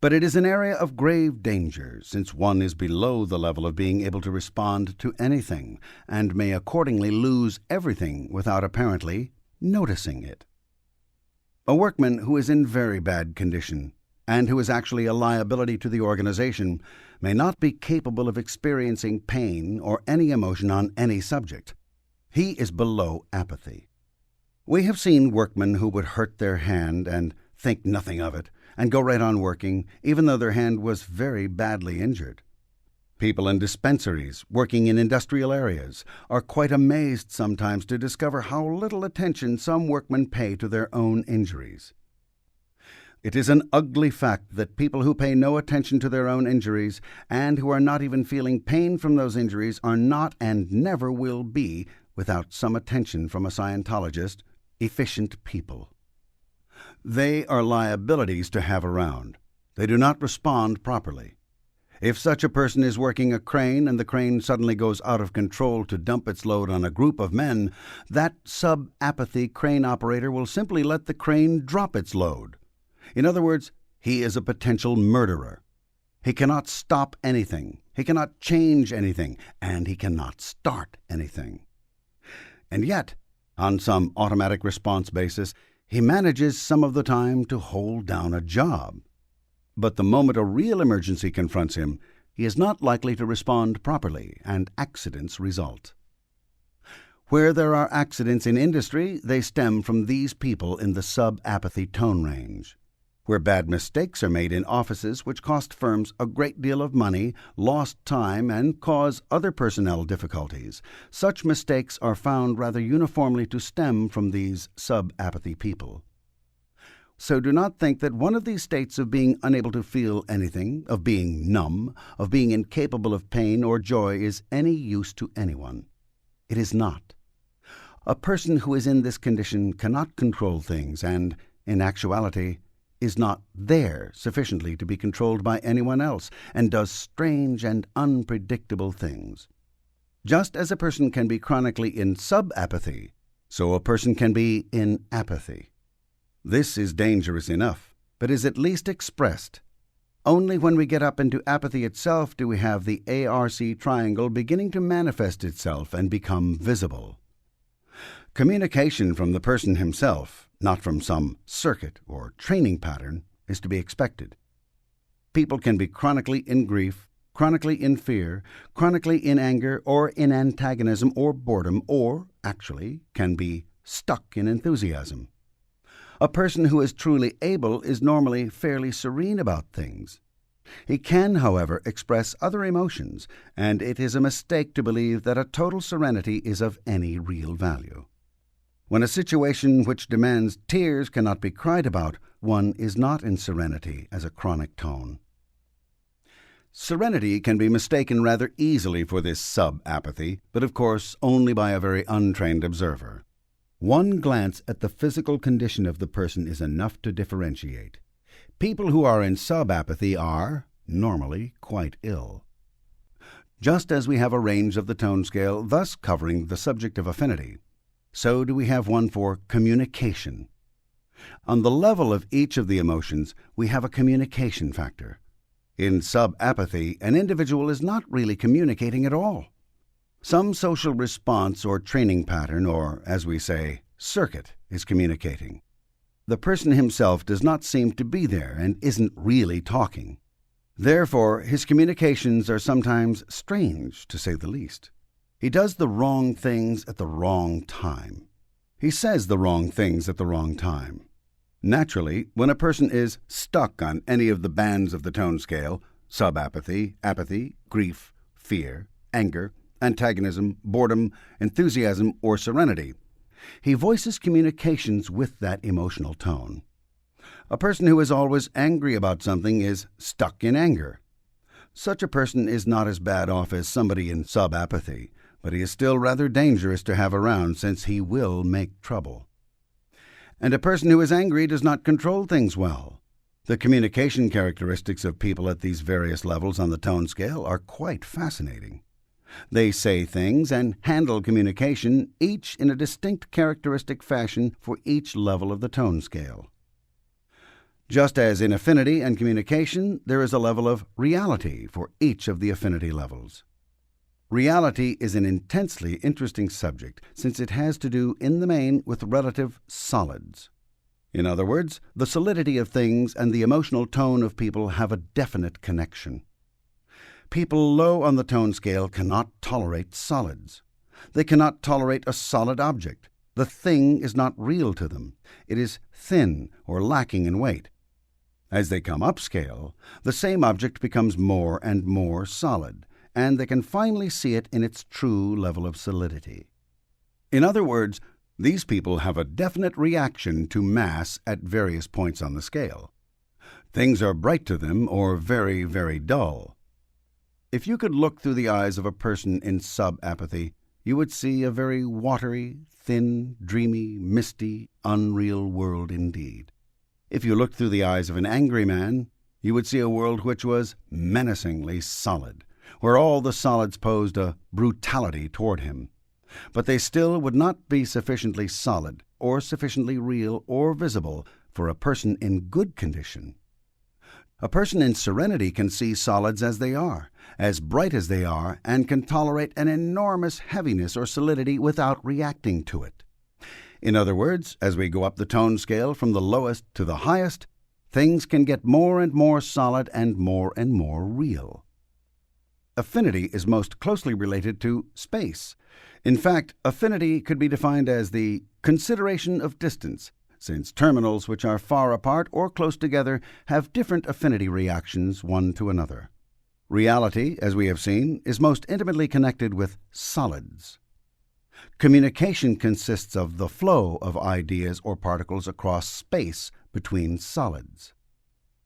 But it is an area of grave danger, since one is below the level of being able to respond to anything, and may accordingly lose everything without apparently noticing it. A workman who is in very bad condition, and who is actually a liability to the organization, may not be capable of experiencing pain or any emotion on any subject. He is below apathy. We have seen workmen who would hurt their hand and think nothing of it, and go right on working, even though their hand was very badly injured. People in dispensaries, working in industrial areas, are quite amazed sometimes to discover how little attention some workmen pay to their own injuries. It is an ugly fact that people who pay no attention to their own injuries, and who are not even feeling pain from those injuries, are not and never will be, without some attention from a Scientologist, efficient people. They are liabilities to have around. They do not respond properly. If such a person is working a crane and the crane suddenly goes out of control to dump its load on a group of men, that sub-apathy crane operator will simply let the crane drop its load. In other words, he is a potential murderer. He cannot stop anything, he cannot change anything, and he cannot start anything. And yet, on some automatic response basis, he manages some of the time to hold down a job. But the moment a real emergency confronts him, he is not likely to respond properly, and accidents result. Where there are accidents in industry, they stem from these people in the sub-apathy tone range. Where bad mistakes are made in offices which cost firms a great deal of money, lost time, and cause other personnel difficulties, such mistakes are found rather uniformly to stem from these sub-apathy people. So do not think that one of these states of being unable to feel anything, of being numb, of being incapable of pain or joy is any use to anyone. It is not. A person who is in this condition cannot control things and, in actuality, is not there sufficiently to be controlled by anyone else, and does strange and unpredictable things. Just as a person can be chronically in sub-apathy, so a person can be in apathy. This is dangerous enough, but is at least expressed. Only when we get up into apathy itself do we have the ARC triangle beginning to manifest itself and become visible. Communication from the person himself, not from some circuit or training pattern, is to be expected. People can be chronically in grief, chronically in fear, chronically in anger, or in antagonism or boredom, or, actually, can be stuck in enthusiasm. A person who is truly able is normally fairly serene about things. He can, however, express other emotions, and it is a mistake to believe that a total serenity is of any real value. When a situation which demands tears cannot be cried about, one is not in serenity as a chronic tone. Serenity can be mistaken rather easily for this sub-apathy, but of course only by a very untrained observer. One glance at the physical condition of the person is enough to differentiate. People who are in sub-apathy are, normally, quite ill. Just as we have a range of the tone scale, thus covering the subject of affinity, so do we have one for communication. On the level of each of the emotions, we have a communication factor. In sub-apathy, an individual is not really communicating at all. Some social response or training pattern, or, as we say, circuit, is communicating. The person himself does not seem to be there and isn't really talking. Therefore, his communications are sometimes strange, to say the least. He does the wrong things at the wrong time. He says the wrong things at the wrong time. Naturally, when a person is stuck on any of the bands of the tone scale, sub-apathy, apathy, grief, fear, anger, antagonism, boredom, enthusiasm, or serenity, he voices communications with that emotional tone. A person who is always angry about something is stuck in anger. Such a person is not as bad off as somebody in sub-apathy, but he is still rather dangerous to have around since he will make trouble. And a person who is angry does not control things well. The communication characteristics of people at these various levels on the tone scale are quite fascinating. They say things and handle communication, each in a distinct characteristic fashion for each level of the tone scale. Just as in affinity and communication, there is a level of reality for each of the affinity levels. Reality is an intensely interesting subject, since it has to do, in the main, with relative solids. In other words, the solidity of things and the emotional tone of people have a definite connection. People low on the tone scale cannot tolerate solids. They cannot tolerate a solid object. The thing is not real to them. It is thin or lacking in weight. As they come upscale, the same object becomes more and more solid, and they can finally see it in its true level of solidity. In other words, these people have a definite reaction to mass at various points on the scale. Things are bright to them or very, very dull. If you could look through the eyes of a person in sub-apathy, you would see a very watery, thin, dreamy, misty, unreal world indeed. If you looked through the eyes of an angry man, you would see a world which was menacingly solid, where all the solids posed a brutality toward him. But they still would not be sufficiently solid, or sufficiently real or visible for a person in good condition. A person in serenity can see solids as they are, as bright as they are, and can tolerate an enormous heaviness or solidity without reacting to it. In other words, as we go up the tone scale from the lowest to the highest, things can get more and more solid and more real. Affinity is most closely related to space. In fact, affinity could be defined as the consideration of distance, since terminals which are far apart or close together have different affinity reactions one to another. Reality, as we have seen, is most intimately connected with solids. Communication consists of the flow of ideas or particles across space between solids.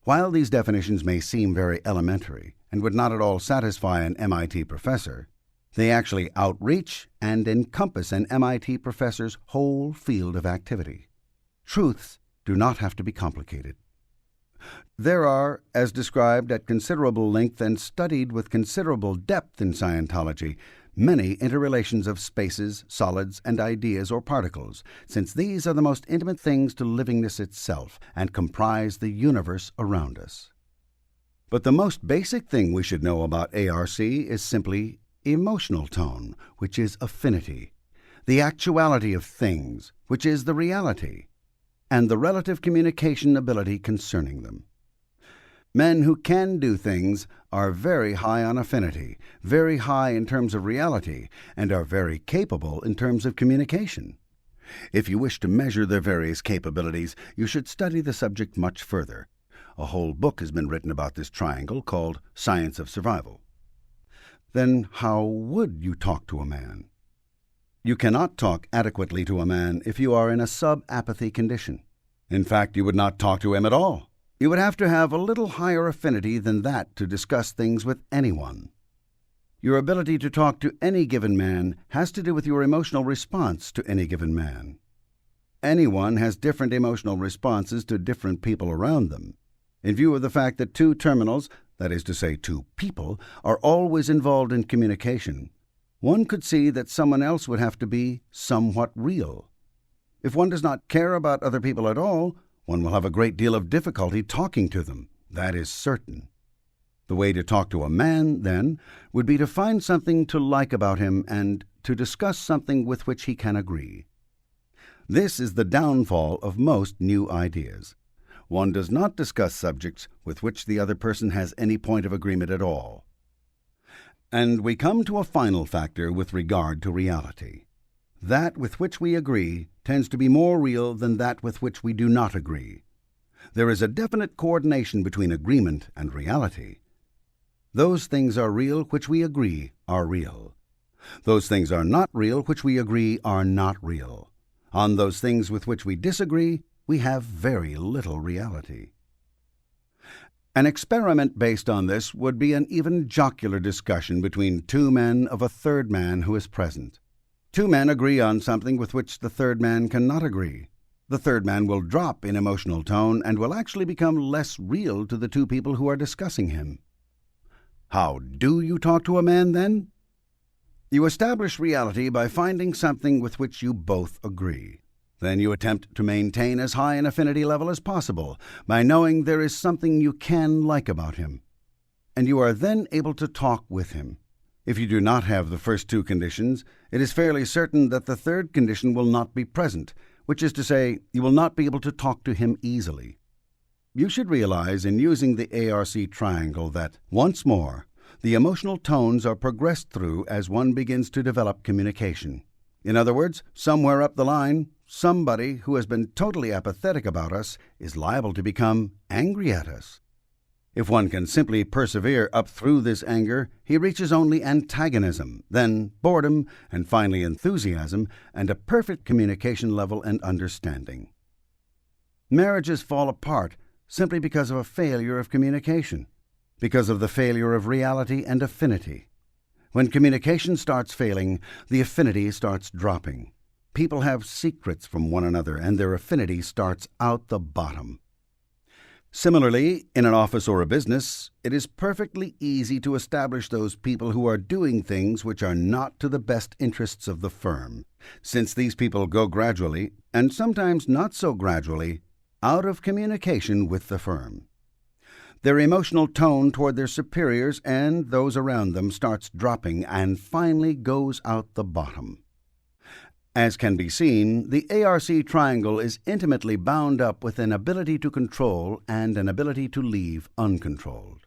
While these definitions may seem very elementary and would not at all satisfy an MIT professor, they actually outreach and encompass an MIT professor's whole field of activity. Truths do not have to be complicated. There are, as described at considerable length and studied with considerable depth in Scientology, many interrelations of spaces, solids, and ideas or particles, since these are the most intimate things to livingness itself and comprise the universe around us. But the most basic thing we should know about ARC is simply emotional tone, which is affinity, the actuality of things, which is the reality, and the relative communication ability concerning them. Men who can do things are very high on affinity, very high in terms of reality, and are very capable in terms of communication. If you wish to measure their various capabilities, you should study the subject much further. A whole book has been written about this triangle called Science of Survival. Then how would you talk to a man? You cannot talk adequately to a man if you are in a sub-apathy condition. In fact, you would not talk to him at all. You would have to have a little higher affinity than that to discuss things with anyone. Your ability to talk to any given man has to do with your emotional response to any given man. Anyone has different emotional responses to different people around them. In view of the fact that two terminals, that is to say two people, are always involved in communication, one could see that someone else would have to be somewhat real. If one does not care about other people at all, one will have a great deal of difficulty talking to them. That is certain. The way to talk to a man, then, would be to find something to like about him and to discuss something with which he can agree. This is the downfall of most new ideas. One does not discuss subjects with which the other person has any point of agreement at all. And we come to a final factor with regard to reality. That with which we agree tends to be more real than that with which we do not agree. There is a definite coordination between agreement and reality. Those things are real which we agree are real. Those things are not real which we agree are not real. On those things with which we disagree, we have very little reality. An experiment based on this would be an even jocular discussion between two men of a third man who is present. Two men agree on something with which the third man cannot agree. The third man will drop in emotional tone and will actually become less real to the two people who are discussing him. How do you talk to a man, then? You establish reality by finding something with which you both agree. Then you attempt to maintain as high an affinity level as possible by knowing there is something you can like about him. And you are then able to talk with him. If you do not have the first two conditions, it is fairly certain that the third condition will not be present, which is to say, you will not be able to talk to him easily. You should realize in using the ARC triangle that, once more, the emotional tones are progressed through as one begins to develop communication. In other words, somewhere up the line, somebody who has been totally apathetic about us is liable to become angry at us. If one can simply persevere up through this anger, he reaches only antagonism, then boredom, and finally enthusiasm, and a perfect communication level and understanding. Marriages fall apart simply because of a failure of communication, because of the failure of reality and affinity. When communication starts failing, the affinity starts dropping. People have secrets from one another, and their affinity starts out the bottom. Similarly, in an office or a business, it is perfectly easy to establish those people who are doing things which are not to the best interests of the firm, since these people go gradually, and sometimes not so gradually, out of communication with the firm. Their emotional tone toward their superiors and those around them starts dropping and finally goes out the bottom. As can be seen, the ARC triangle is intimately bound up with an ability to control and an ability to leave uncontrolled.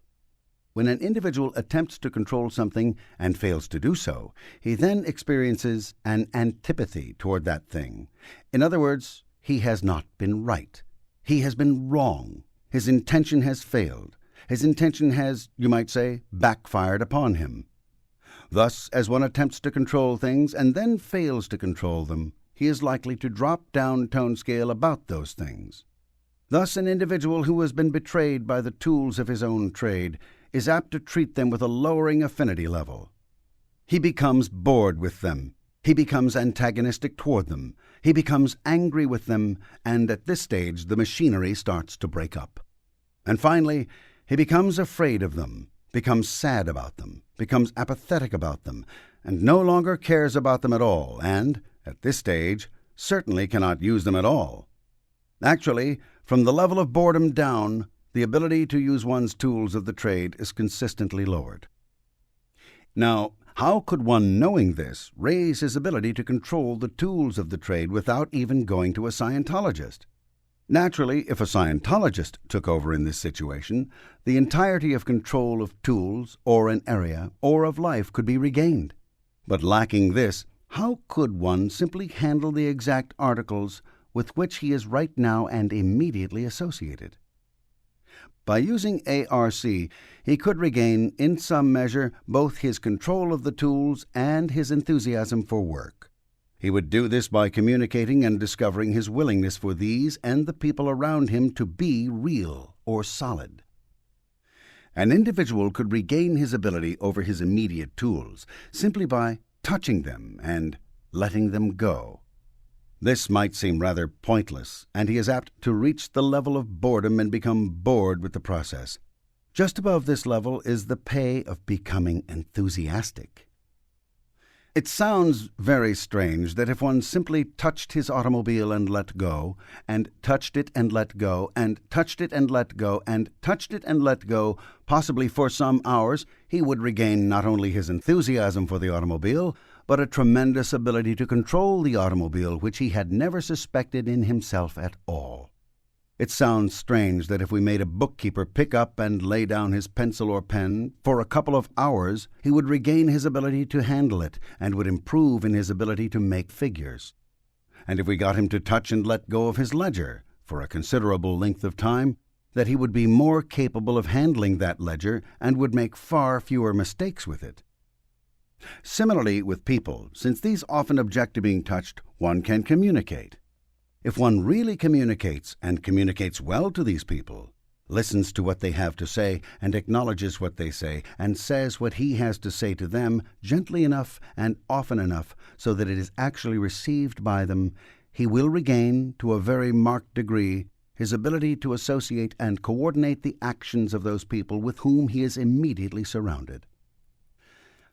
When an individual attempts to control something and fails to do so, he then experiences an antipathy toward that thing. In other words, he has not been right. He has been wrong. His intention has failed. His intention has, you might say, backfired upon him. Thus, as one attempts to control things and then fails to control them, he is likely to drop down tone scale about those things. Thus, an individual who has been betrayed by the tools of his own trade is apt to treat them with a lowering affinity level. He becomes bored with them. He becomes antagonistic toward them. He becomes angry with them, and at this stage the machinery starts to break up. And finally, he becomes afraid of them, becomes sad about them, becomes apathetic about them, and no longer cares about them at all, and, at this stage, certainly cannot use them at all. Actually, from the level of boredom down, the ability to use one's tools of the trade is consistently lowered. Now, how could one, knowing this, raise his ability to control the tools of the trade without even going to a Scientologist? Naturally, if a Scientologist took over in this situation, the entirety of control of tools, or an area, or of life could be regained. But lacking this, how could one simply handle the exact articles with which he is right now and immediately associated? By using ARC, he could regain, in some measure, both his control of the tools and his enthusiasm for work. He would do this by communicating and discovering his willingness for these and the people around him to be real or solid. An individual could regain his ability over his immediate tools simply by touching them and letting them go. This might seem rather pointless, and he is apt to reach the level of boredom and become bored with the process. Just above this level is the pay of becoming enthusiastic. It sounds very strange that if one simply touched his automobile and let go, and touched it and let go, and touched it and let go, and touched it and let go, possibly for some hours, he would regain not only his enthusiasm for the automobile, but a tremendous ability to control the automobile which he had never suspected in himself at all. It sounds strange that if we made a bookkeeper pick up and lay down his pencil or pen for a couple of hours, he would regain his ability to handle it and would improve in his ability to make figures. And if we got him to touch and let go of his ledger for a considerable length of time, that he would be more capable of handling that ledger and would make far fewer mistakes with it. Similarly with people, since these often object to being touched, one can communicate. If one really communicates, and communicates well to these people, listens to what they have to say, and acknowledges what they say, and says what he has to say to them gently enough and often enough so that it is actually received by them, he will regain, to a very marked degree, his ability to associate and coordinate the actions of those people with whom he is immediately surrounded.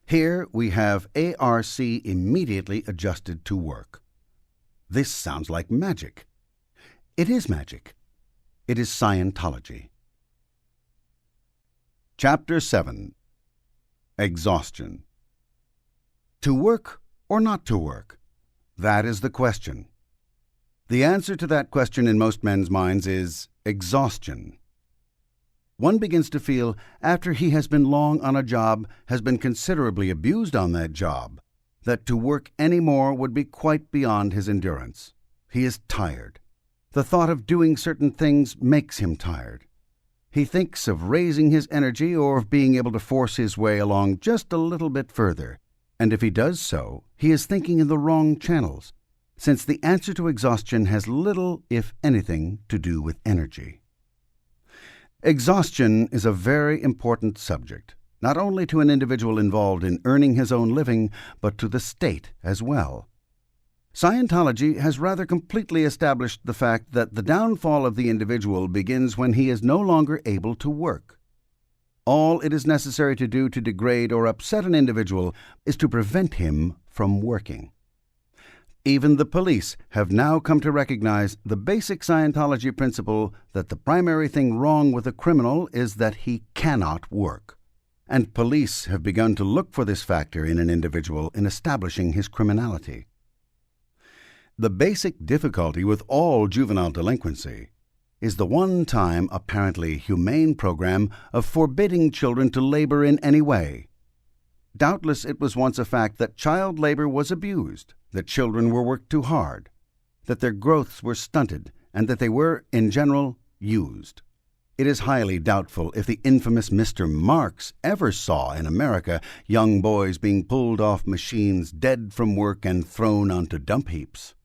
Here we have ARC immediately adjusted to work. This sounds like magic. It is magic. It is Scientology. Chapter 7. Exhaustion. To work or not to work? That is the question. The answer to that question in most men's minds is exhaustion. One begins to feel, after he has been long on a job, has been considerably abused on that job, that to work any more would be quite beyond his endurance. He is tired. The thought of doing certain things makes him tired. He thinks of raising his energy or of being able to force his way along just a little bit further, and if he does so, he is thinking in the wrong channels, since the answer to exhaustion has little, if anything, to do with energy. Exhaustion is a very important subject, not only to an individual involved in earning his own living, but to the state as well. Scientology has rather completely established the fact that the downfall of the individual begins when he is no longer able to work. All it is necessary to do to degrade or upset an individual is to prevent him from working. Even the police have now come to recognize the basic Scientology principle that the primary thing wrong with a criminal is that he cannot work. And police have begun to look for this factor in an individual in establishing his criminality. The basic difficulty with all juvenile delinquency is the one-time, apparently humane program of forbidding children to labor in any way. Doubtless it was once a fact that child labor was abused, that children were worked too hard, that their growths were stunted, and that they were, in general, used. It is highly doubtful if the infamous Mr. Marx ever saw in America young boys being pulled off machines dead from work and thrown onto dump heaps.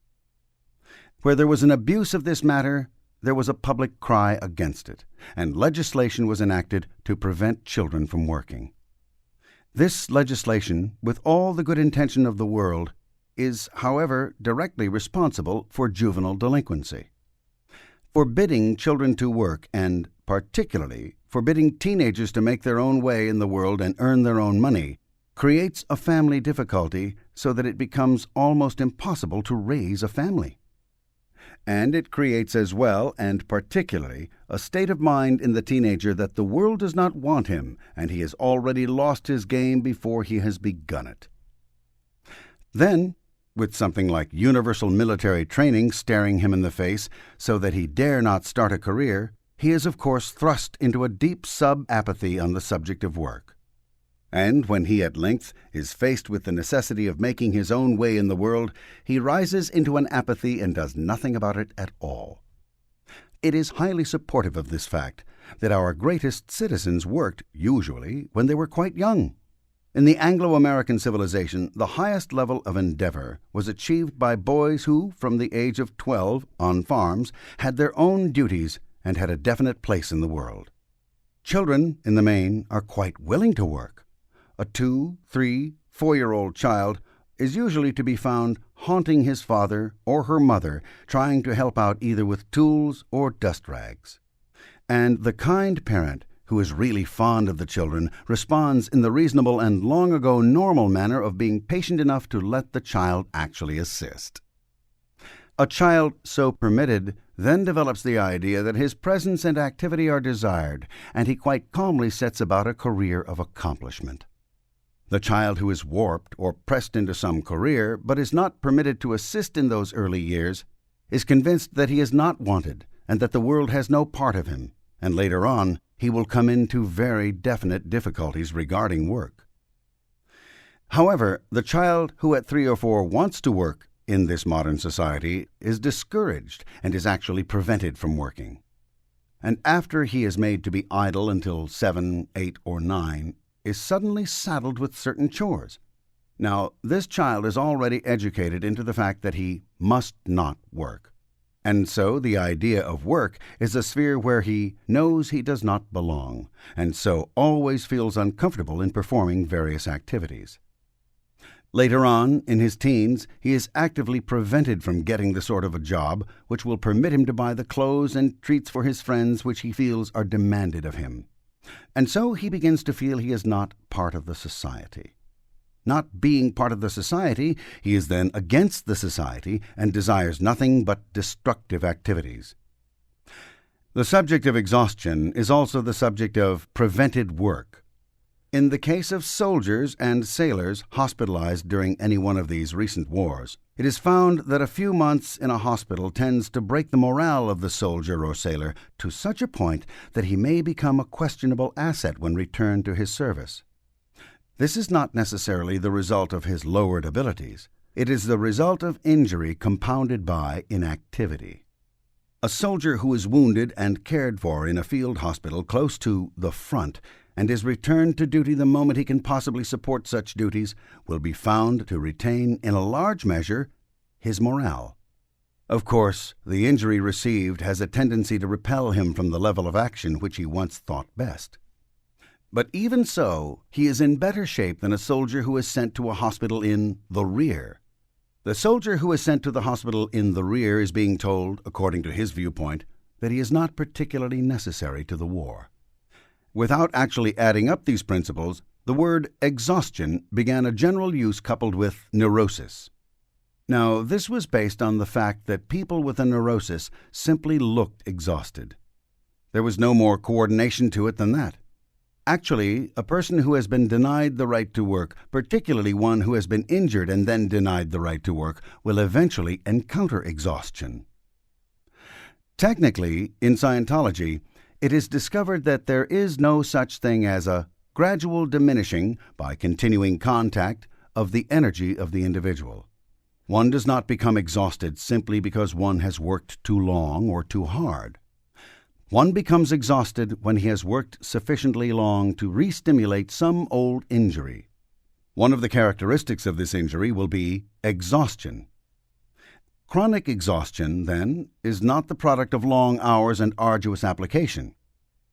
Where there was an abuse of this matter, there was a public cry against it, and legislation was enacted to prevent children from working. This legislation, with all the good intention of the world, is, however, directly responsible for juvenile delinquency. Forbidding children to work, and particularly forbidding teenagers to make their own way in the world and earn their own money, creates a family difficulty so that it becomes almost impossible to raise a family. And it creates as well, and particularly, a state of mind in the teenager that the world does not want him, and he has already lost his game before he has begun it. Then, with something like universal military training staring him in the face so that he dare not start a career, he is of course thrust into a deep sub-apathy on the subject of work. And when he at length is faced with the necessity of making his own way in the world, he rises into an apathy and does nothing about it at all. It is highly supportive of this fact that our greatest citizens worked, usually, when they were quite young. In the Anglo-American civilization, the highest level of endeavor was achieved by boys who, from the age of 12, on farms, had their own duties and had a definite place in the world. Children, in the main, are quite willing to work. A 2-, 3-, 4-year-old child is usually to be found haunting his father or her mother, trying to help out either with tools or dust rags. And the kind parent, who is really fond of the children, responds in the reasonable and long ago normal manner of being patient enough to let the child actually assist. A child so permitted then develops the idea that his presence and activity are desired, and he quite calmly sets about a career of accomplishment. The child who is warped or pressed into some career, but is not permitted to assist in those early years, is convinced that he is not wanted and that the world has no part of him, and later on he will come into very definite difficulties regarding work. However, the child who at 3 or 4 wants to work in this modern society is discouraged and is actually prevented from working. And after he is made to be idle until 7, 8, or 9, is suddenly saddled with certain chores. Now, this child is already educated into the fact that he must not work. And so the idea of work is a sphere where he knows he does not belong, and so always feels uncomfortable in performing various activities. Later on, in his teens, he is actively prevented from getting the sort of a job which will permit him to buy the clothes and treats for his friends which he feels are demanded of him. And so he begins to feel he is not part of the society. Not being part of the society, he is then against the society and desires nothing but destructive activities. The subject of exhaustion is also the subject of prevented work. In the case of soldiers and sailors hospitalized during any one of these recent wars, it is found that a few months in a hospital tends to break the morale of the soldier or sailor to such a point that he may become a questionable asset when returned to his service. This is not necessarily the result of his lowered abilities. It is the result of injury compounded by inactivity. A soldier who is wounded and cared for in a field hospital close to the front and is returned to duty the moment he can possibly support such duties will be found to retain in a large measure his morale. Of course, the injury received has a tendency to repel him from the level of action which he once thought best. But even so, he is in better shape than a soldier who is sent to a hospital in the rear. The soldier who is sent to the hospital in the rear is being told, according to his viewpoint, that he is not particularly necessary to the war. Without actually adding up these principles, the word exhaustion began a general use coupled with neurosis. Now, this was based on the fact that people with a neurosis simply looked exhausted. There was no more coordination to it than that. Actually, a person who has been denied the right to work, particularly one who has been injured and then denied the right to work, will eventually encounter exhaustion. Technically, in Scientology, it is discovered that there is no such thing as a gradual diminishing by continuing contact of the energy of the individual. One does not become exhausted simply because one has worked too long or too hard. One becomes exhausted when he has worked sufficiently long to re-stimulate some old injury. One of the characteristics of this injury will be exhaustion. Chronic exhaustion, then, is not the product of long hours and arduous application.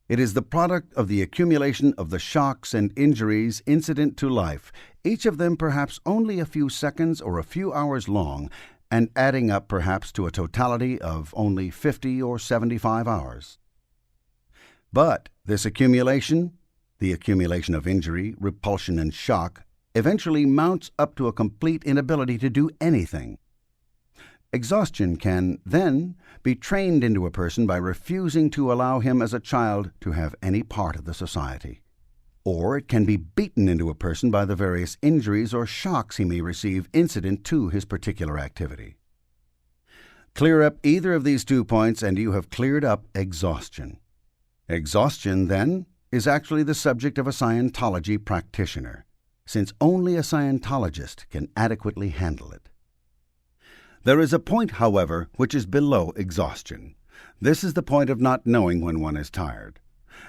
It is the product of the accumulation of the shocks and injuries incident to life, each of them perhaps only a few seconds or a few hours long, and adding up perhaps to a totality of only 50 or 75 hours. But this accumulation, the accumulation of injury, repulsion, and shock, eventually mounts up to a complete inability to do anything. Exhaustion can, then, be trained into a person by refusing to allow him as a child to have any part of the society. Or it can be beaten into a person by the various injuries or shocks he may receive incident to his particular activity. Clear up either of these 2 points and you have cleared up exhaustion. Exhaustion, then, is actually the subject of a Scientology practitioner, since only a Scientologist can adequately handle it. There is a point, however, which is below exhaustion. This is the point of not knowing when one is tired.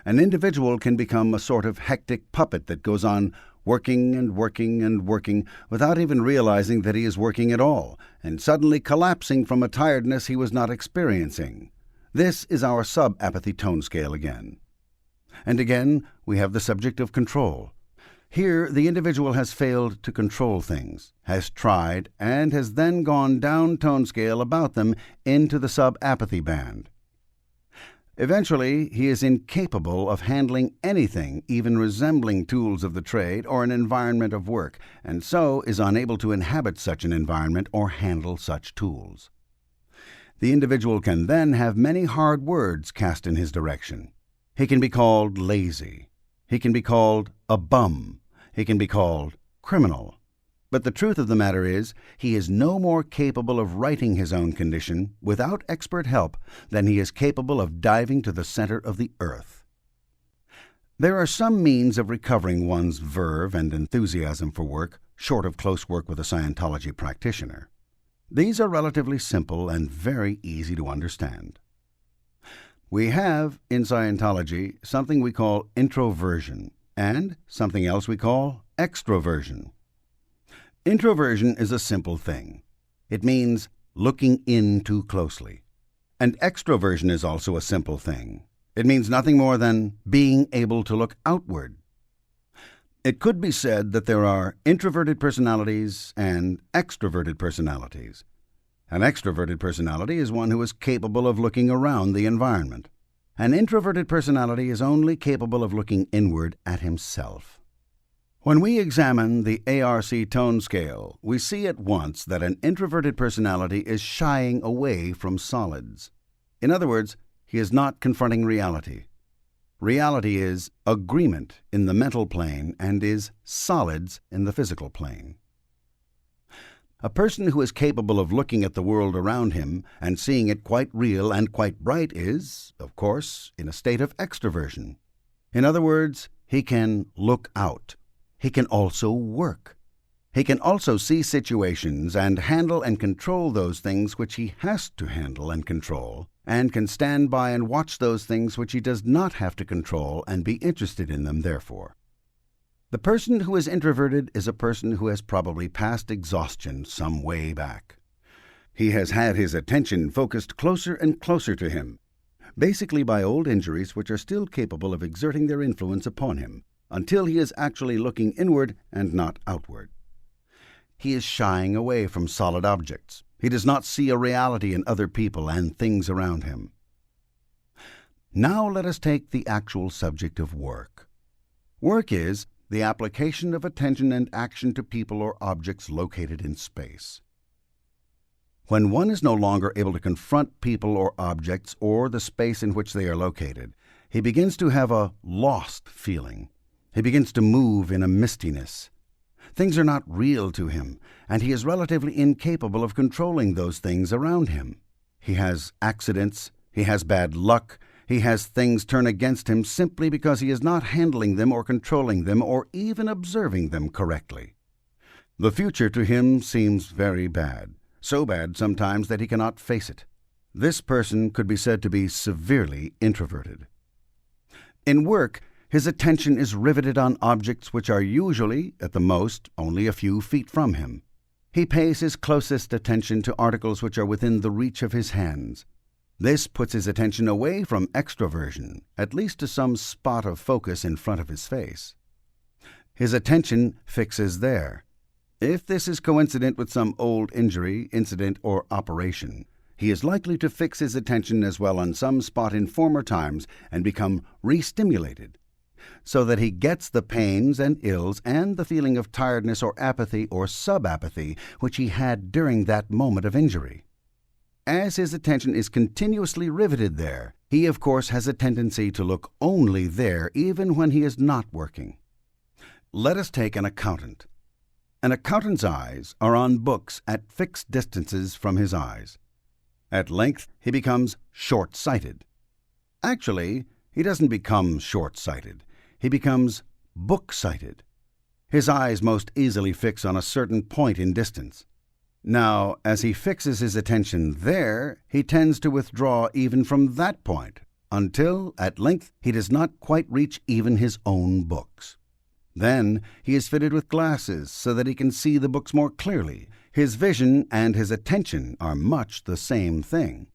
An individual can become a sort of hectic puppet that goes on working and working and working without even realizing that he is working at all, and suddenly collapsing from a tiredness he was not experiencing. This is our sub-apathy tone scale again. And again, we have the subject of control. Here, the individual has failed to control things, has tried, and has then gone down tone scale about them into the sub-apathy band. Eventually, he is incapable of handling anything even resembling tools of the trade or an environment of work, and so is unable to inhabit such an environment or handle such tools. The individual can then have many hard words cast in his direction. He can be called lazy. He can be called a bum. He can be called criminal. But the truth of the matter is, he is no more capable of righting his own condition without expert help than he is capable of diving to the center of the earth. There are some means of recovering one's verve and enthusiasm for work, short of close work with a Scientology practitioner. These are relatively simple and very easy to understand. We have, in Scientology, something we call introversion, and something else we call extroversion. Introversion is a simple thing. It means looking in too closely. And extroversion is also a simple thing. It means nothing more than being able to look outward. It could be said that there are introverted personalities and extroverted personalities. An extroverted personality is one who is capable of looking around the environment. An introverted personality is only capable of looking inward at himself. When we examine the ARC tone scale, we see at once that an introverted personality is shying away from solids. In other words, he is not confronting reality. Reality is agreement in the mental plane and is solids in the physical plane. A person who is capable of looking at the world around him and seeing it quite real and quite bright is, of course, in a state of extroversion. In other words, he can look out. He can also work. He can also see situations and handle and control those things which he has to handle and control, and can stand by and watch those things which he does not have to control and be interested in them therefore. The person who is introverted is a person who has probably passed exhaustion some way back. He has had his attention focused closer and closer to him, basically by old injuries which are still capable of exerting their influence upon him, until he is actually looking inward and not outward. He is shying away from solid objects. He does not see a reality in other people and things around him. Now let us take the actual subject of work. Work is the application of attention and action to people or objects located in space. When one is no longer able to confront people or objects or the space in which they are located, he begins to have a lost feeling. He begins to move in a mistiness. Things are not real to him, and he is relatively incapable of controlling those things around him. He has accidents, He has bad luck. He has things turn against him simply because he is not handling them or controlling them or even observing them correctly. The future to him seems very bad, so bad sometimes that he cannot face it. This person could be said to be severely introverted. In work, his attention is riveted on objects which are usually, at the most, only a few feet from him. He pays his closest attention to articles which are within the reach of his hands. This puts his attention away from extroversion, at least to some spot of focus in front of his face. His attention fixes there. If this is coincident with some old injury, incident, or operation, he is likely to fix his attention as well on some spot in former times and become re-stimulated, so that he gets the pains and ills and the feeling of tiredness or apathy or sub-apathy which he had during that moment of injury. As his attention is continuously riveted there, he of course has a tendency to look only there even when he is not working. Let us take an accountant. An accountant's eyes are on books at fixed distances from his eyes. At length, he becomes short-sighted. Actually, he doesn't become short-sighted. He becomes book-sighted. His eyes most easily fix on a certain point in distance. Now, as he fixes his attention there, he tends to withdraw even from that point, until, at length, he does not quite reach even his own books. Then he is fitted with glasses so that he can see the books more clearly. His vision and his attention are much the same thing.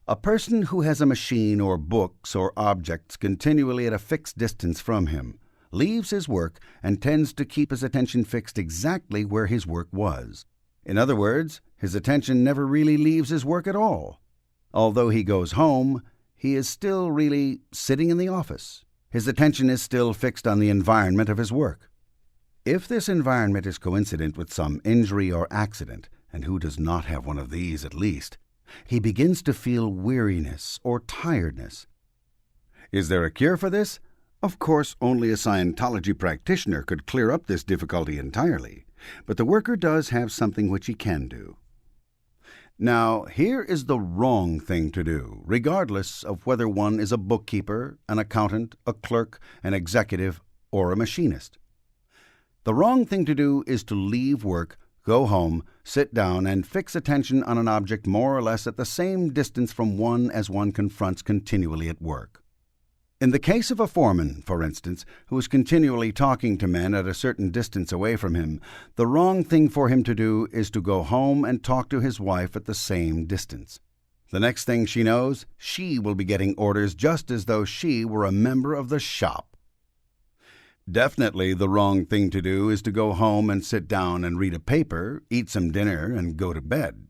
A person who has a machine or books or objects continually at a fixed distance from him leaves his work and tends to keep his attention fixed exactly where his work was. In other words, his attention never really leaves his work at all. Although he goes home, he is still really sitting in the office. His attention is still fixed on the environment of his work. If this environment is coincident with some injury or accident, and who does not have one of these at least, he begins to feel weariness or tiredness. Is there a cure for this? Of course, only a Scientology practitioner could clear up this difficulty entirely, but the worker does have something which he can do. Now, here is the wrong thing to do, regardless of whether one is a bookkeeper, an accountant, a clerk, an executive, or a machinist. The wrong thing to do is to leave work, go home, sit down, and fix attention on an object more or less at the same distance from one as one confronts continually at work. In the case of a foreman, for instance, who is continually talking to men at a certain distance away from him, the wrong thing for him to do is to go home and talk to his wife at the same distance. The next thing she knows, she will be getting orders just as though she were a member of the shop. Definitely the wrong thing to do is to go home and sit down and read a paper, eat some dinner, and go to bed.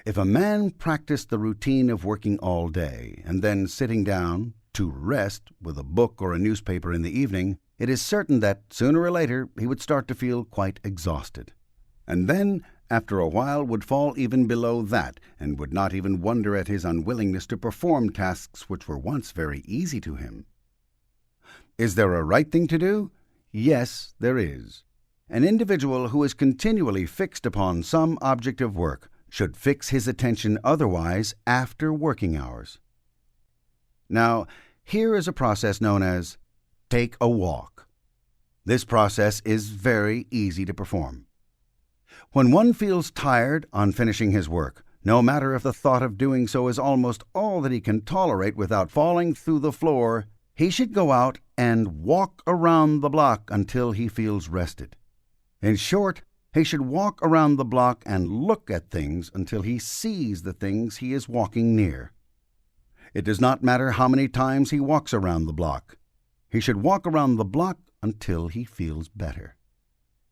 If a man practiced the routine of working all day and then sitting down to rest with a book or a newspaper in the evening, it is certain that sooner or later he would start to feel quite exhausted. And then, after a while, would fall even below that and would not even wonder at his unwillingness to perform tasks which were once very easy to him. Is there a right thing to do? Yes, there is. An individual who is continually fixed upon some object of work should fix his attention otherwise after working hours. Now, here is a process known as take a walk. This process is very easy to perform. When one feels tired on finishing his work, no matter if the thought of doing so is almost all that he can tolerate without falling through the floor, he should go out and walk around the block until he feels rested. In short, he should walk around the block and look at things until he sees the things he is walking near. It does not matter how many times he walks around the block. He should walk around the block until he feels better.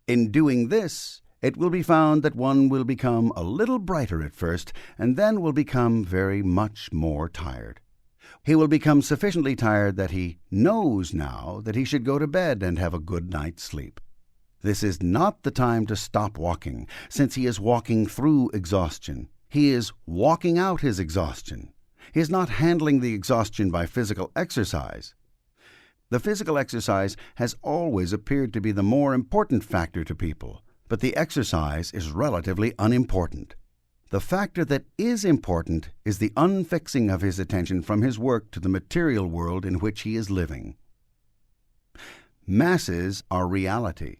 In doing this, it will be found that one will become a little brighter at first, and then will become very much more tired. He will become sufficiently tired that he knows now that he should go to bed and have a good night's sleep. This is not the time to stop walking, since he is walking through exhaustion. He is walking out his exhaustion. He is not handling the exhaustion by physical exercise. The physical exercise has always appeared to be the more important factor to people, but the exercise is relatively unimportant. The factor that is important is the unfixing of his attention from his work to the material world in which he is living. Masses are reality.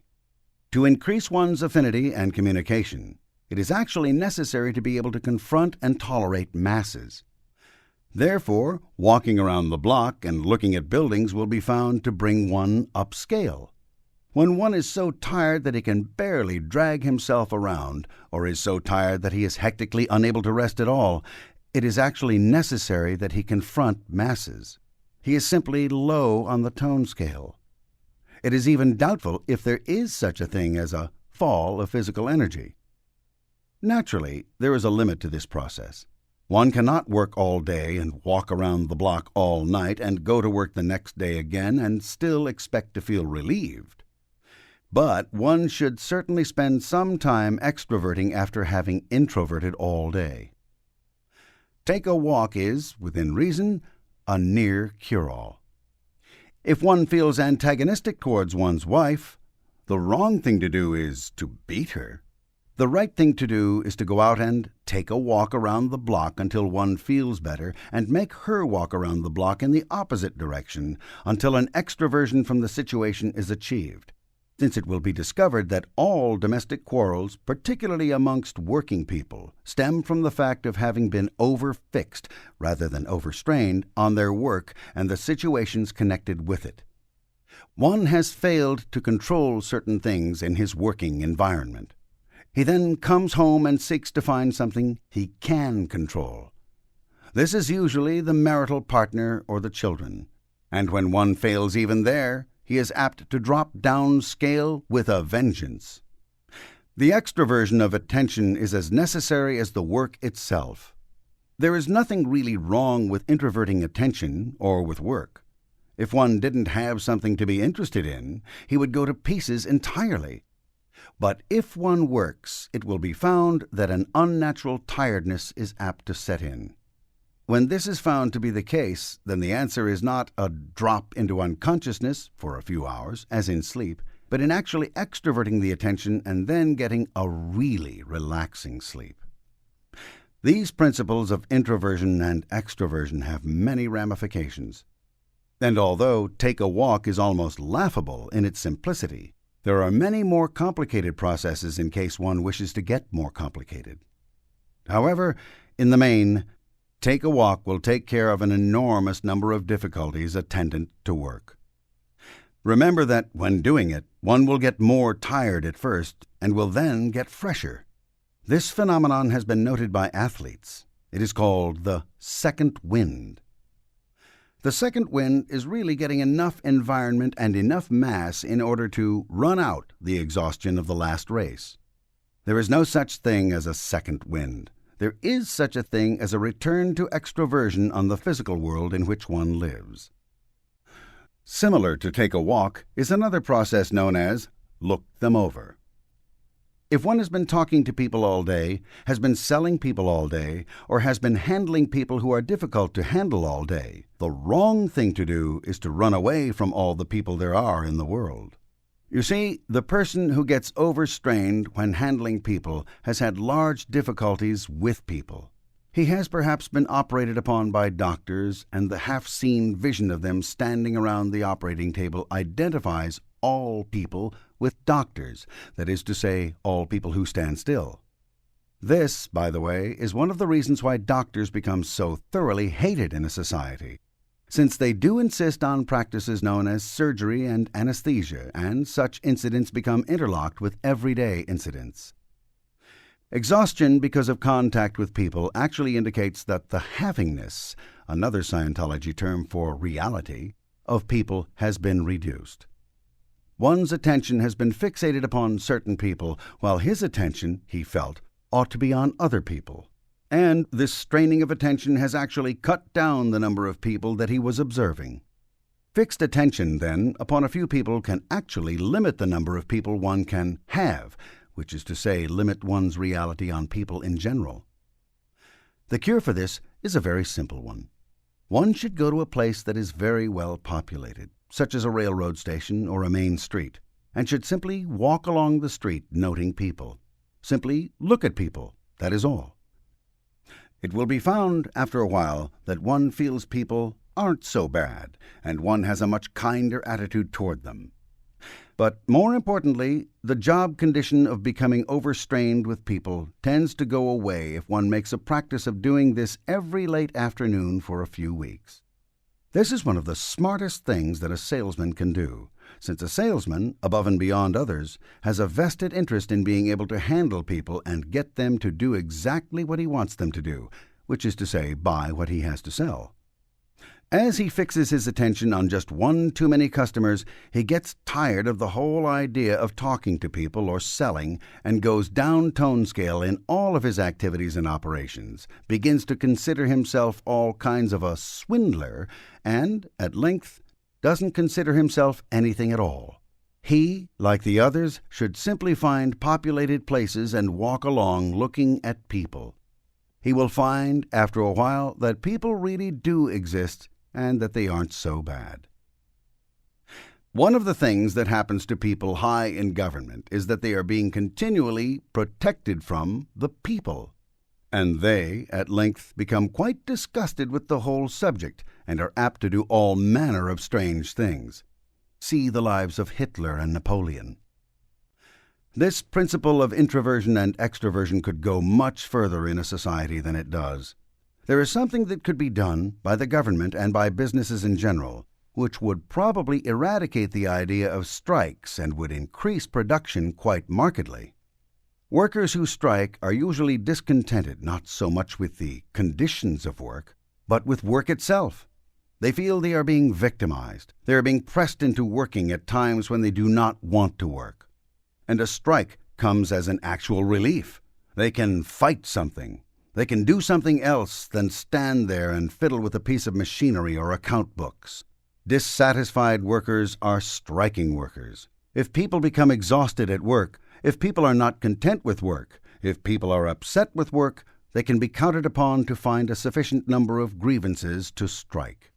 To increase one's affinity and communication, it is actually necessary to be able to confront and tolerate masses. Therefore, walking around the block and looking at buildings will be found to bring one upscale. When one is so tired that he can barely drag himself around, or is so tired that he is hectically unable to rest at all, it is actually necessary that he confront masses. He is simply low on the tone scale. It is even doubtful if there is such a thing as a fall of physical energy. Naturally, there is a limit to this process. One cannot work all day and walk around the block all night and go to work the next day again and still expect to feel relieved. But one should certainly spend some time extroverting after having introverted all day. Take a walk is, within reason, a near cure-all. If one feels antagonistic towards one's wife, the wrong thing to do is to beat her. The right thing to do is to go out and take a walk around the block until one feels better, and make her walk around the block in the opposite direction until an extroversion from the situation is achieved, since it will be discovered that all domestic quarrels, particularly amongst working people, stem from the fact of having been overfixed, rather than overstrained, on their work and the situations connected with it. One has failed to control certain things in his working environment. He then comes home and seeks to find something he can control. This is usually the marital partner or the children, and when one fails even there, he is apt to drop down scale with a vengeance. The extroversion of attention is as necessary as the work itself. There is nothing really wrong with introverting attention or with work. If one didn't have something to be interested in, he would go to pieces entirely. But if one works, it will be found that an unnatural tiredness is apt to set in. When this is found to be the case, then the answer is not a drop into unconsciousness for a few hours, as in sleep, but in actually extroverting the attention and then getting a really relaxing sleep. These principles of introversion and extroversion have many ramifications. And although take a walk is almost laughable in its simplicity, there are many more complicated processes in case one wishes to get more complicated. However, in the main, take a walk will take care of an enormous number of difficulties attendant to work. Remember that when doing it, one will get more tired at first and will then get fresher. This phenomenon has been noted by athletes. It is called the second wind. The second wind is really getting enough environment and enough mass in order to run out the exhaustion of the last race. There is no such thing as a second wind. There is such a thing as a return to extroversion on the physical world in which one lives. Similar to take a walk is another process known as look them over. If one has been talking to people all day, has been selling people all day, or has been handling people who are difficult to handle all day, the wrong thing to do is to run away from all the people there are in the world. You see, the person who gets overstrained when handling people has had large difficulties with people. He has perhaps been operated upon by doctors, and the half-seen vision of them standing around the operating table identifies all people with doctors, that is to say, all people who stand still. This, by the way, is one of the reasons why doctors become so thoroughly hated in a society, since they do insist on practices known as surgery and anesthesia, and such incidents become interlocked with everyday incidents. Exhaustion because of contact with people actually indicates that the havingness, another Scientology term for reality, of people has been reduced. One's attention has been fixated upon certain people, while his attention, he felt, ought to be on other people. And this straining of attention has actually cut down the number of people that he was observing. Fixed attention, then, upon a few people can actually limit the number of people one can have, which is to say, limit one's reality on people in general. The cure for this is a very simple one. One should go to a place that is very well populated, such as a railroad station or a main street, and should simply walk along the street noting people. Simply look at people, that is all. It will be found, after a while, that one feels people aren't so bad, and one has a much kinder attitude toward them. But more importantly, the job condition of becoming overstrained with people tends to go away if one makes a practice of doing this every late afternoon for a few weeks. This is one of the smartest things that a salesman can do, since a salesman, above and beyond others, has a vested interest in being able to handle people and get them to do exactly what he wants them to do, which is to say, buy what he has to sell. As he fixes his attention on just one too many customers, he gets tired of the whole idea of talking to people or selling and goes down tone scale in all of his activities and operations, begins to consider himself all kinds of a swindler, and, at length, doesn't consider himself anything at all. He, like the others, should simply find populated places and walk along looking at people. He will find, after a while, that people really do exist and that they aren't so bad. One of the things that happens to people high in government is that they are being continually protected from the people, and they, at length, become quite disgusted with the whole subject and are apt to do all manner of strange things. See the lives of Hitler and Napoleon. This principle of introversion and extroversion could go much further in a society than it does. There is something that could be done by the government and by businesses in general, which would probably eradicate the idea of strikes and would increase production quite markedly. Workers who strike are usually discontented not so much with the conditions of work, but with work itself. They feel they are being victimized. They are being pressed into working at times when they do not want to work. And a strike comes as an actual relief. They can fight something. They can do something else than stand there and fiddle with a piece of machinery or account books. Dissatisfied workers are striking workers. If people become exhausted at work, if people are not content with work, if people are upset with work, they can be counted upon to find a sufficient number of grievances to strike.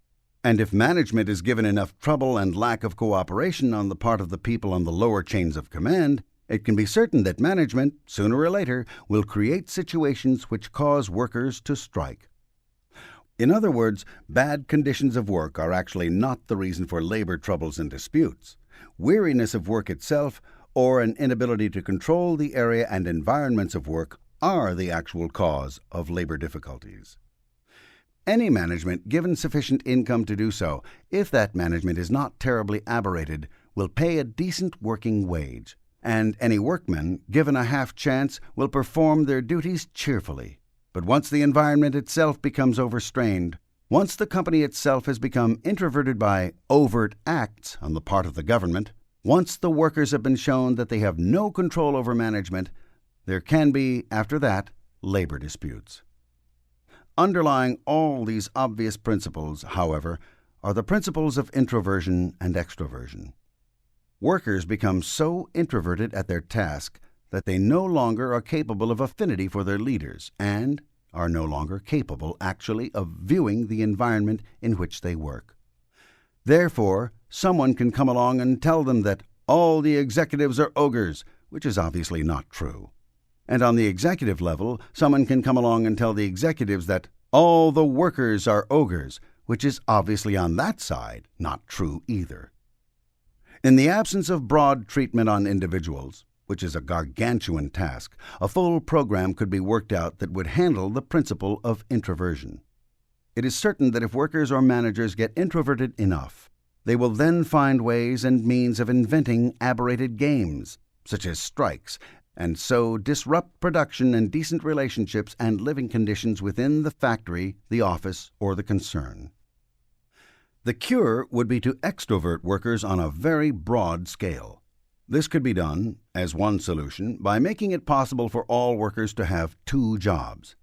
And if management is given enough trouble and lack of cooperation on the part of the people on the lower chains of command, it can be certain that management, sooner or later, will create situations which cause workers to strike. In other words, bad conditions of work are actually not the reason for labor troubles and disputes. Weariness of work itself, or an inability to control the area and environments of work, are the actual cause of labor difficulties. Any management given sufficient income to do so, if that management is not terribly aberrated, will pay a decent working wage. And any workman, given a half chance, will perform their duties cheerfully. But once the environment itself becomes overstrained, once the company itself has become introverted by overt acts on the part of the government, once the workers have been shown that they have no control over management, there can be, after that, labor disputes. Underlying all these obvious principles, however, are the principles of introversion and extroversion. Workers become so introverted at their task that they no longer are capable of affinity for their leaders and are no longer capable actually of viewing the environment in which they work. Therefore, someone can come along and tell them that all the executives are ogres, which is obviously not true. And on the executive level, someone can come along and tell the executives that all the workers are ogres, which is obviously on that side not true either. In the absence of broad treatment on individuals, which is a gargantuan task, a full program could be worked out that would handle the principle of introversion. It is certain that if workers or managers get introverted enough, they will then find ways and means of inventing aberrated games, such as strikes, and so disrupt production and decent relationships and living conditions within the factory, the office, or the concern. The cure would be to extrovert workers on a very broad scale. This could be done, as one solution, by making it possible for all workers to have 2 jobs.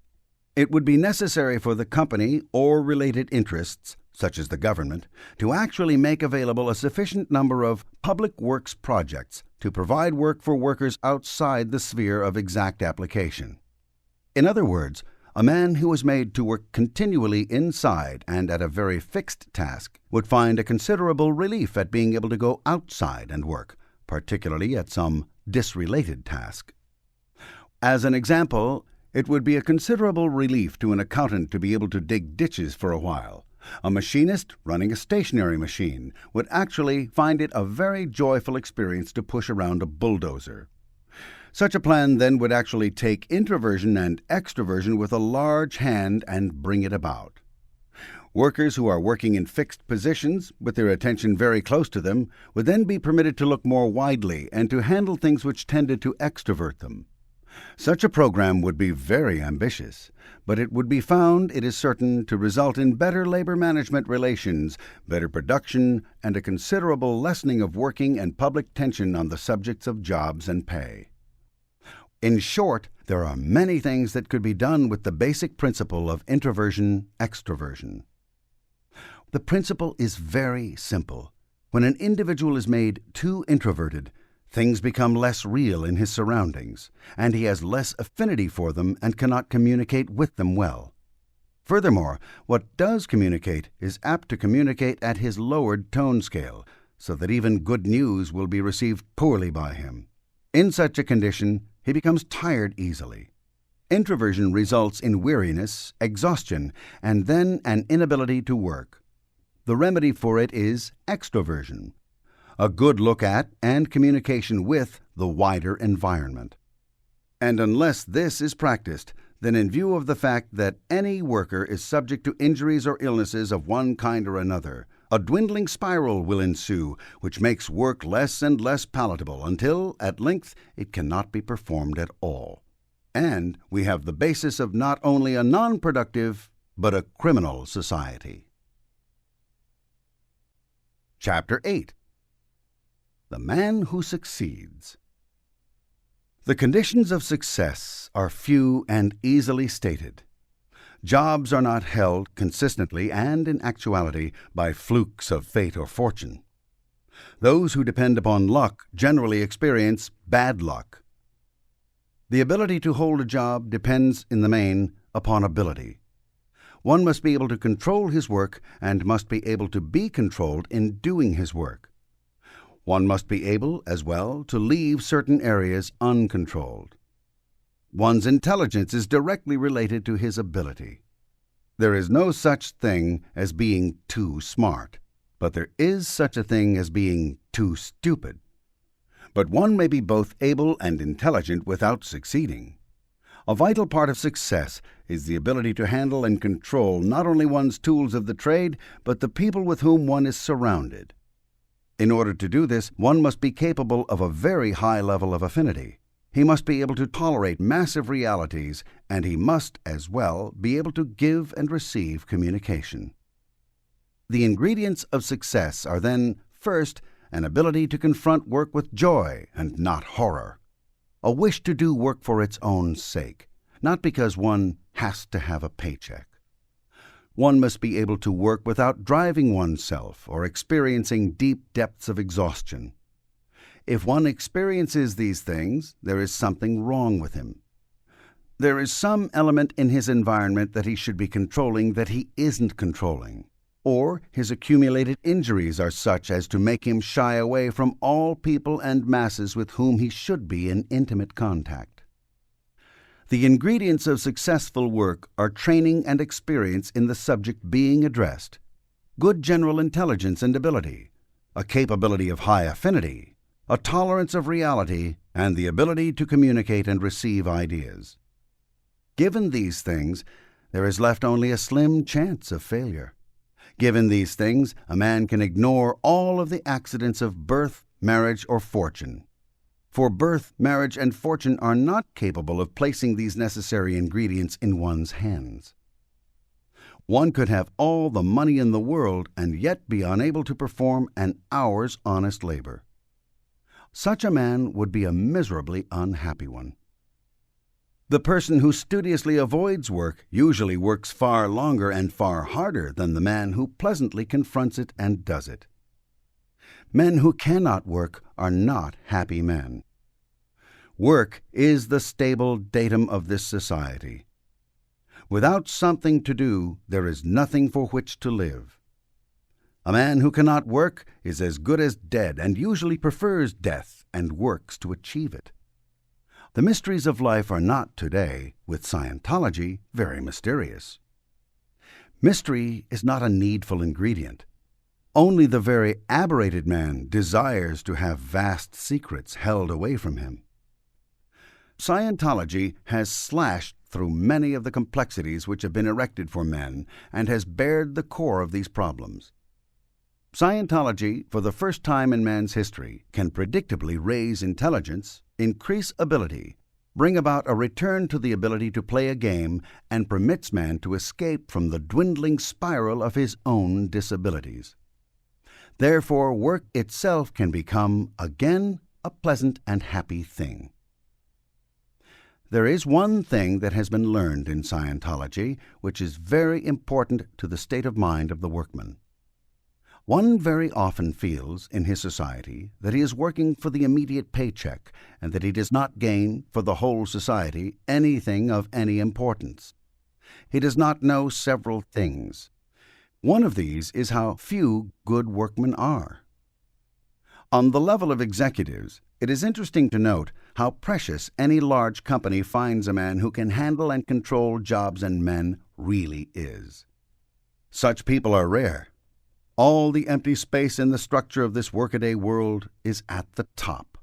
It would be necessary for the company or related interests, such as the government, to actually make available a sufficient number of public works projects to provide work for workers outside the sphere of exact application. In other words, a man who was made to work continually inside and at a very fixed task would find a considerable relief at being able to go outside and work, particularly at some disrelated task. As an example, It would be a considerable relief to an accountant to be able to dig ditches for a while. A machinist running a stationary machine would actually find it a very joyful experience to push around a bulldozer. Such a plan then would actually take introversion and extroversion with a large hand and bring it about. Workers who are working in fixed positions, with their attention very close to them, would then be permitted to look more widely and to handle things which tended to extrovert them. Such a program would be very ambitious, but it would be found, it is certain, to result in better labor management relations, better production, and a considerable lessening of working and public tension on the subjects of jobs and pay. In short, there are many things that could be done with the basic principle of introversion-extroversion. The principle is very simple. When an individual is made too introverted, things become less real in his surroundings, and he has less affinity for them and cannot communicate with them well. Furthermore, what does communicate is apt to communicate at his lowered tone scale, so that even good news will be received poorly by him. In such a condition, he becomes tired easily. Introversion results in weariness, exhaustion, and then an inability to work. The remedy for it is extroversion, a good look at and communication with the wider environment. And unless this is practiced, then in view of the fact that any worker is subject to injuries or illnesses of one kind or another, a dwindling spiral will ensue, which makes work less and less palatable until, at length, it cannot be performed at all. And we have the basis of not only a non-productive, but a criminal society. Chapter 8. The Man Who Succeeds. The conditions of success are few and easily stated. Jobs are not held consistently and in actuality by flukes of fate or fortune. Those who depend upon luck generally experience bad luck. The ability to hold a job depends in the main upon ability. One must be able to control his work and must be able to be controlled in doing his work. One must be able, as well, to leave certain areas uncontrolled. One's intelligence is directly related to his ability. There is no such thing as being too smart, but there is such a thing as being too stupid. But one may be both able and intelligent without succeeding. A vital part of success is the ability to handle and control not only one's tools of the trade, but the people with whom one is surrounded. In order to do this, one must be capable of a very high level of affinity. He must be able to tolerate massive realities, and he must, as well, be able to give and receive communication. The ingredients of success are then, first, an ability to confront work with joy and not horror. A wish to do work for its own sake, not because one has to have a paycheck. One must be able to work without driving oneself or experiencing deep depths of exhaustion. If one experiences these things, there is something wrong with him. There is some element in his environment that he should be controlling that he isn't controlling. Or his accumulated injuries are such as to make him shy away from all people and masses with whom he should be in intimate contact. The ingredients of successful work are training and experience in the subject being addressed, good general intelligence and ability, a capability of high affinity, a tolerance of reality, and the ability to communicate and receive ideas. Given these things, there is left only a slim chance of failure. Given these things, a man can ignore all of the accidents of birth, marriage, or fortune. For birth, marriage, and fortune are not capable of placing these necessary ingredients in one's hands. One could have all the money in the world and yet be unable to perform an hour's honest labor. Such a man would be a miserably unhappy one. The person who studiously avoids work usually works far longer and far harder than the man who pleasantly confronts it and does it. Men who cannot work are not happy men. Work is the stable datum of this society. Without something to do, there is nothing for which to live. A man who cannot work is as good as dead and usually prefers death and works to achieve it. The mysteries of life are not today, with Scientology, very mysterious. Mystery is not a needful ingredient. Only the very aberrated man desires to have vast secrets held away from him. Scientology has slashed through many of the complexities which have been erected for men and has bared the core of these problems. Scientology, for the first time in man's history, can predictably raise intelligence, increase ability, bring about a return to the ability to play a game, and permits man to escape from the dwindling spiral of his own disabilities. Therefore, work itself can become, again, a pleasant and happy thing. There is one thing that has been learned in Scientology which is very important to the state of mind of the workman. One very often feels in his society that he is working for the immediate paycheck and that he does not gain for the whole society anything of any importance. He does not know several things. One of these is how few good workmen are. On the level of executives, it is interesting to note how precious any large company finds a man who can handle and control jobs and men really is. Such people are rare. All the empty space in the structure of this workaday world is at the top.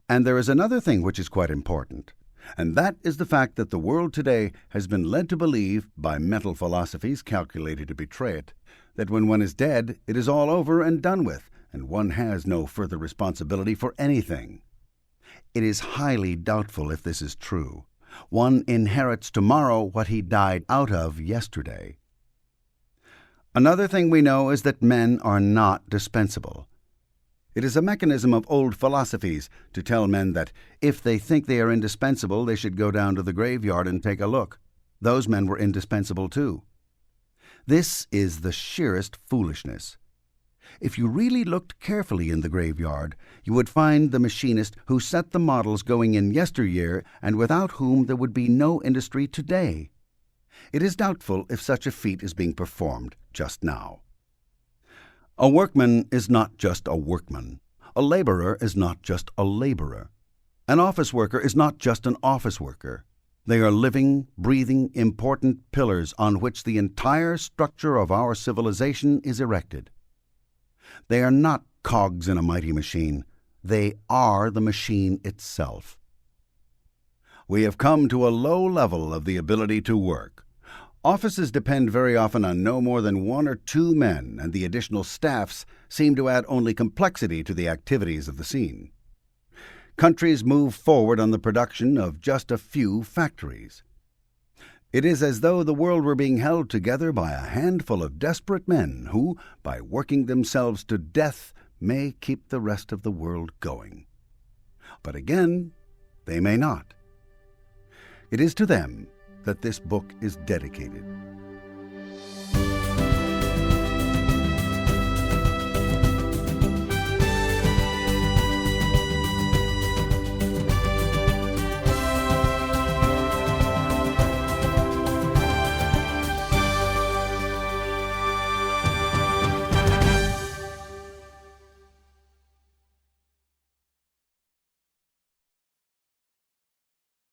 And there is another thing which is quite important, and that is the fact that the world today has been led to believe, by mental philosophies calculated to betray it, that when one is dead, it is all over and done with, and one has no further responsibility for anything. It is highly doubtful if this is true. One inherits tomorrow what he died out of yesterday. Another thing we know is that men are not dispensable. It is a mechanism of old philosophies to tell men that if they think they are indispensable, they should go down to the graveyard and take a look. Those men were indispensable too. This is the sheerest foolishness. If you really looked carefully in the graveyard, you would find the machinist who set the models going in yesteryear and without whom there would be no industry today. It is doubtful if such a feat is being performed just now. A workman is not just a workman. A laborer is not just a laborer. An office worker is not just an office worker. They are living, breathing, important pillars on which the entire structure of our civilization is erected. They are not cogs in a mighty machine. They are the machine itself. We have come to a low level of the ability to work. Offices depend very often on no more than one or two men, and the additional staffs seem to add only complexity to the activities of the scene. Countries move forward on the production of just a few factories. It is as though the world were being held together by a handful of desperate men who, by working themselves to death, may keep the rest of the world going. But again, they may not. It is to them that this book is dedicated.